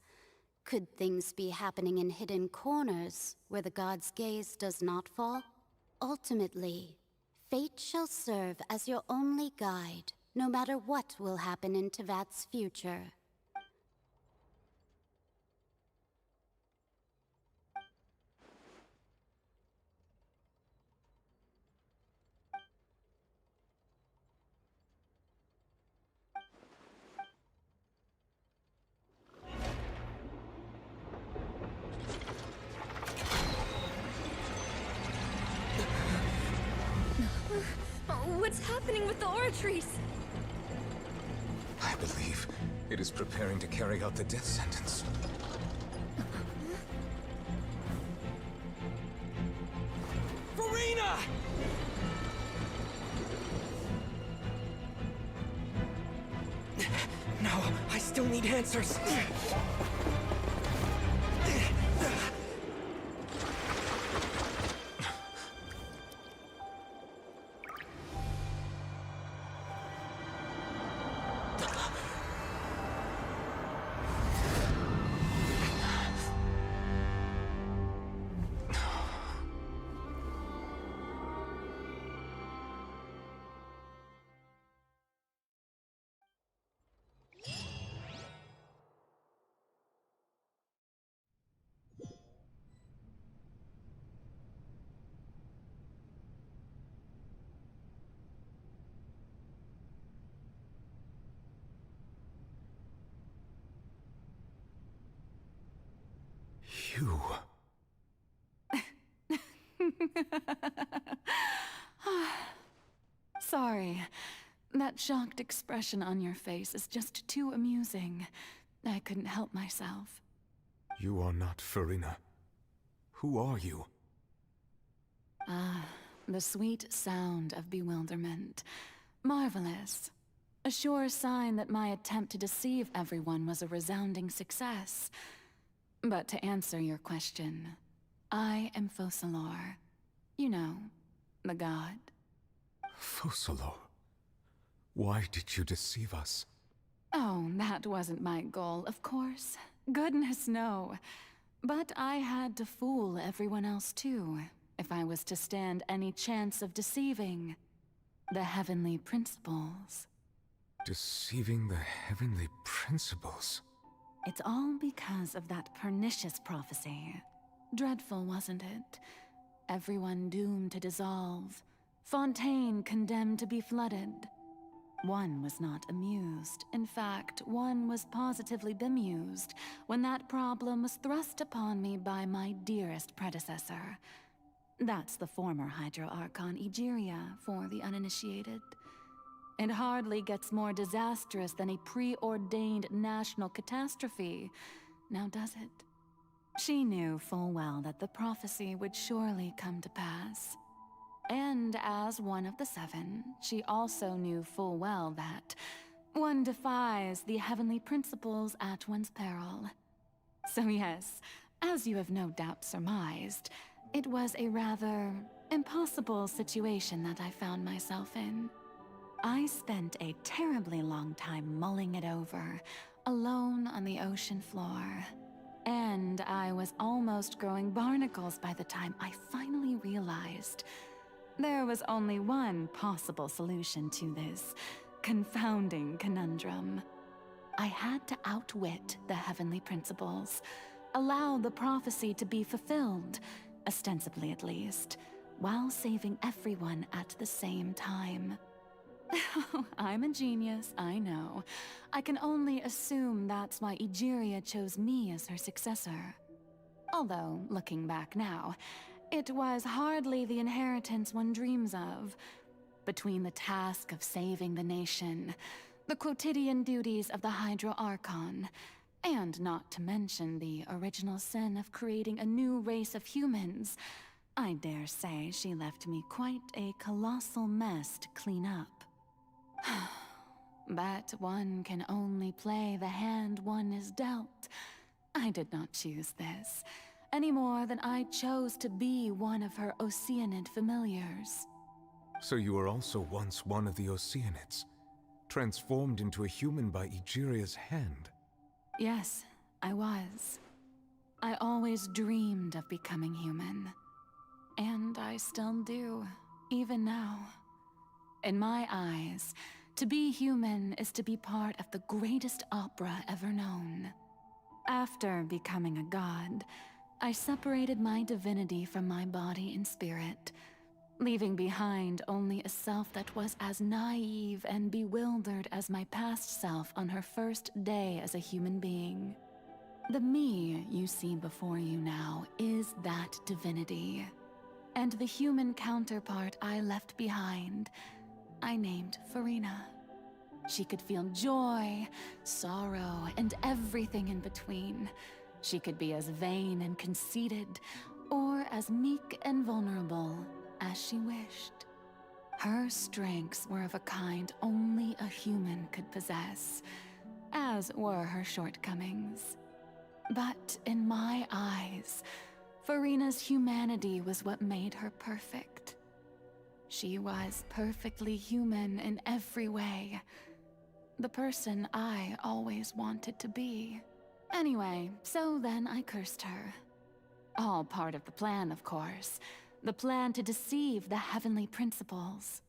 could things be happening in hidden corners where the gods' gaze does not fall? Ultimately, fate shall serve as your only guide, no matter what will happen in Tevat's future. What's happening with the oratories? I believe it is preparing to carry out the death sentence. Furina! No, I still need answers. You... Sorry. That shocked expression on your face is just too amusing. I couldn't help myself. You are not Furina. Who are you? The sweet sound of bewilderment. Marvelous. A sure sign that my attempt to deceive everyone was a resounding success. But to answer your question, I am Focalor. You know, the god. Focalor, why did you deceive us? Oh, that wasn't my goal, of course. Goodness, no. But I had to fool everyone else too, if I was to stand any chance of deceiving the heavenly principles. Deceiving the heavenly principles? It's all because of that pernicious prophecy. Dreadful, wasn't it? Everyone doomed to dissolve. Fontaine condemned to be flooded. One was not amused. In fact, one was positively bemused when that problem was thrust upon me by my dearest predecessor. That's the former Hydro Archon Egeria, for the uninitiated. It hardly gets more disastrous than a preordained national catastrophe, now does it? She knew full well that the prophecy would surely come to pass. And as one of the seven, she also knew full well that one defies the heavenly principles at one's peril. So yes, as you have no doubt surmised, it was a rather impossible situation that I found myself in. I spent a terribly long time mulling it over, alone on the ocean floor. And I was almost growing barnacles by the time I finally realized there was only one possible solution to this confounding conundrum. I had to outwit the heavenly principles, allow the prophecy to be fulfilled, ostensibly at least, while saving everyone at the same time. I'm a genius, I know. I can only assume that's why Egeria chose me as her successor. Although, looking back now, it was hardly the inheritance one dreams of. Between the task of saving the nation, the quotidian duties of the Hydro Archon, and not to mention the original sin of creating a new race of humans, I dare say she left me quite a colossal mess to clean up. But one can only play the hand one is dealt. I did not choose this, any more than I chose to be one of her Oceanid familiars. So you were also once one of the Oceanids, transformed into a human by Egeria's hand? Yes, I was. I always dreamed of becoming human. And I still do, even now. In my eyes, to be human is to be part of the greatest opera ever known. After becoming a god, I separated my divinity from my body and spirit, leaving behind only a self that was as naive and bewildered as my past self on her first day as a human being. The me you see before you now is that divinity. And the human counterpart I left behind, I named Farina. She could feel joy, sorrow, and everything in between. She could be as vain and conceited, or as meek and vulnerable as she wished. Her strengths were of a kind only a human could possess, as were her shortcomings. But in my eyes, Farina's humanity was what made her perfect. She was perfectly human in every way. The person I always wanted to be. Anyway, so then I cursed her. All part of the plan, of course. The plan to deceive the heavenly principles.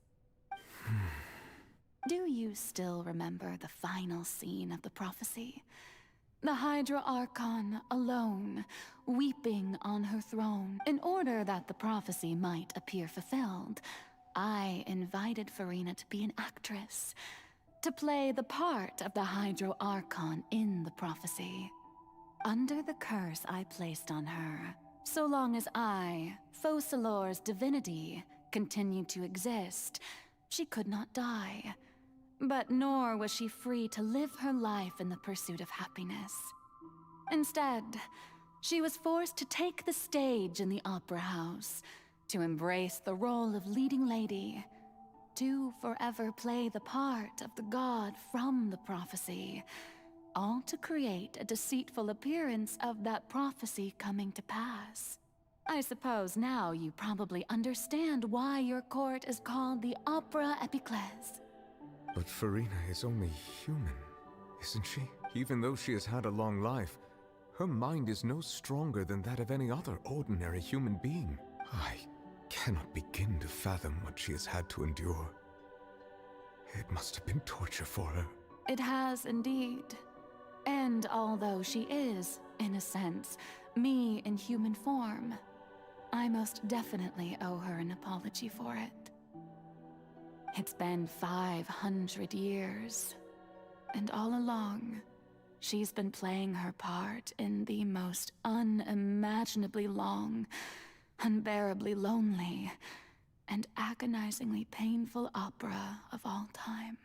Do you still remember the final scene of the prophecy? The Hydra Archon, alone, weeping on her throne. In order that the prophecy might appear fulfilled, I invited Farina to be an actress, to play the part of the Hydro Archon in the prophecy. Under the curse I placed on her, so long as I, Focalor's divinity, continued to exist, she could not die. But nor was she free to live her life in the pursuit of happiness. Instead, she was forced to take the stage in the opera house, to embrace the role of leading lady, to forever play the part of the god from the prophecy, all to create a deceitful appearance of that prophecy coming to pass. I suppose now you probably understand why your court is called the Opera Epiclese. But Farina is only human, isn't she? Even though she has had a long life, her mind is no stronger than that of any other ordinary human being. I cannot begin to fathom what she has had to endure. It must have been torture for her. It has indeed. And although she is, in a sense, me in human form, I most definitely owe her an apology for it. It's been 500 years, and all along, she's been playing her part in the most unimaginably long, unbearably lonely, and agonizingly painful opera of all time.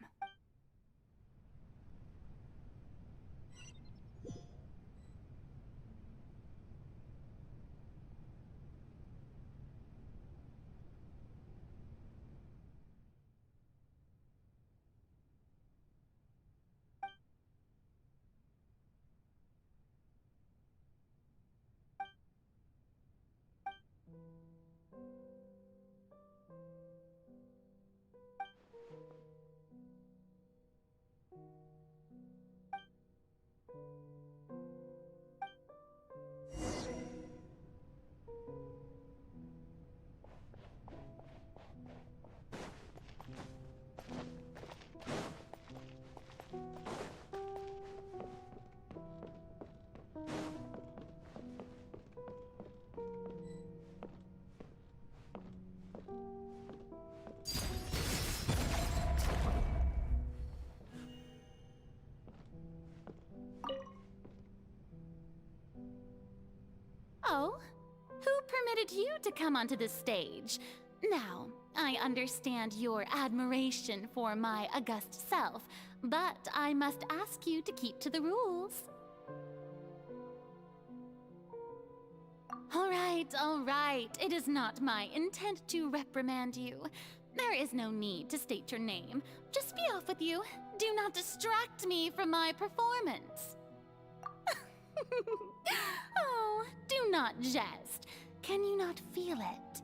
Oh, who permitted you to come onto the stage? Now, I understand your admiration for my august self, but I must ask you to keep to the rules. All right. It is not my intent to reprimand you. There is no need to state your name. Just be off with you. Do not distract me from my performance. Oh, do not jest. Can you not feel it?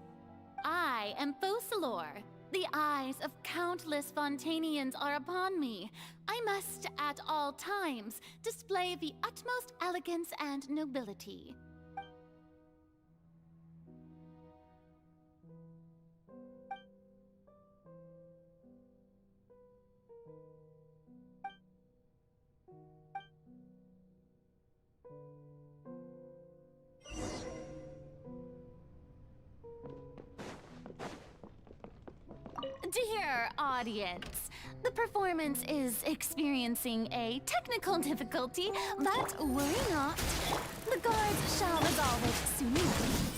I am Focalor. The eyes of countless Fontanians are upon me. I must, at all times, display the utmost elegance and nobility. Dear audience, the performance is experiencing a technical difficulty, but worry not. The guards shall resolve it soon enough.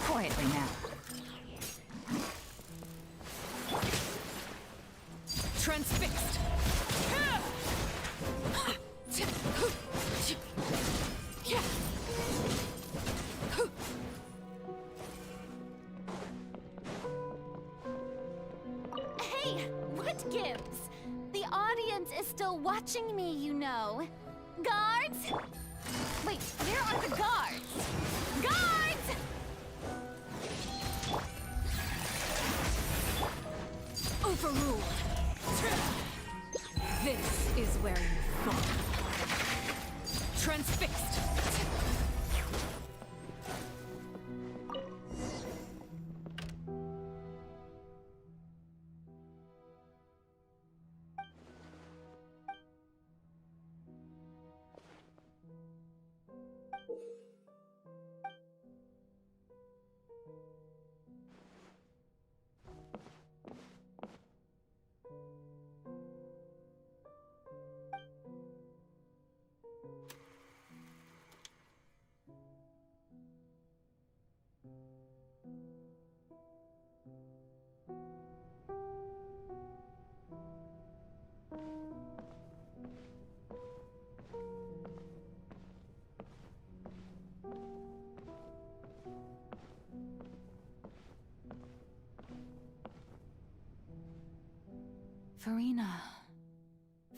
Quietly now. Transfixed! Hey, what gives? The audience is still watching me, you know. Guards? Wait, where are the guards? Guards! Overruled. This is where you fall. Transfixed! Farina.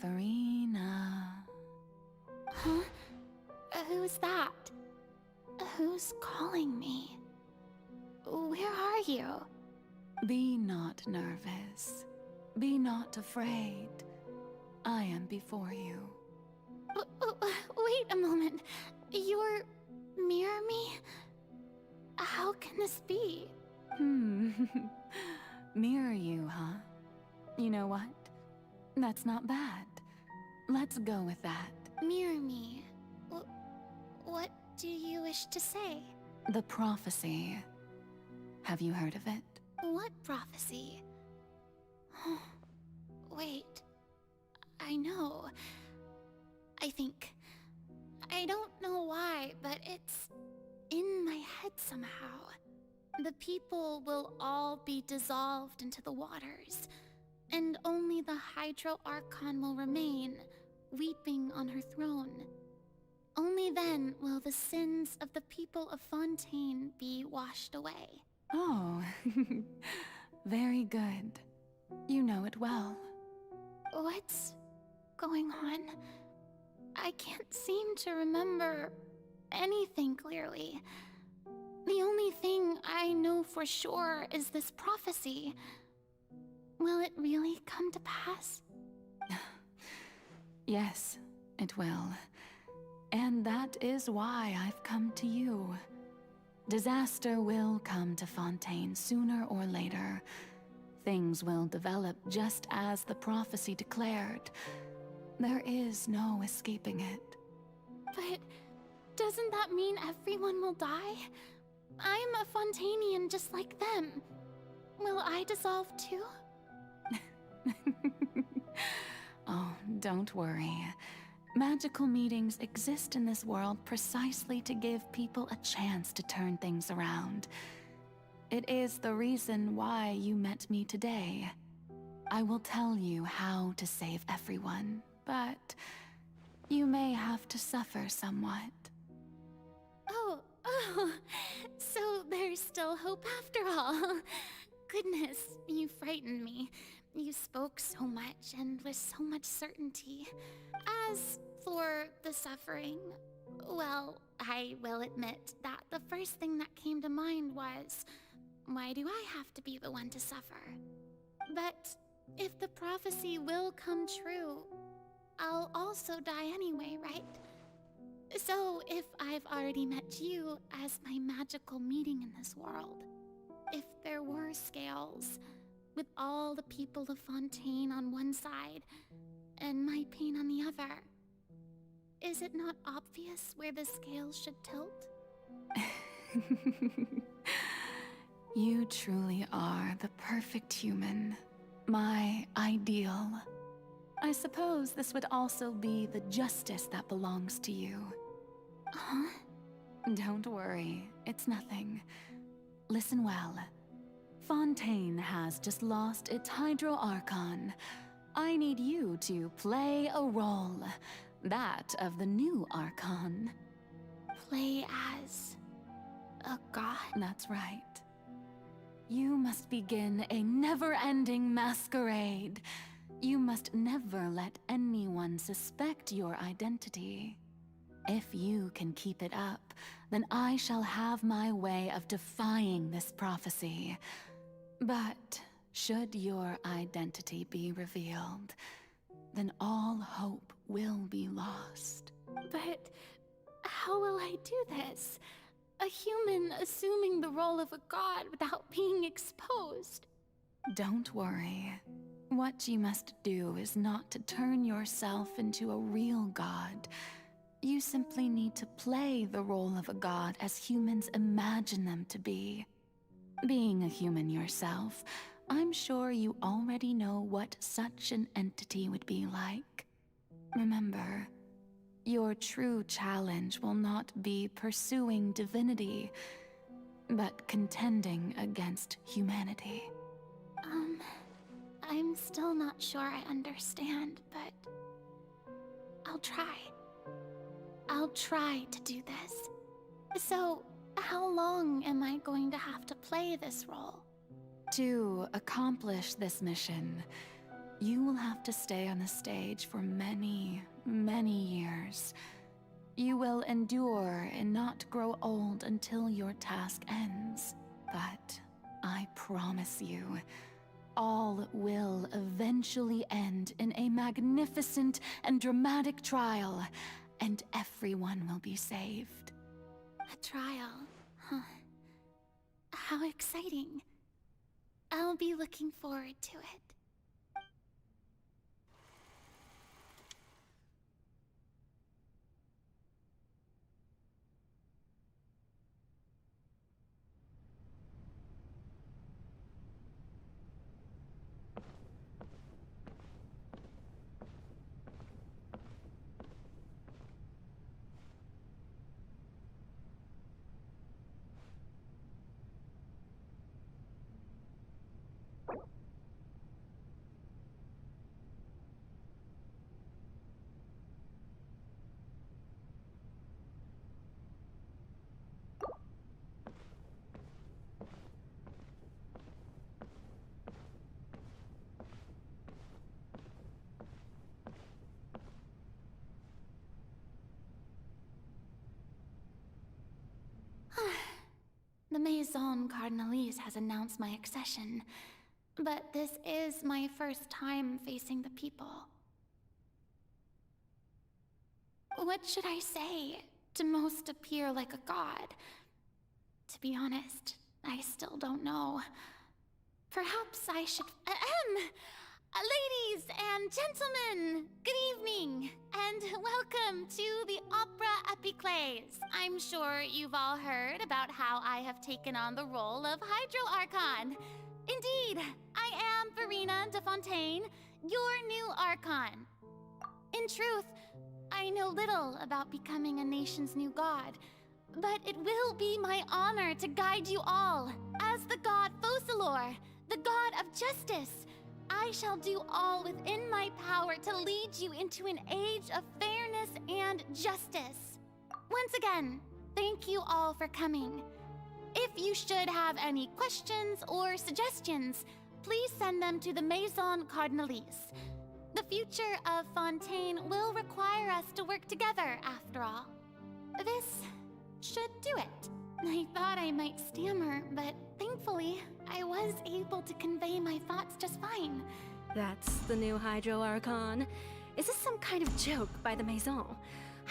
Farina. Huh? Who's that? Who's calling me? Where are you? Be not nervous. Be not afraid. I am before you. Wait a moment. You're mirror me? How can this be? Mirror you, huh? You know what? That's not bad. Let's go with that. Mirror me. What do you wish to say? The prophecy. Have you heard of it? What prophecy? Wait. I know. I think. I don't know why, but it's in my head somehow. The people will all be dissolved into the waters, and only the Hydro Archon will remain, weeping on her throne. Only then will the sins of the people of Fontaine be washed away. Oh, very good. You know it well. What's going on? I can't seem to remember anything clearly. The only thing I know for sure is this prophecy. Will it really come to pass? Yes, it will. And that is why I've come to you. Disaster will come to Fontaine sooner or later. Things will develop just as the prophecy declared. There is no escaping it. But doesn't that mean everyone will die? I'm a Fontainian just like them. Will I dissolve too? Oh, don't worry. Magical meetings exist in this world precisely to give people a chance to turn things around. It is the reason why you met me today. I will tell you how to save everyone, but you may have to suffer somewhat. Oh, so there's still hope after all. Goodness, you frightened me. You spoke so much and with so much certainty. As for the suffering, well, I will admit that the first thing that came to mind was, why do I have to be the one to suffer? But if the prophecy will come true, I'll also die anyway, right? So if I've already met you as my magical meeting in this world, if there were scales, with all the people of Fontaine on one side, and my pain on the other, is it not obvious where the scales should tilt? You truly are the perfect human. My ideal. I suppose this would also be the justice that belongs to you. Huh? Don't worry, it's nothing. Listen well. Fontaine has just lost its Hydro Archon. I need you to play a role. That of the new Archon. Play as a god? That's right. You must begin a never-ending masquerade. You must never let anyone suspect your identity. If you can keep it up, then I shall have my way of defying this prophecy. But should your identity be revealed, then all hope will be lost. But how will I do this? A human assuming the role of a god without being exposed. Don't worry. What you must do is not to turn yourself into a real god. You simply need to play the role of a god as humans imagine them to be. Being a human yourself, I'm sure you already know what such an entity would be like. Remember, your true challenge will not be pursuing divinity, but contending against humanity. I'm still not sure I understand, but I'll try. I'll try to do this. So, how long am I going to have to play this role? To accomplish this mission, You will have to stay on the stage for many, many years. You will endure and not grow old until your task ends. But I promise you, all will eventually end in a magnificent and dramatic trial, and everyone will be saved. A trial, huh? How exciting. I'll be looking forward to it. The Maison Cardinalise has announced my accession, but this is my first time facing the people. What should I say to most appear like a god? To be honest, I still don't know. Perhaps I should... Ladies and gentlemen, good evening, and welcome to the Opera Epiclese. I'm sure you've all heard about how I have taken on the role of Hydro Archon. Indeed, I am Farina de Fontaine, your new Archon. In truth, I know little about becoming a nation's new god, but it will be my honor to guide you all. As the god Focalor, the god of justice, I shall do all within my power to lead you into an age of fairness and justice. Once again, thank you all for coming. If you should have any questions or suggestions, please send them to the Maison Cardinalise. The future of Fontaine will require us to work together, after all. This should do it. I thought I might stammer, but thankfully, I was able to convey my thoughts just fine. That's the new Hydro Archon. Is this some kind of joke by the Maison?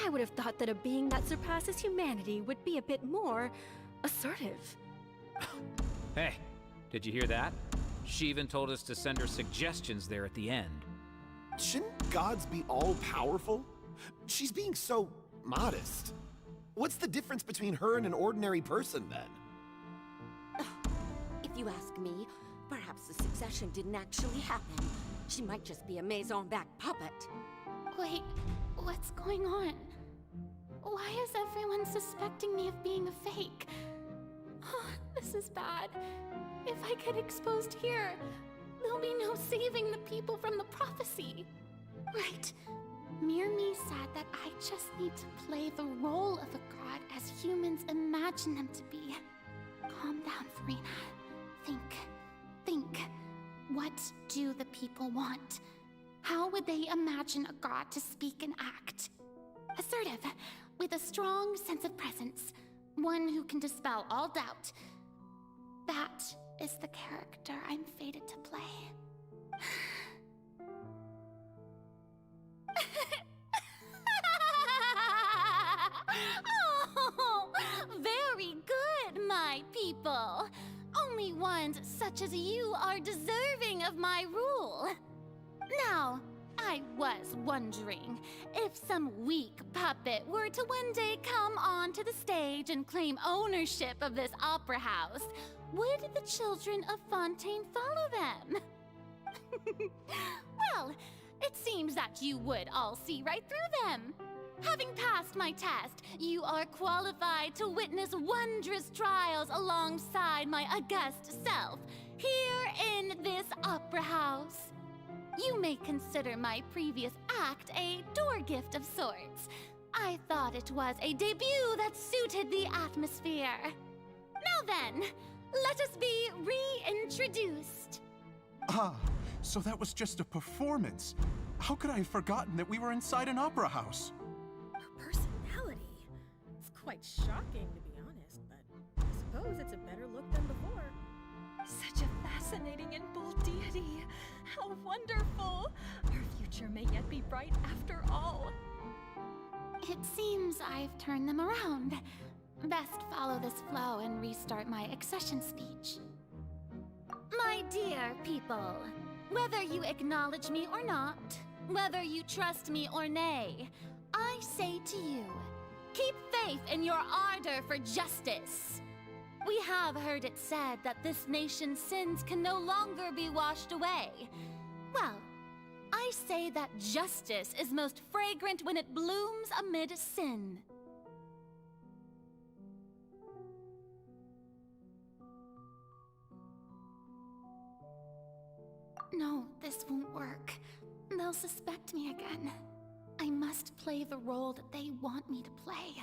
I would have thought that a being that surpasses humanity would be a bit more assertive. Hey, did you hear that? She even told us to send her suggestions there at the end. Shouldn't gods be all-powerful? She's being so modest. What's the difference between her and an ordinary person, then? If you ask me, perhaps the succession didn't actually happen. She might just be a Maison-backed puppet. Wait, what's going on? Why is everyone suspecting me of being a fake? Oh, this is bad. If I get exposed here, there'll be no saving the people from the prophecy. Right. Mirmi said that I just need to play the role of a god as humans imagine them to be. Calm down, Farina. Think. What do the people want? How would they imagine a god to speak and act? Assertive, with a strong sense of presence. One who can dispel all doubt. That is the character I'm fated to play. Oh, very good, my people. Only ones such as you are deserving of my rule. Now, I was wondering if some weak puppet were to one day come onto the stage and claim ownership of this opera house, would the children of Fontaine follow them? Well, it seems that you would all see right through them. Having passed my test, you are qualified to witness wondrous trials alongside my august self, here in this opera house. You may consider my previous act a door gift of sorts. I thought it was a debut that suited the atmosphere. Now then, let us be reintroduced. Ah, So that was just a performance. How could I have forgotten that we were inside an opera house? Her personality. It's quite shocking, to be honest, but I suppose it's a better look than before. Such a fascinating and bold deity. How wonderful! Her future may yet be bright after all. It seems I've turned them around. Best follow this flow and restart my accession speech. My dear people, whether you acknowledge me or not, whether you trust me or nay, I say to you, keep faith in your ardor for justice. We have heard it said that this nation's sins can no longer be washed away. Well, I say that justice is most fragrant when it blooms amid sin. No, this won't work. They'll suspect me again. I must play the role that they want me to play.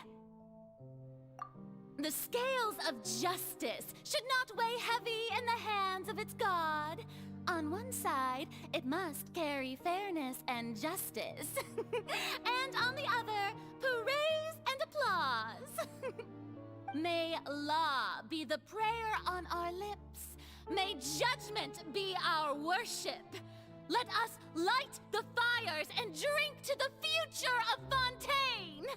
The scales of justice should not weigh heavy in the hands of its god. On one side, it must carry fairness and justice. And on the other, praise and applause. May law be the prayer on our lips. May judgment be our worship. Let us light the fires and drink to the future of Fontaine.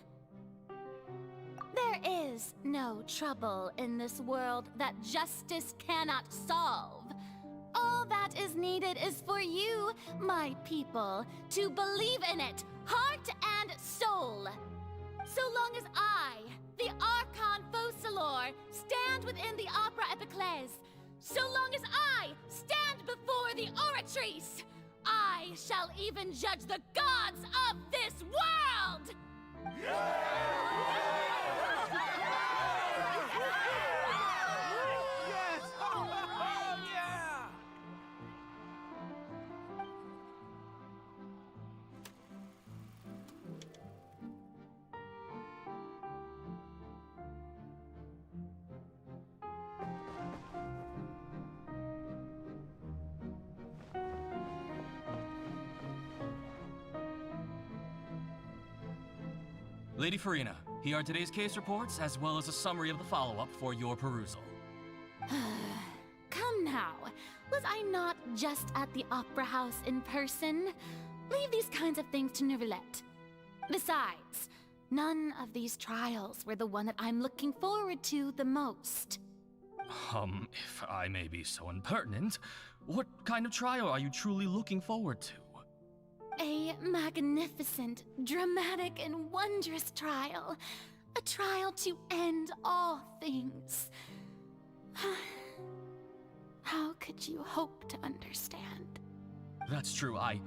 There is no trouble in this world that justice cannot solve. All that is needed is for you, my people, to believe in it, heart and soul. So long as I, the Archon Focalor, stand within the Opera Epiclese, so long as I stand before the Oratrice, I shall even judge the gods of this world! Lady Farina, here are today's case reports, as well as a summary of the follow-up for your perusal. Come now, was I not just at the Opera House in person? Leave these kinds of things to Neuvillette. Besides, none of these trials were the one that I'm looking forward to the most. If I may be so impertinent, what kind of trial are you truly looking forward to? A magnificent, dramatic, and wondrous trial. A trial to end all things. How could you hope to understand? That's true. I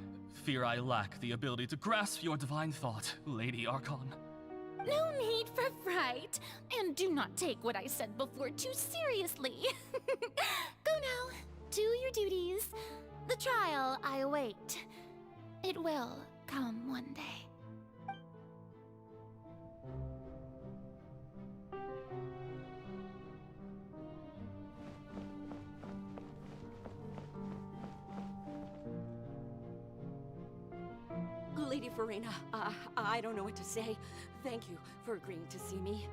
fear I lack the ability to grasp your divine thought, Lady Archon. No need for fright, and do not take what I said before too seriously. Go now, do your duties. The trial I await. It will come one day. Lady Farina, I don't know what to say. Thank you for agreeing to see me.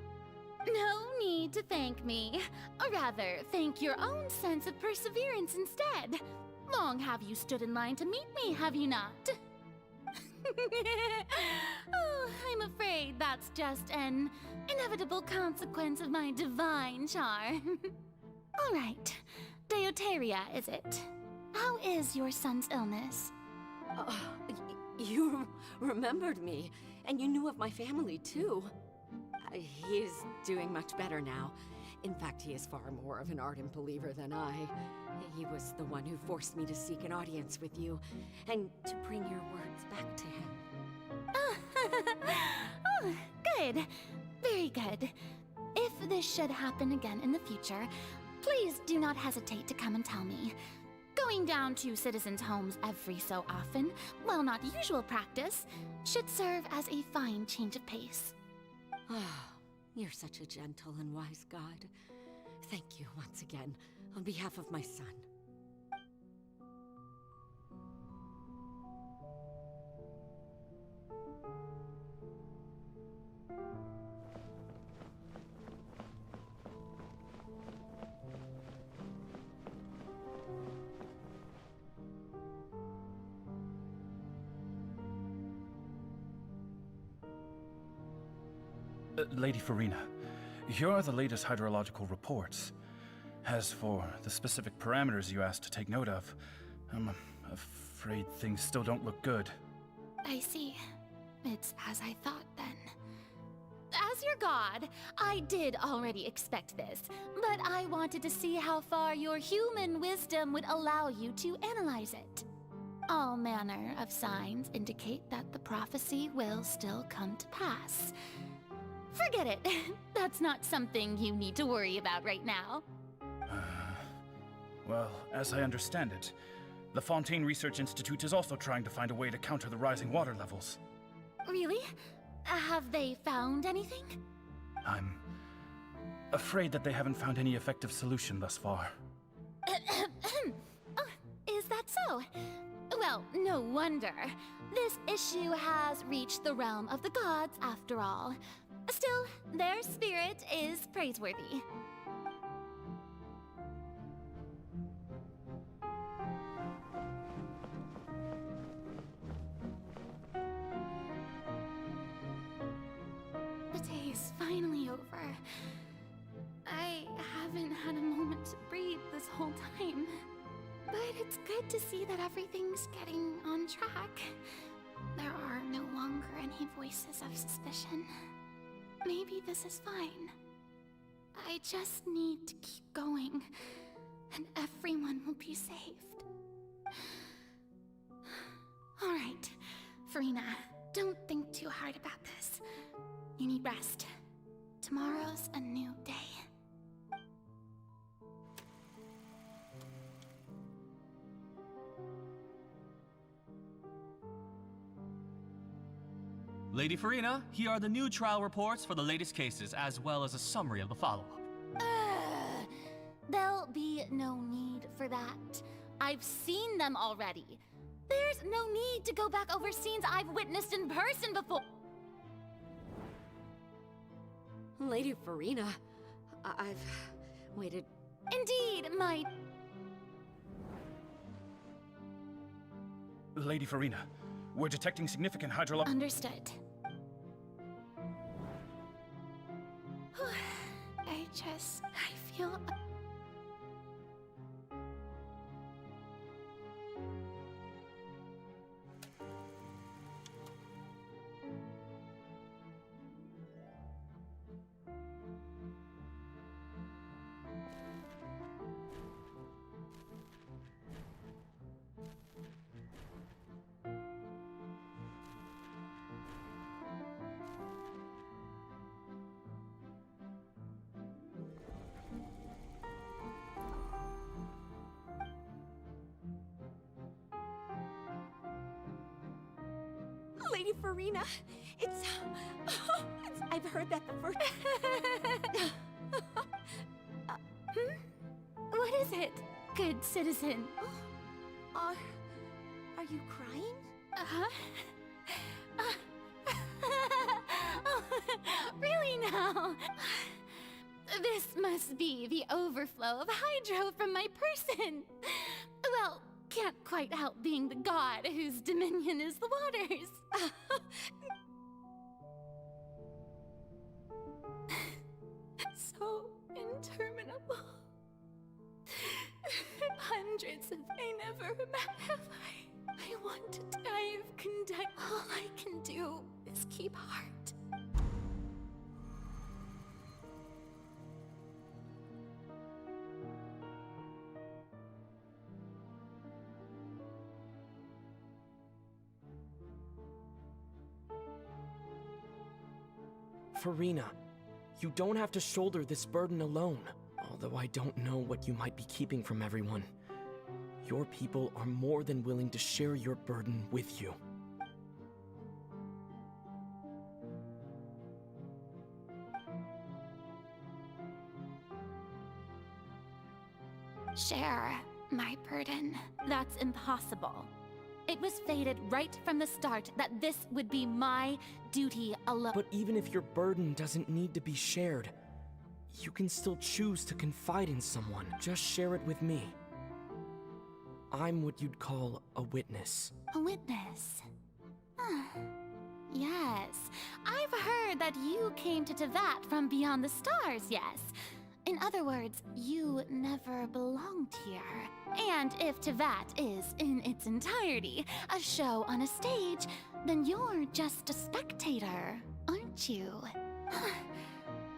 No need to thank me. Or rather, thank your own sense of perseverance instead. Long have you stood in line to meet me, have you not? Oh, I'm afraid that's just an inevitable consequence of my divine charm. All right, Deoteria, is it? How is your son's illness? You remembered me, and you knew of my family, too. He is doing much better now. In fact, he is far more of an ardent believer than I. He was the one who forced me to seek an audience with you, and to bring your words back to him. Oh, good. Very good. If this should happen again in the future, please do not hesitate to come and tell me. Going down to citizens' homes every so often, while not usual practice, should serve as a fine change of pace. You're such a gentle and wise god. Thank you once again, on behalf of my son. Lady Farina, here are the latest hydrological reports. As for the specific parameters you asked to take note of, I'm afraid things still don't look good. I see. It's as I thought then. As your god, I did already expect this, but I wanted to see how far your human wisdom would allow you to analyze it. All manner of signs indicate that the prophecy will still come to pass. Forget it. That's not something you need to worry about right now. Well, as I understand it, the Fontaine Research Institute is also trying to find a way to counter the rising water levels. Really? Have they found anything? I'm afraid that they haven't found any effective solution thus far. Oh, is that so? Well, no wonder. This issue has reached the realm of the gods, after all. Still, their spirit is praiseworthy. The day is finally over. I haven't had a moment to breathe this whole time. But it's good to see that everything's getting on track. There are no longer any voices of suspicion. Maybe this is fine. I just need to keep going, and everyone will be saved. All right, Farina, don't think too hard about this. You need rest. Tomorrow's a new day. Lady Farina, here are the new trial reports for the latest cases, as well as a summary of the follow-up. There'll be no need for that. I've seen them already. There's no need to go back over scenes I've witnessed in person before. Lady Farina, I've waited. Indeed, my... Lady Farina, we're detecting significant hydrological... Understood. I feel... Lady Farina, I've heard that the first... What is it, good citizen? Are you crying? Oh, really now? This must be the overflow of hydro from my person. Well, can't quite help being the god whose dominion is the waters. So interminable. Hundreds of I never have I want to die of conduct. All I can do is keep heart. Farina, you don't have to shoulder this burden alone. Although I don't know what you might be keeping from everyone. Your people are more than willing to share your burden with you. Share my burden. That's impossible. It was fated right from the start that this would be my duty alone. But even if your burden doesn't need to be shared, you can still choose to confide in someone. Just share it with me. I'm what you'd call a witness. A witness? Yes, I've heard that you came to Tevat from beyond the stars, yes. In other words, you never belonged here. And if Tevat is, in its entirety, a show on a stage, then you're just a spectator, aren't you?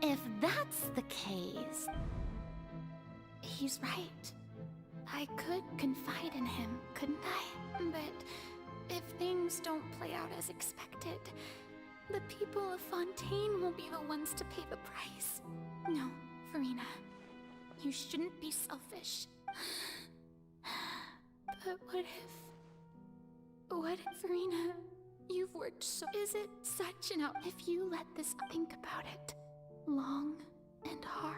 If that's the case... He's right. I could confide in him, couldn't I? But if things don't play out as expected, the people of Fontaine will be the ones to pay the price. No, Farina, you shouldn't be selfish. But what if, Farina, you've worked so... Is it such an out... If you let this think about it, long and hard.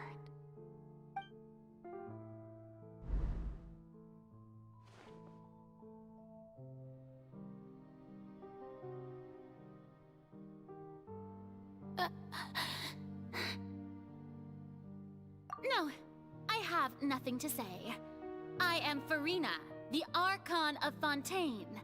No, I have nothing to say. I am Farina, the Archon of Fontaine.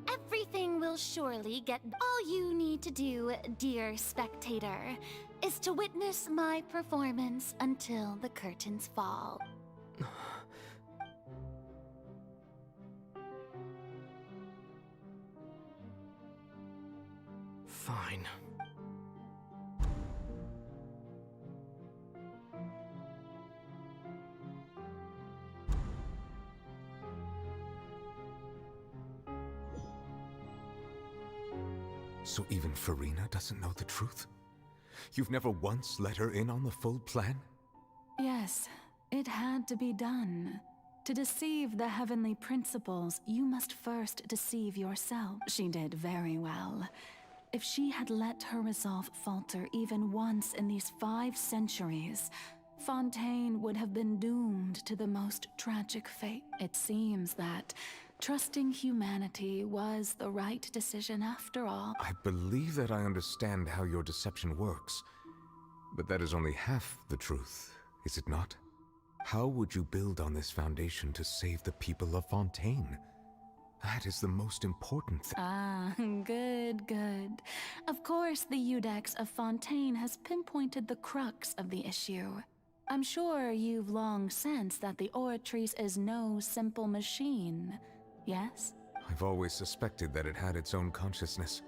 Everything will surely get... All you need to do, dear spectator, is to witness my performance until the curtains fall. Fine. So even Farina doesn't know the truth? You've never once let her in on the full plan? Yes, it had to be done. To deceive the heavenly principles, you must first deceive yourself. She did very well. If she had let her resolve falter even once in these 5 centuries, Fontaine would have been doomed to the most tragic fate. It seems that trusting humanity was the right decision after all. I believe that I understand how your deception works, but that is only half the truth, is it not? How would you build on this foundation to save the people of Fontaine? That is the most important thing. Ah, good. Of course, the Iudex of Fontaine has pinpointed the crux of the issue. I'm sure you've long sensed that the Oratrice is no simple machine, yes? I've always suspected that it had its own consciousness.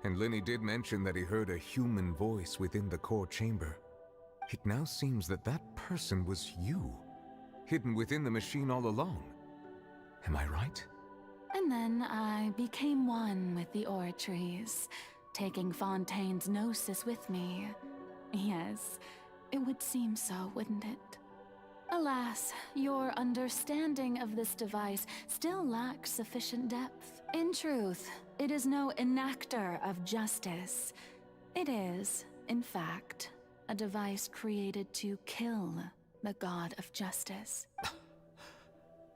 And Lenny did mention that he heard a human voice within the core chamber. It now seems that that person was you, hidden within the machine all along. Am I right? And then I became one with the Oratrice, taking Fontaine's gnosis with me. Yes, it would seem so, wouldn't it? Alas, your understanding of this device still lacks sufficient depth. In truth, it is no enactor of justice. It is, in fact, a device created to kill the god of justice.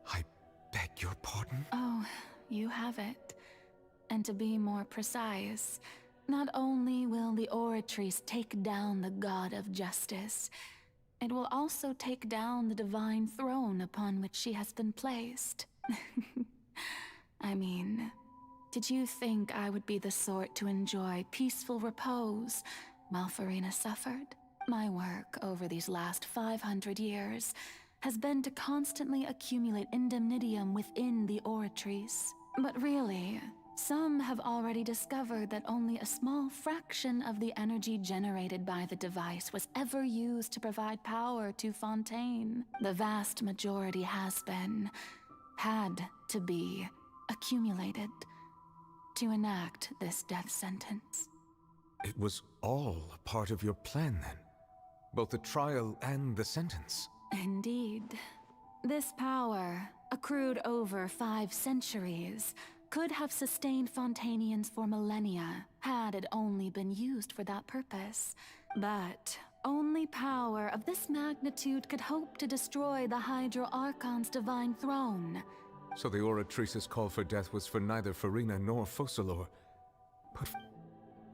I beg your pardon? Oh, you have it. And to be more precise, not only will the Oratrice take down the god of justice, it will also take down the divine throne upon which she has been placed. I mean, did you think I would be the sort to enjoy peaceful repose while Farina suffered? My work over these last 500 years has been to constantly accumulate indemnitium within the Oratrice. But really, some have already discovered that only a small fraction of the energy generated by the device was ever used to provide power to Fontaine. The vast majority had to be, accumulated to enact this death sentence. It was all a part of your plan then? Both the trial and the sentence? Indeed. This power, accrued over 5 centuries, could have sustained Fontainians for millennia, had it only been used for that purpose. But only power of this magnitude could hope to destroy the Hydro Archon's divine throne. So the Oratrice's call for death was for neither Farina nor Focalor, but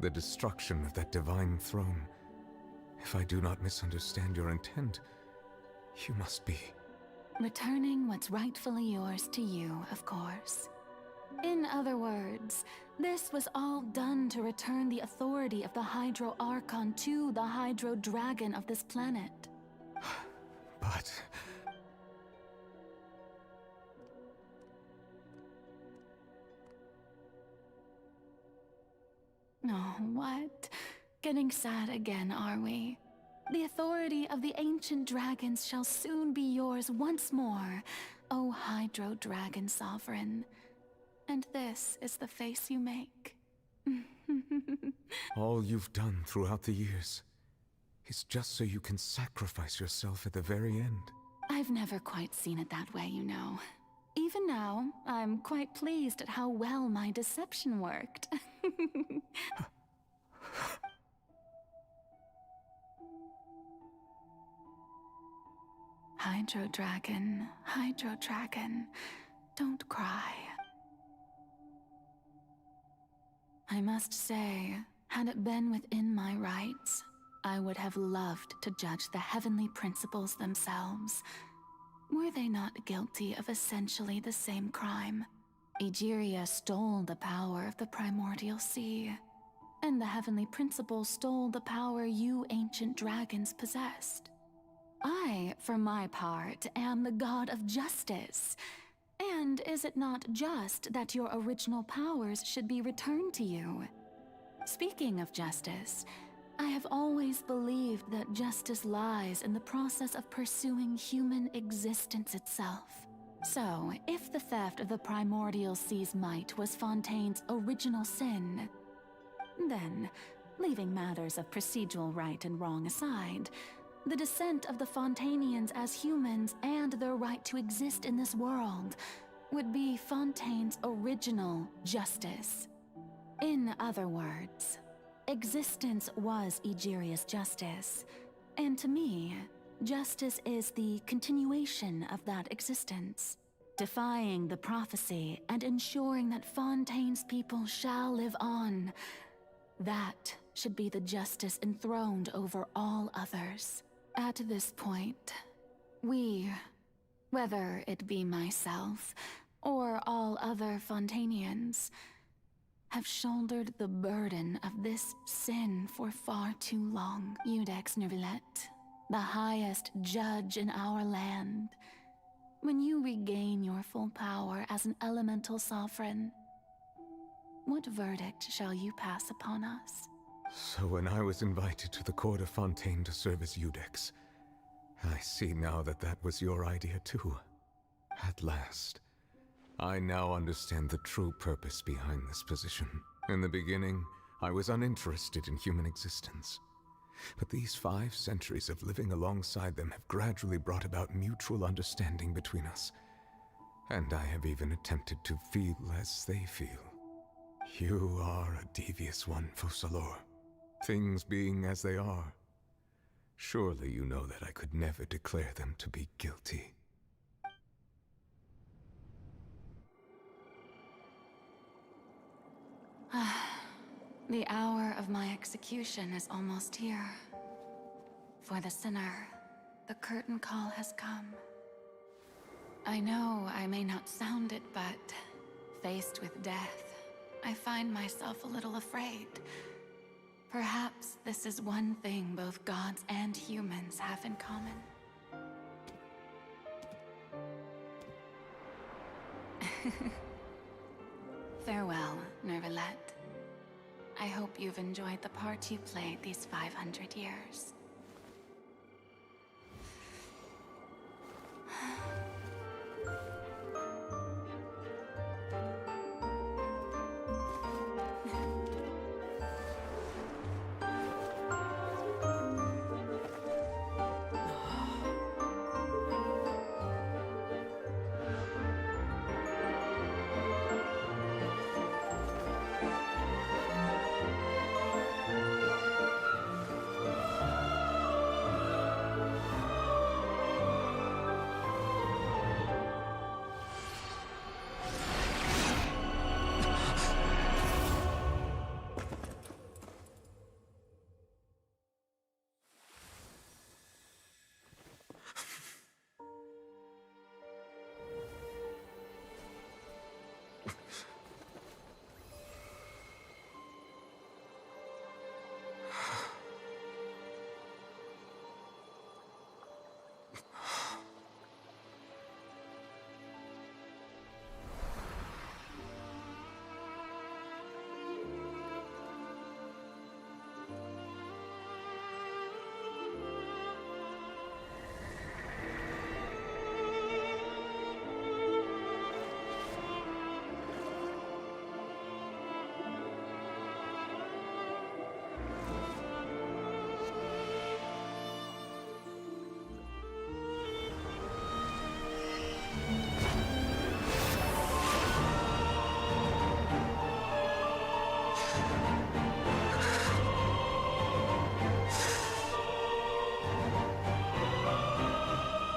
the destruction of that divine throne. If I do not misunderstand your intent, you must be... Returning what's rightfully yours to you, of course. In other words, this was all done to return the authority of the Hydro Archon to the Hydro Dragon of this planet. But... Oh, what? Getting sad again, are we? The authority of the ancient dragons shall soon be yours once more, O Hydro Dragon Sovereign. And this is the face you make. all you've done throughout the years is just so you can sacrifice yourself at the very end. I've never quite seen it that way, you know. Even now, I'm quite pleased at how well my deception worked. Hydro Dragon, don't cry. I must say, had it been within my rights, I would have loved to judge the heavenly principles themselves. Were they not guilty of essentially the same crime? Egeria stole the power of the primordial sea, and the heavenly principles stole the power you ancient dragons possessed. I, for my part, am the god of justice. And is it not just that your original powers should be returned to you? Speaking of justice, I have always believed that justice lies in the process of pursuing human existence itself. So, if the theft of the primordial sea's might was Fontaine's original sin, then, leaving matters of procedural right and wrong aside, the descent of the Fontanians as humans and their right to exist in this world would be Fontaine's original justice. In other words, existence was Egeria's justice, and to me, justice is the continuation of that existence, defying the prophecy and ensuring that Fontaine's people shall live on. That should be the justice enthroned over all others. At this point, we, whether it be myself or all other Fontanians, have shouldered the burden of this sin for far too long. Iudex Neuvillette, the highest judge in our land, when you regain your full power as an elemental sovereign, what verdict shall you pass upon us? So when I was invited to the court of Fontaine to serve as Iudex, I see now that that was your idea too. At last. I now understand the true purpose behind this position. In the beginning, I was uninterested in human existence. But these 5 centuries of living alongside them have gradually brought about mutual understanding between us. And I have even attempted to feel as they feel. You are a devious one, Focalor. Things being as they are, surely you know that I could never declare them to be guilty. The hour of my execution is almost here. For the sinner, the curtain call has come. I know I may not sound it, but faced with death, I find myself a little afraid. Perhaps this is one thing both gods and humans have in common. Farewell, Neuvillette. I hope you've enjoyed the part you played these 500 years.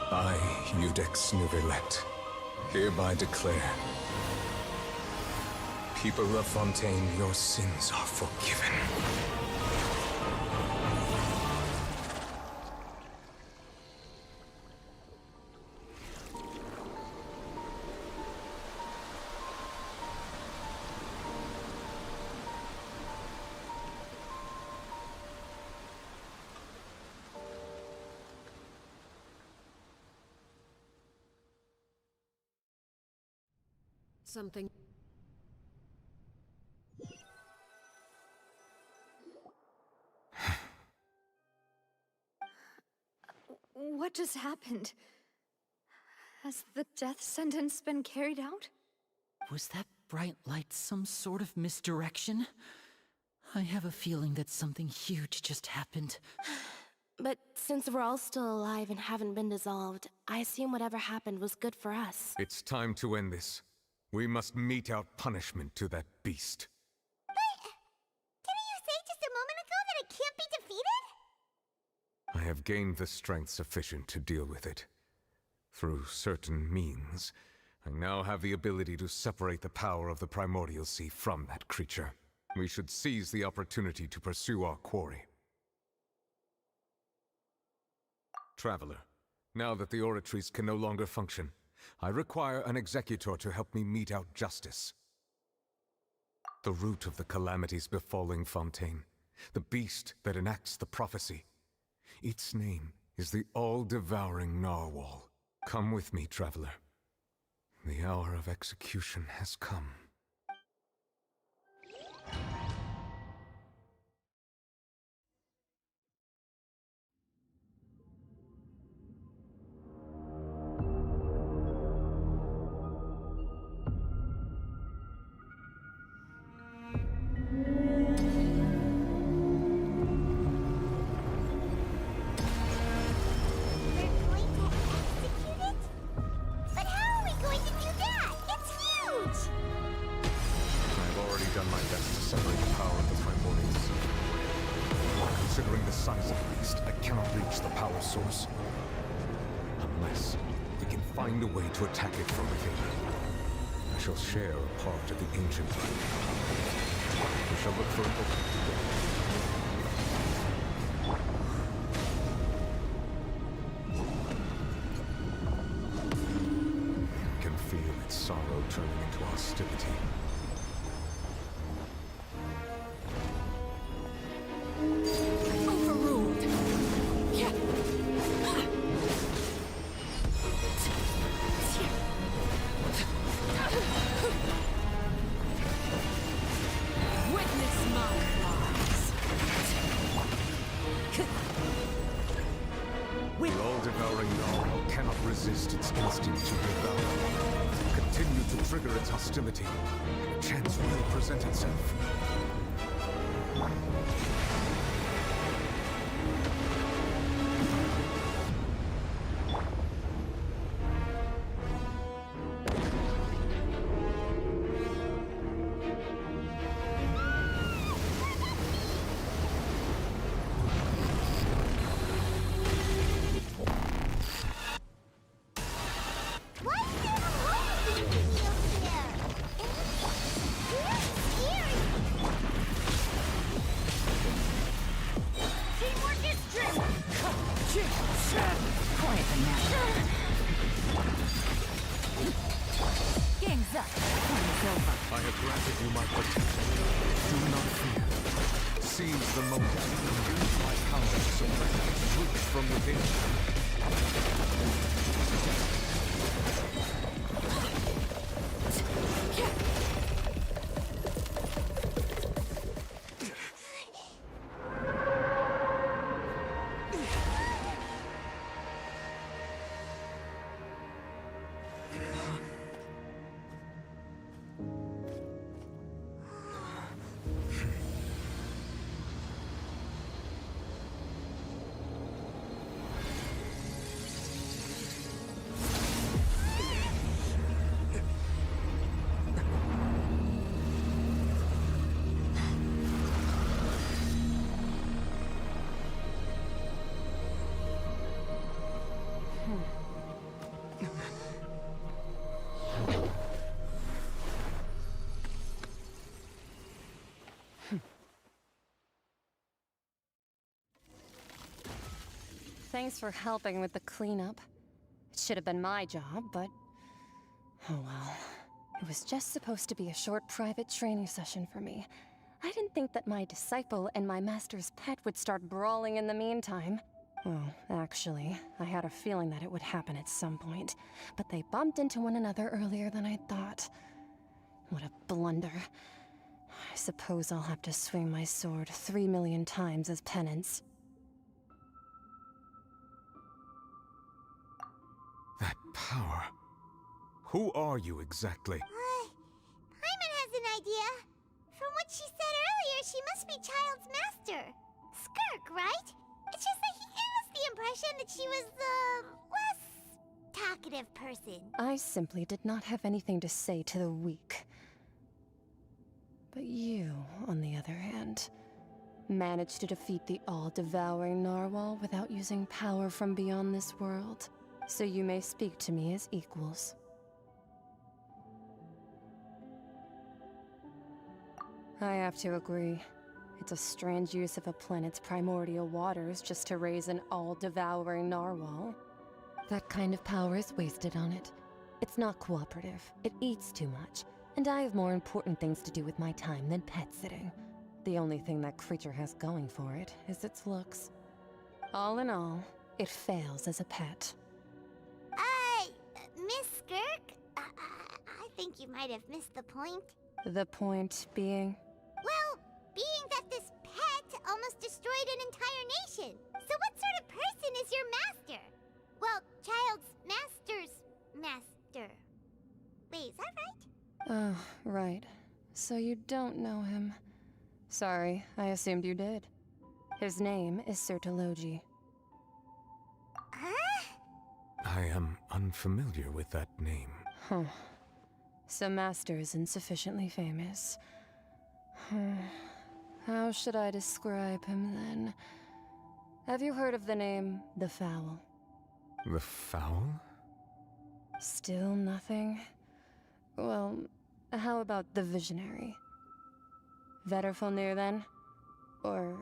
I, Iudex Nuvelet, hereby declare, people of Fontaine, your sins are forgiven. Something. What just happened? Has the death sentence been carried out? Was that bright light some sort of misdirection? I have a feeling that something huge just happened. But since we're all still alive and haven't been dissolved, I assume whatever happened was good for us. It's time to end this. We must mete out punishment to that beast. Didn't you say just a moment ago that it can't be defeated? I have gained the strength sufficient to deal with it. Through certain means, I now have the ability to separate the power of the Primordial Sea from that creature. We should seize the opportunity to pursue our quarry. Traveler, now that the oratories can no longer function, I require an executor to help me mete out justice. The root of the calamities befalling Fontaine, the beast that enacts the prophecy. Its name is the all-devouring Narwhal. Come with me, traveler. The hour of execution has come. Find a way to attack it from within. I shall share a part of the ancient life. We shall look for an opening together. I can feel its sorrow turning into hostility. Overruled. Yeah. Witness my lies. The all-devouring Narwhal cannot resist its instinct to devour. Continue to trigger its hostility, and a chance will present itself. Gang's up. kill her. I have granted you my protection. Do not fear. Seize the moment and use my power to suppress its roots from within. Thanks for helping with the cleanup. It should have been my job, but... oh well. It was just supposed to be a short private training session for me. I didn't think that my disciple and my master's pet would start brawling in the meantime. Well, actually, I had a feeling that it would happen at some point, but they bumped into one another earlier than I thought. What a blunder. I suppose I'll have to swing my sword 3 million times as penance. That power. Who are you exactly? Paimon has an idea. From what she said earlier, she must be Child's master. Skirk, right? It's just that he gave us the impression that she was the less talkative person. I simply did not have anything to say to the weak. But you, on the other hand, managed to defeat the all-devouring narwhal without using power from beyond this world. So you may speak to me as equals. I have to agree. It's a strange use of a planet's primordial waters just to raise an all-devouring narwhal. That kind of power is wasted on it. It's not cooperative. It eats too much. And I have more important things to do with my time than pet sitting. The only thing that creature has going for it is its looks. All in all, it fails as a pet. Miss Skirk? I think you might have missed the point. The point being? Well, being that this pet almost destroyed an entire nation. So what sort of person is your master? Well, Child's master's master. Wait, is that right? Oh, right. So you don't know him. Sorry, I assumed you did. His name is Sertologi. I am unfamiliar with that name. Huh. So Master isn't sufficiently famous. How should I describe him then? Have you heard of the name The Fowl? The Fowl? Still nothing? Well, how about the Visionary? Vetterfulnir then? Or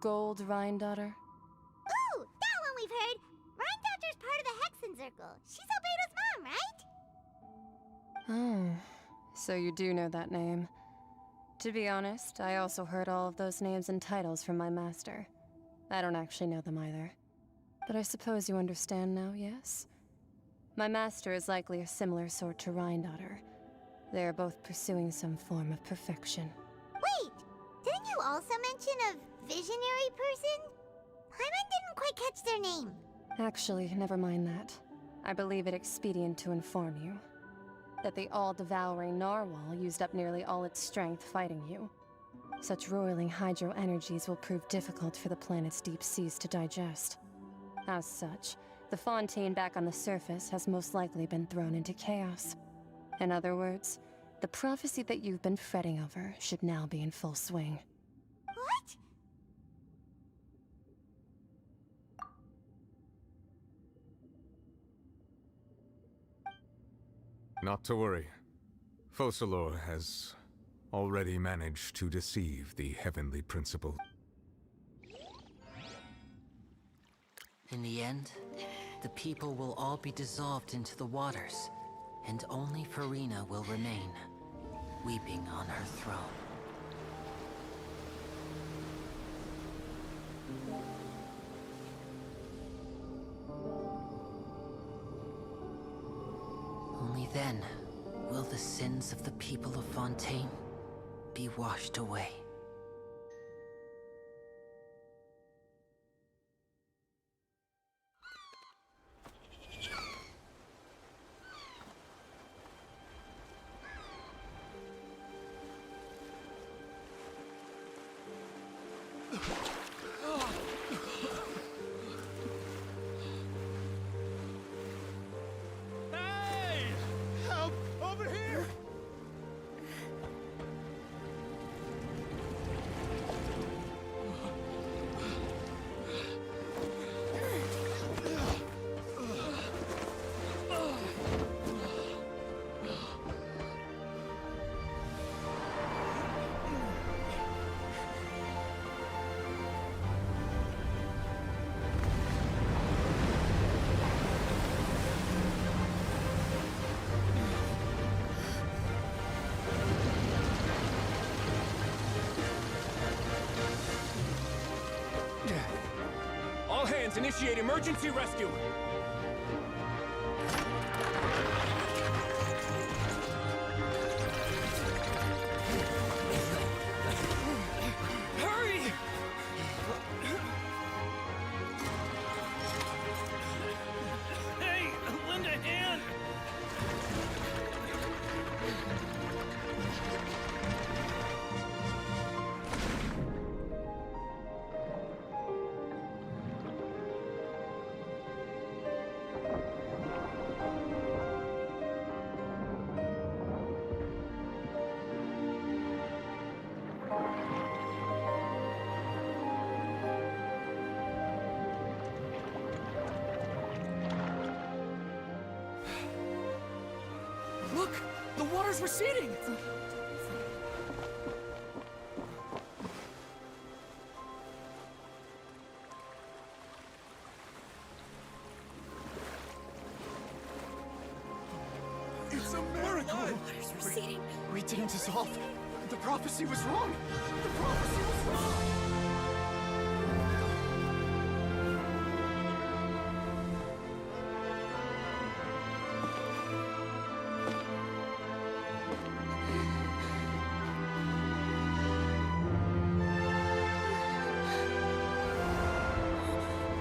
Gold Rhine-Daughter? Ooh, that one we've heard! Rhine-Daughter's part of the Hexen Circle. She's Albedo's mom, right? Oh, so you do know that name. To be honest, I also heard all of those names and titles from my master. I don't actually know them either. But I suppose you understand now, yes? My master is likely a similar sort to Rhine-Daughter. They are both pursuing some form of perfection. Wait! Didn't you also mention a visionary person? Paimon didn't quite catch their name. Actually, never mind that. I believe it expedient to inform you that the all-devouring narwhal used up nearly all its strength fighting you. Such roiling hydro energies will prove difficult for the planet's deep seas to digest. As such, the fontaine back on the surface has most likely been thrown into chaos. In other words, the prophecy that you've been fretting over should now be in full swing. What? Not to worry. Focalor has already managed to deceive the Heavenly Principle. In the end, the people will all be dissolved into the waters, and only Farina will remain. weeping on her throne. Only then will the sins of the people of Fontaine be washed away. Hey! Help! Over here! All hands, initiate emergency rescue! Hurry! Hey, lend a hand! Look! The water's receding! It's a miracle! Water's receding. We didn't dissolve. The prophecy was wrong. The prophecy was wrong.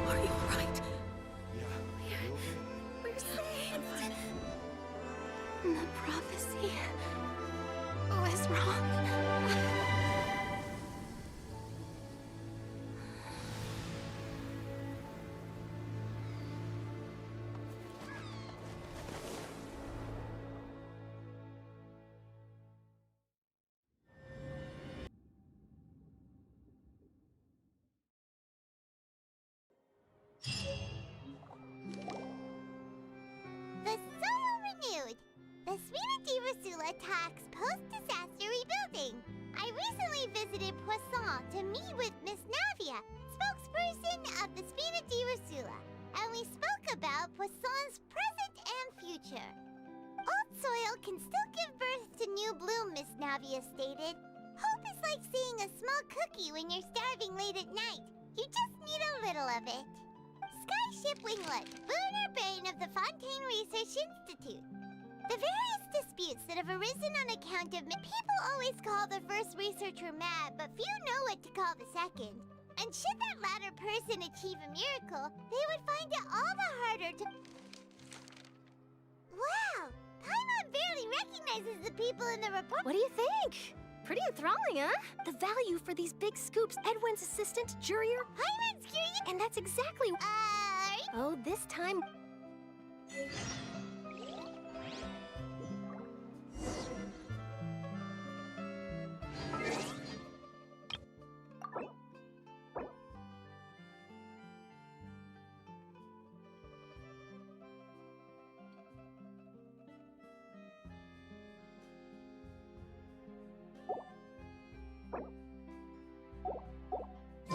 Are you alright? We're saved. The prophecy was wrong. The Solo renewed. The Spina di Rosula attacks post-disaster rebuilding. I recently visited Poisson to meet with Miss Navia, spokesperson of the Spina di Rosula, and we spoke about Poisson's present and future. Old soil can still give birth to new bloom, Miss Navia stated. Hope is like seeing a small cookie when you're starving late at night. You just need a little of it. Skyship Winglet, lunar brain of the Fontaine Research Institute. The various disputes that have arisen on account of people always call the first researcher mad, but few know what to call the second. And should that latter person achieve a miracle, they would find it all the harder to... Wow! Paimon barely recognizes the people in the report. What do you think? Pretty enthralling, huh? The value for these big scoops, Edwin's assistant, Jurier. Paimon's curious. And that's exactly... Oh, this time...